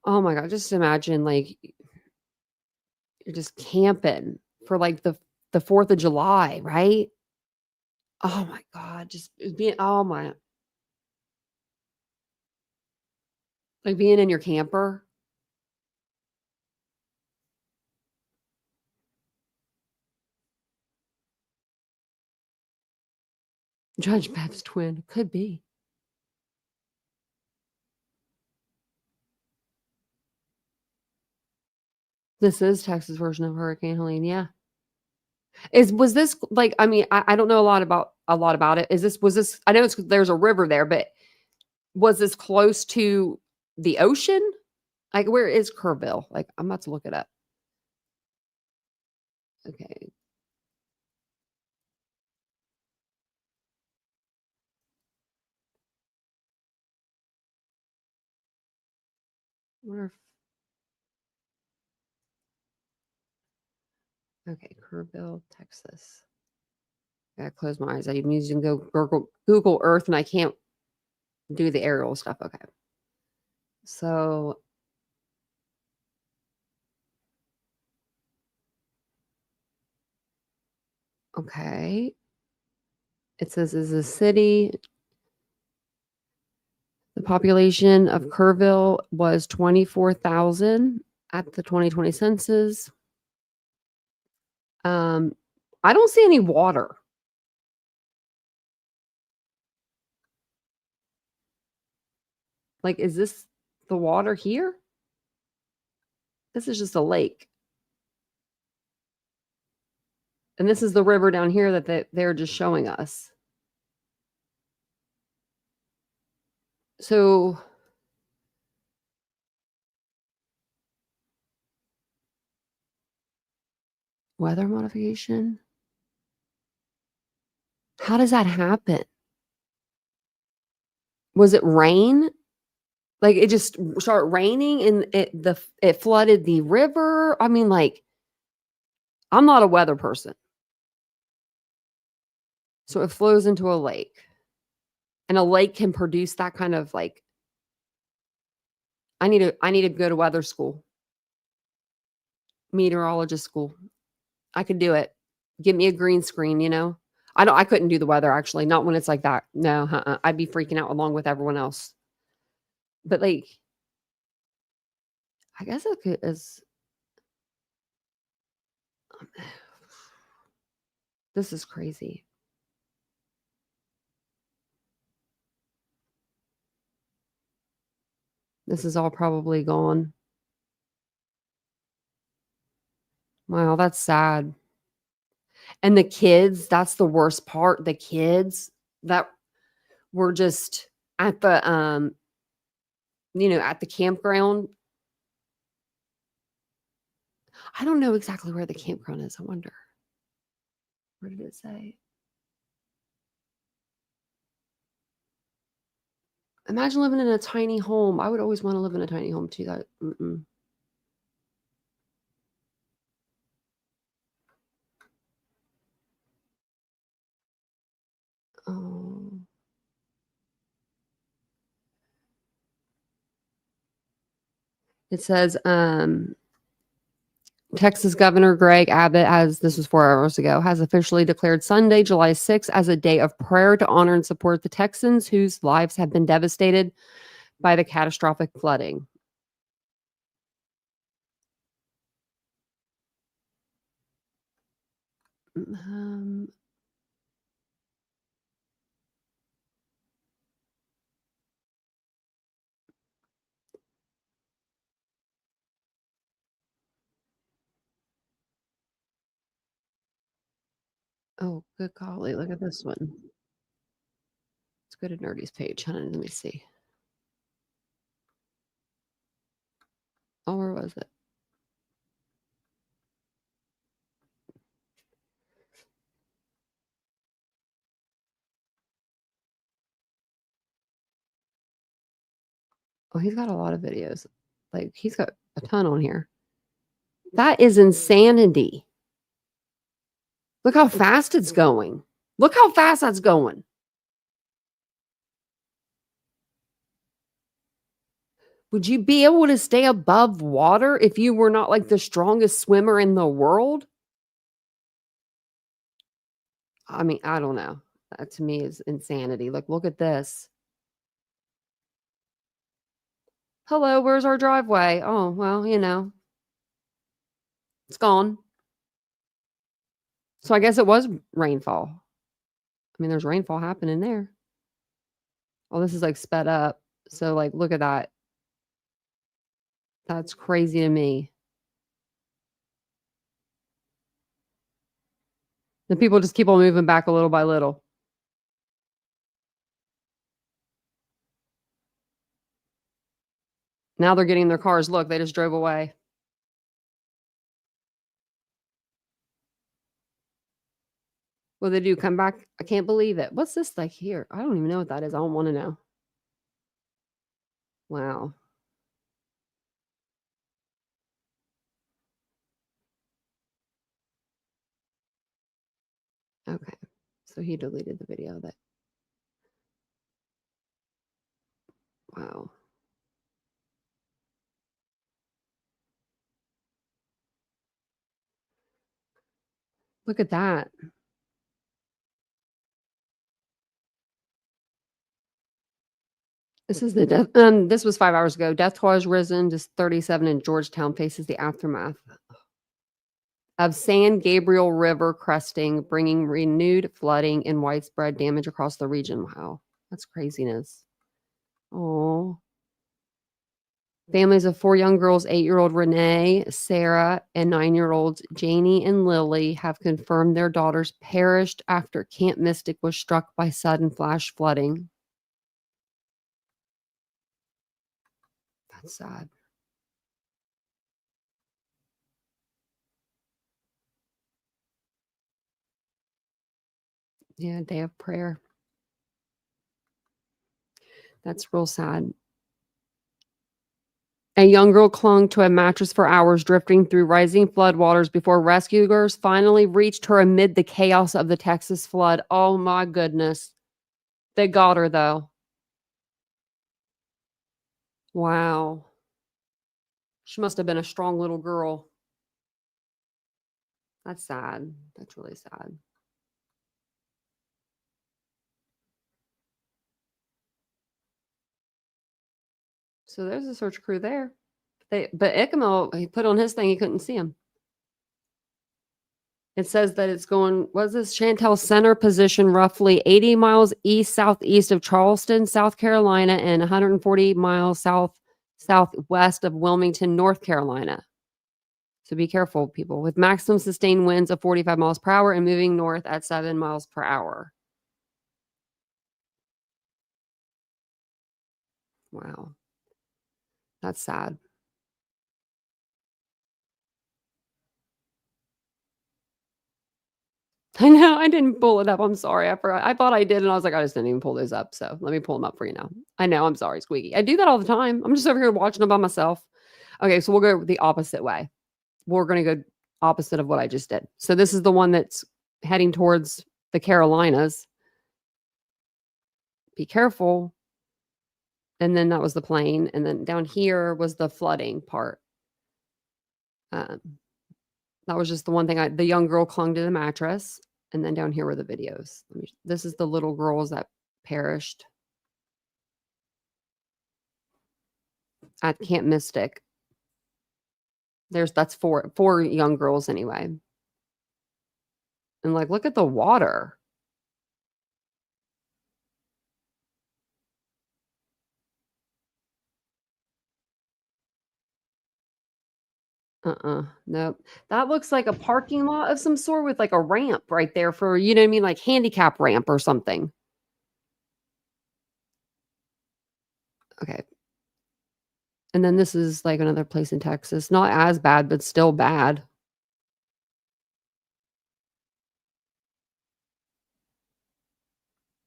Oh my God, just imagine like you're just camping for like the 4th of July, right? Oh my God, just being like being in your camper. Judge Bev's twin. Could be. This is Texas version of Hurricane Helene, yeah. Was this like, I mean, I don't know a lot about it. Was this, I know there's a river there, but was this close to the ocean? Like, where is Kerrville? Like, I'm about to look it up. Okay. wonder if okay, Kerrville, Texas. I gotta close my eyes. I'm using Google Earth and I can't do the aerial stuff. Okay. So okay. It says is a city. The population of Kerrville was 24,000 at the 2020 census. I don't see any water. Like, is this the water here? This is just a lake. And this is the river down here that they're just showing us. So weather modification. How does that happen? Was it rain? Like it just started raining and it flooded the river? I mean, like, I'm not a weather person. So it flows into a lake. And a lake can produce that kind of like I need to go to weather school. Meteorologist school. I could do it. Give me a green screen, you know? I couldn't do the weather actually, not when it's like that. No, I'd be freaking out along with everyone else. But like I guess it could is this is crazy. This is all probably gone. Wow, that's sad. And the kids, that's the worst part. The kids that were just at the at the campground. I don't know exactly where the campground is. I wonder. Where did it say? Imagine living in a tiny home. I would always want to live in a tiny home too. That Oh. It says Texas Governor Greg Abbott this was 4 hours ago, has officially declared Sunday, July 6th as a day of prayer to honor and support the Texans whose lives have been devastated by the catastrophic flooding. Oh, good golly, look at this one. Let's go to Nerdy's page. Hold on, let me see. Oh, where was it? Oh, he's got a lot of videos. Like, he's got a ton on here. That is insanity. Look how fast it's going. Look how fast that's going. Would you be able to stay above water if you were not like the strongest swimmer in the world? I mean, I don't know. That to me is insanity. Like, look at this. Hello, where's our driveway? Oh, well, it's gone. So I guess it was rainfall. I mean, there's rainfall happening there. Oh, this is like sped up. So like, look at that. That's crazy to me. The people just keep on moving back a little by little. Now they're getting in their cars. Look, they just drove away. What they do? Come back? I can't believe it. What's this like here? I don't even know what that is. I don't want to know. Wow. Okay. So he deleted the video that. Wow. Look at that. This is the death. This was 5 hours ago. Death toll has risen to 37 in Georgetown. Faces the aftermath of San Gabriel River cresting, bringing renewed flooding and widespread damage across the region. Wow, that's craziness. Oh. Families of 4 young girls, 8-year-old Renee, Sarah, and 9-year-olds Janie and Lily have confirmed their daughters perished after Camp Mystic was struck by sudden flash flooding. That's sad. Yeah, day of prayer. That's real sad. A young girl clung to a mattress for hours, drifting through rising floodwaters before rescuers finally reached her amid the chaos of the Texas flood. Oh my goodness. They got her though. Wow. She must have been a strong little girl. That's sad. That's really sad. So there's a search crew there. But Icamo, he put on his thing, he couldn't see him. It says that it's going, what's this? Chantel Center position, roughly 80 miles east-southeast of Charleston, South Carolina, and 140 miles southwest of Wilmington, North Carolina. So be careful, people, with maximum sustained winds of 45 miles per hour and moving north at 7 miles per hour. Wow. That's sad. I know, I didn't pull it up. I'm sorry. I forgot. I thought I did, and I was like, I just didn't even pull those up. So let me pull them up for you now. I know, I'm sorry, Squeaky. I do that all the time. I'm just over here watching them by myself. Okay, so we'll go the opposite way. We're going to go opposite of what I just did. So this is the one that's heading towards the Carolinas. Be careful. And then that was the plane. And then down here was the flooding part. That was just the one thing. The young girl clung to the mattress. And then down here were the videos. This is the little girls that perished at Camp Mystic. That's four young girls anyway. And like, look at the water. Nope. That looks like a parking lot of some sort with like a ramp right there for, you know what I mean? Like handicap ramp or something. Okay. And then this is like another place in Texas. Not as bad, but still bad.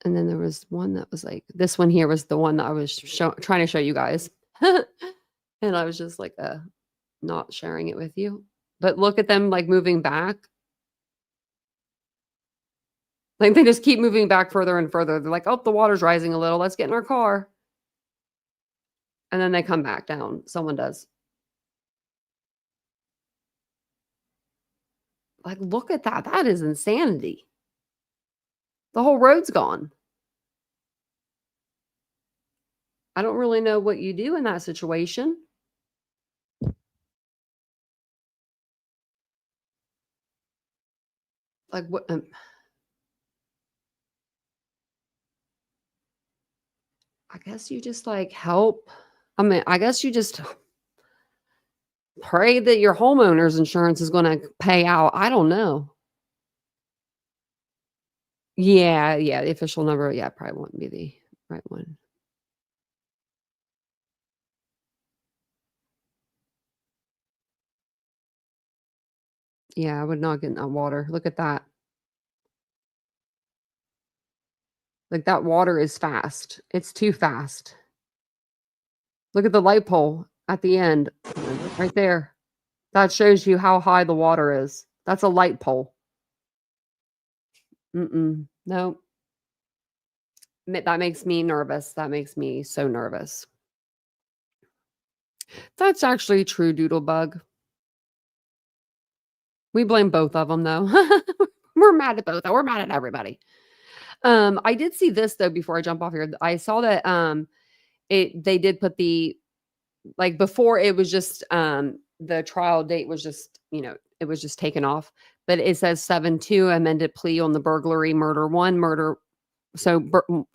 And then there was one that was like, this one here was the one that I was trying to show you guys. And I was just like, not sharing it with you. But look at them like moving back. Like they just keep moving back further and further. They're like, oh, the water's rising a little. Let's get in our car. And then they come back down. Someone does. Like, look at that. That is insanity. The whole road's gone. I don't really know what you do in that situation. Like what? I guess you just like help. I mean, I guess you just pray that your homeowner's insurance is going to pay out. I don't know. Yeah, the official number, probably wouldn't be the right one. Yeah, I would not get in that water. Look at that. Like that water is fast. It's too fast. Look at the light pole at the end right there. That shows you how high the water is. That's a light pole. No, that makes me nervous. That makes me so nervous. That's actually true, Doodlebug. We blame both of them, though. We're mad at both. We're mad at everybody. I did see this though before I jump off here. I saw that they did put the, like, before it was just the trial date was just, it was just taken off, but it says 7-2 amended plea on the burglary, murder 1, murder. So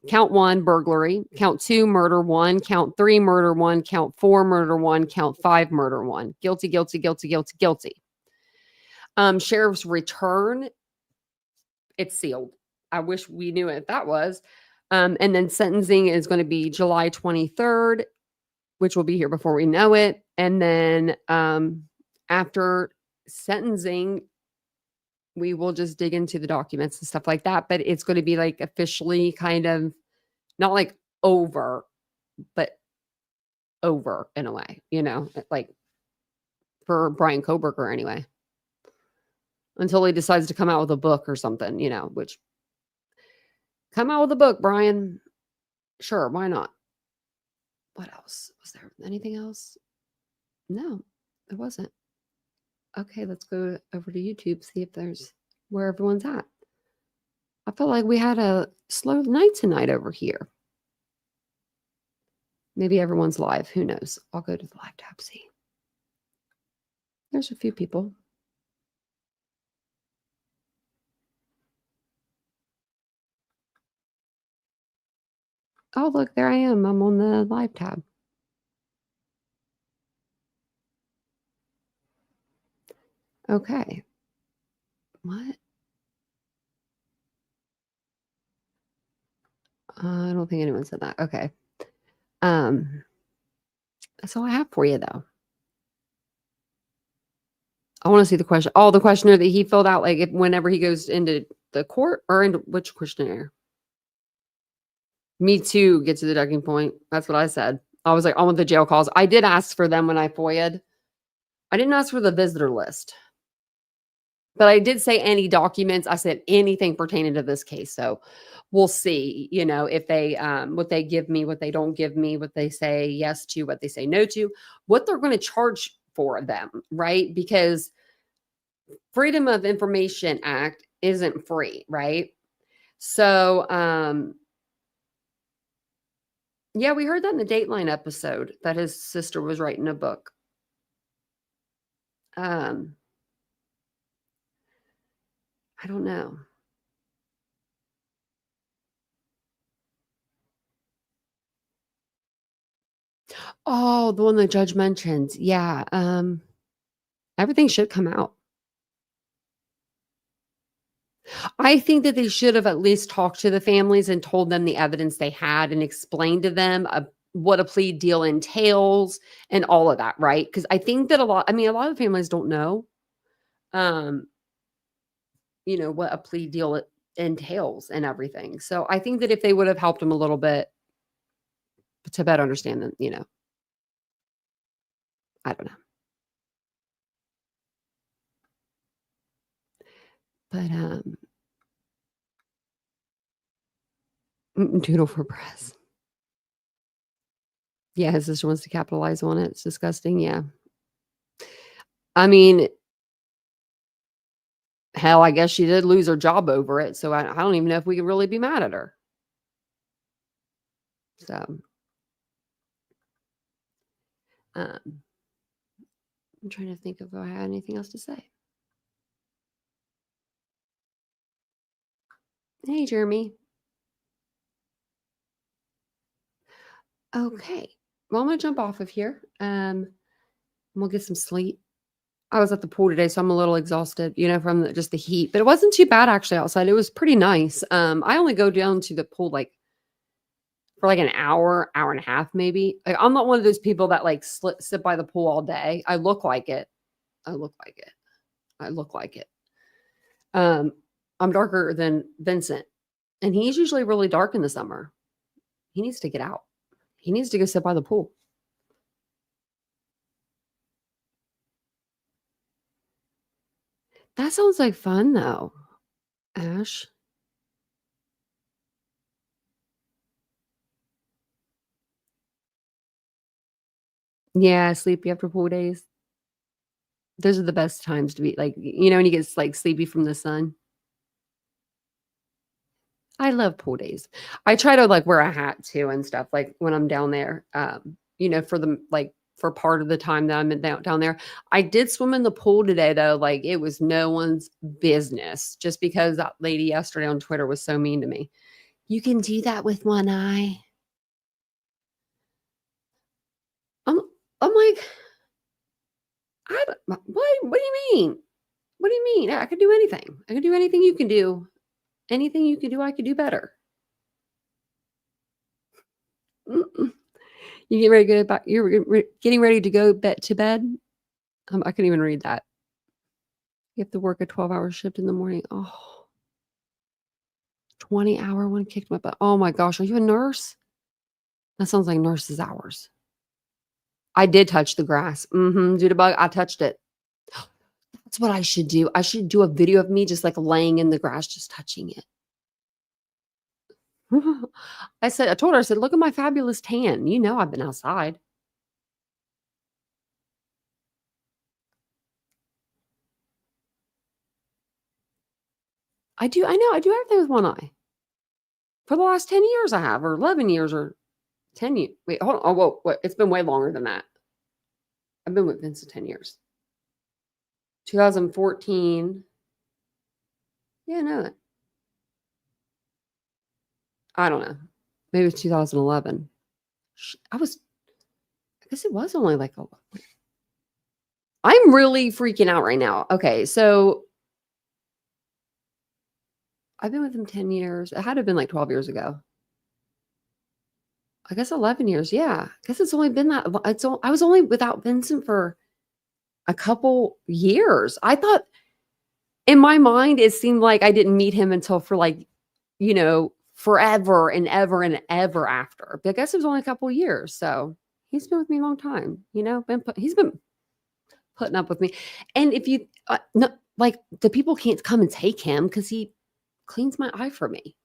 count 1 burglary, count 2 murder 1, count 3 murder 1, count 4 murder 1, count 5 murder 1. Guilty, guilty, guilty, guilty, guilty. Sheriff's return, it's sealed. I wish we knew what that was. And then sentencing is going to be July 23rd, which will be here before we know it. And then after sentencing, we will just dig into the documents and stuff like that. But it's going to be like officially kind of not like over, but over in a way, like for Bryan Kohberger anyway. Until he decides to come out with a book or something, which come out with a book, Bryan. Sure, why not? What else? Was there anything else? No, there wasn't. Okay, let's go over to YouTube, see if there's where everyone's at. I feel like we had a slow night tonight over here. Maybe everyone's live. Who knows? I'll go to the live tab, see. There's a few people. Oh, look, there I am. I'm on the live tab. Okay. What? I don't think anyone said that. Okay. That's all I have for you, though. I want to see the question. Oh, the questionnaire that he filled out, like whenever he goes into the court, or into which questionnaire? Me too. Get to the ducking point. That's what I said. I was like, I want the jail calls. I did ask for them when I FOIA'd. I didn't ask for the visitor list. But I did say any documents. I said anything pertaining to this case. So we'll see, if they, what they give me, what they don't give me, what they say yes to, what they say no to, what they're going to charge for them, right? Because Freedom of Information Act isn't free, right? So, yeah, we heard that in the Dateline episode that his sister was writing a book. I don't know. Oh, the one the judge mentioned. Yeah. Everything should come out. I think that they should have at least talked to the families and told them the evidence they had and explained to them what a plea deal entails and all of that, right? Because I think that a lot of families don't know, what a plea deal entails and everything. So I think that if they would have helped them a little bit to better understand them, I don't know. But doodle for press. Yeah, his sister wants to capitalize on it. It's disgusting. Yeah. I mean, hell, I guess she did lose her job over it. So I don't even know if we can really be mad at her. So I'm trying to think if I had anything else to say. Hey, Jeremy. Okay. Well, I'm going to jump off of here. We'll get some sleep. I was at the pool today, so I'm a little exhausted, from just the heat. But it wasn't too bad, actually, outside. It was pretty nice. I only go down to the pool, for an hour and a half, maybe. I'm not one of those people that, sit by the pool all day. I look like it. I'm darker than Vincent. And he's usually really dark in the summer. He needs to get out. He needs to go sit by the pool. That sounds like fun, though, Ash. Yeah, sleepy after pool days. Those are the best times to be like, when you get like sleepy from the sun. I love pool days. I try to like wear a hat too and stuff like when I'm down there. For the for part of the time that I'm down there. I did swim in the pool today though. Like it was no one's business just because that lady yesterday on Twitter was so mean to me. You can do that with one eye. I'm like, what do you mean? What do you mean? I could do anything. I could do anything you can do. Anything you can do, I could do better. Mm-mm. You get ready to go back. You're getting ready to go to bed. I couldn't even read that. You have to work a 12-hour shift in the morning. Oh, 20-hour one kicked my butt. Oh my gosh, are you a nurse? That sounds like nurse's hours. I did touch the grass. Jitterbug, I touched it. That's what I should do. I should do a video of me just like laying in the grass, just touching it. I told her, I said, look at my fabulous tan. You know I've been outside. I do everything with one eye. For the last 10 years I have, or 11 years, or 10 years. Wait, hold on. Oh, whoa, it's been way longer than that. I've been with Vincent 10 years. 2014. Yeah, no. I don't know. Maybe it was 2011. I guess it was only like I'm really freaking out right now. Okay, so I've been with him 10 years. It had to have been like 12 years ago. I guess 11 years. Yeah. I guess it's only been that. I was only without Vincent for a couple years. I thought in my mind, it seemed like I didn't meet him until for like, forever and ever and ever after. But I guess it was only a couple years. So he's been with me a long time, he's been putting up with me. And if you, no, like the people can't come and take him because he cleans my eye for me.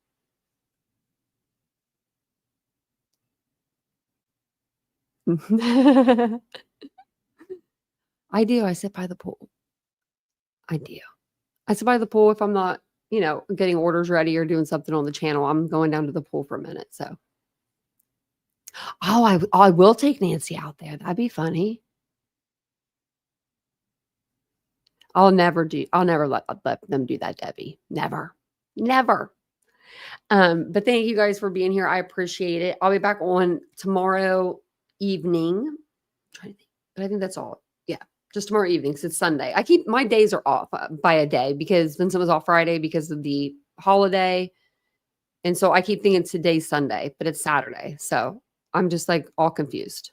I do. I sit by the pool. I do. I sit by the pool if I'm not, getting orders ready or doing something on the channel. I'm going down to the pool for a minute. So, I will take Nancy out there. That'd be funny. I'll never let them do that, Debbie. Never. But thank you guys for being here. I appreciate it. I'll be back on tomorrow evening. I'm trying to think, but I think that's all. Yeah, just tomorrow evening because it's Sunday. My days are off by a day because Vincent was off Friday because of the holiday. And so I keep thinking today's Sunday, but it's Saturday. So I'm just like all confused.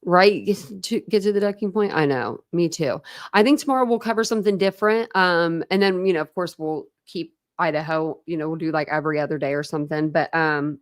Right? Get to the ducking point. I know. Me too. I think tomorrow we'll cover something different. And then, of course, we'll keep Idaho, we'll do like every other day or something. But I'm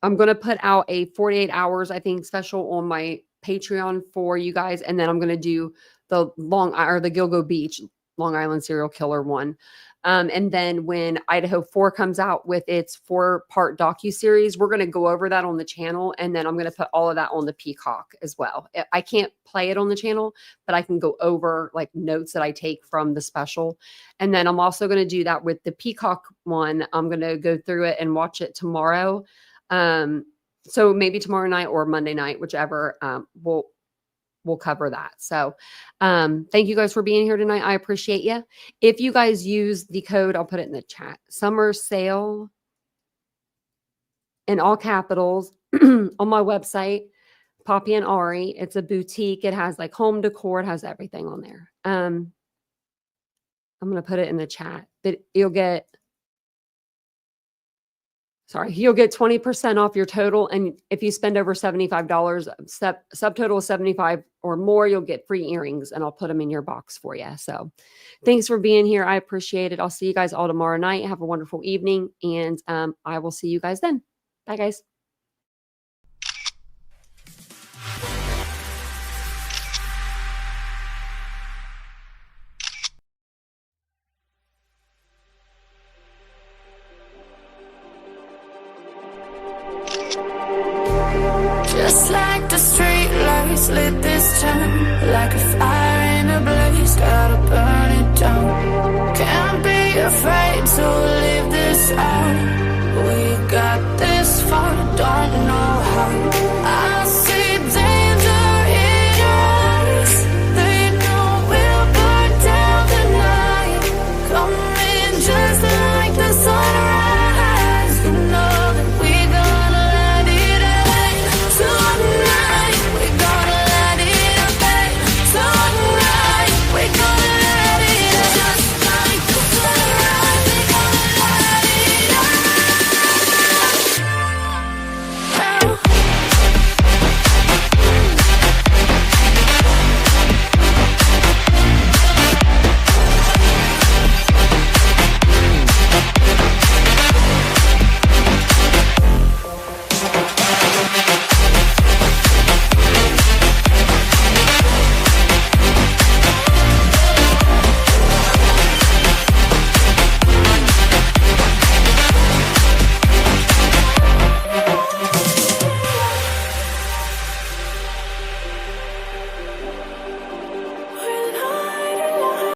going to put out a 48 hours, I think, special on my Patreon for you guys. And then I'm going to do the Gilgo Beach Long Island serial killer one. And then when Idaho 4 comes out with its 4-part docuseries, we're going to go over that on the channel. And then I'm going to put all of that on the Peacock as well. I can't play it on the channel, but I can go over like notes that I take from the special. And then I'm also going to do that with the Peacock one. I'm going to go through it and watch it tomorrow. So maybe tomorrow night or Monday night, whichever, we'll cover that. So, thank you guys for being here tonight. I appreciate you. If you guys use the code, I'll put it in the chat, summer sale in all capitals on my website, Poppy and Ari. It's a boutique. It has like home decor. It has everything on there. I'm going to put it in the chat, but you'll get 20% off your total. And if you spend over $75, subtotal of 75 or more, you'll get free earrings and I'll put them in your box for you. So thanks for being here. I appreciate it. I'll see you guys all tomorrow night. Have a wonderful evening. And I will see you guys then. Bye guys. Just like the street lights lit this town, like a fire in a blaze, gotta burn it down. Can't be afraid to leave this out.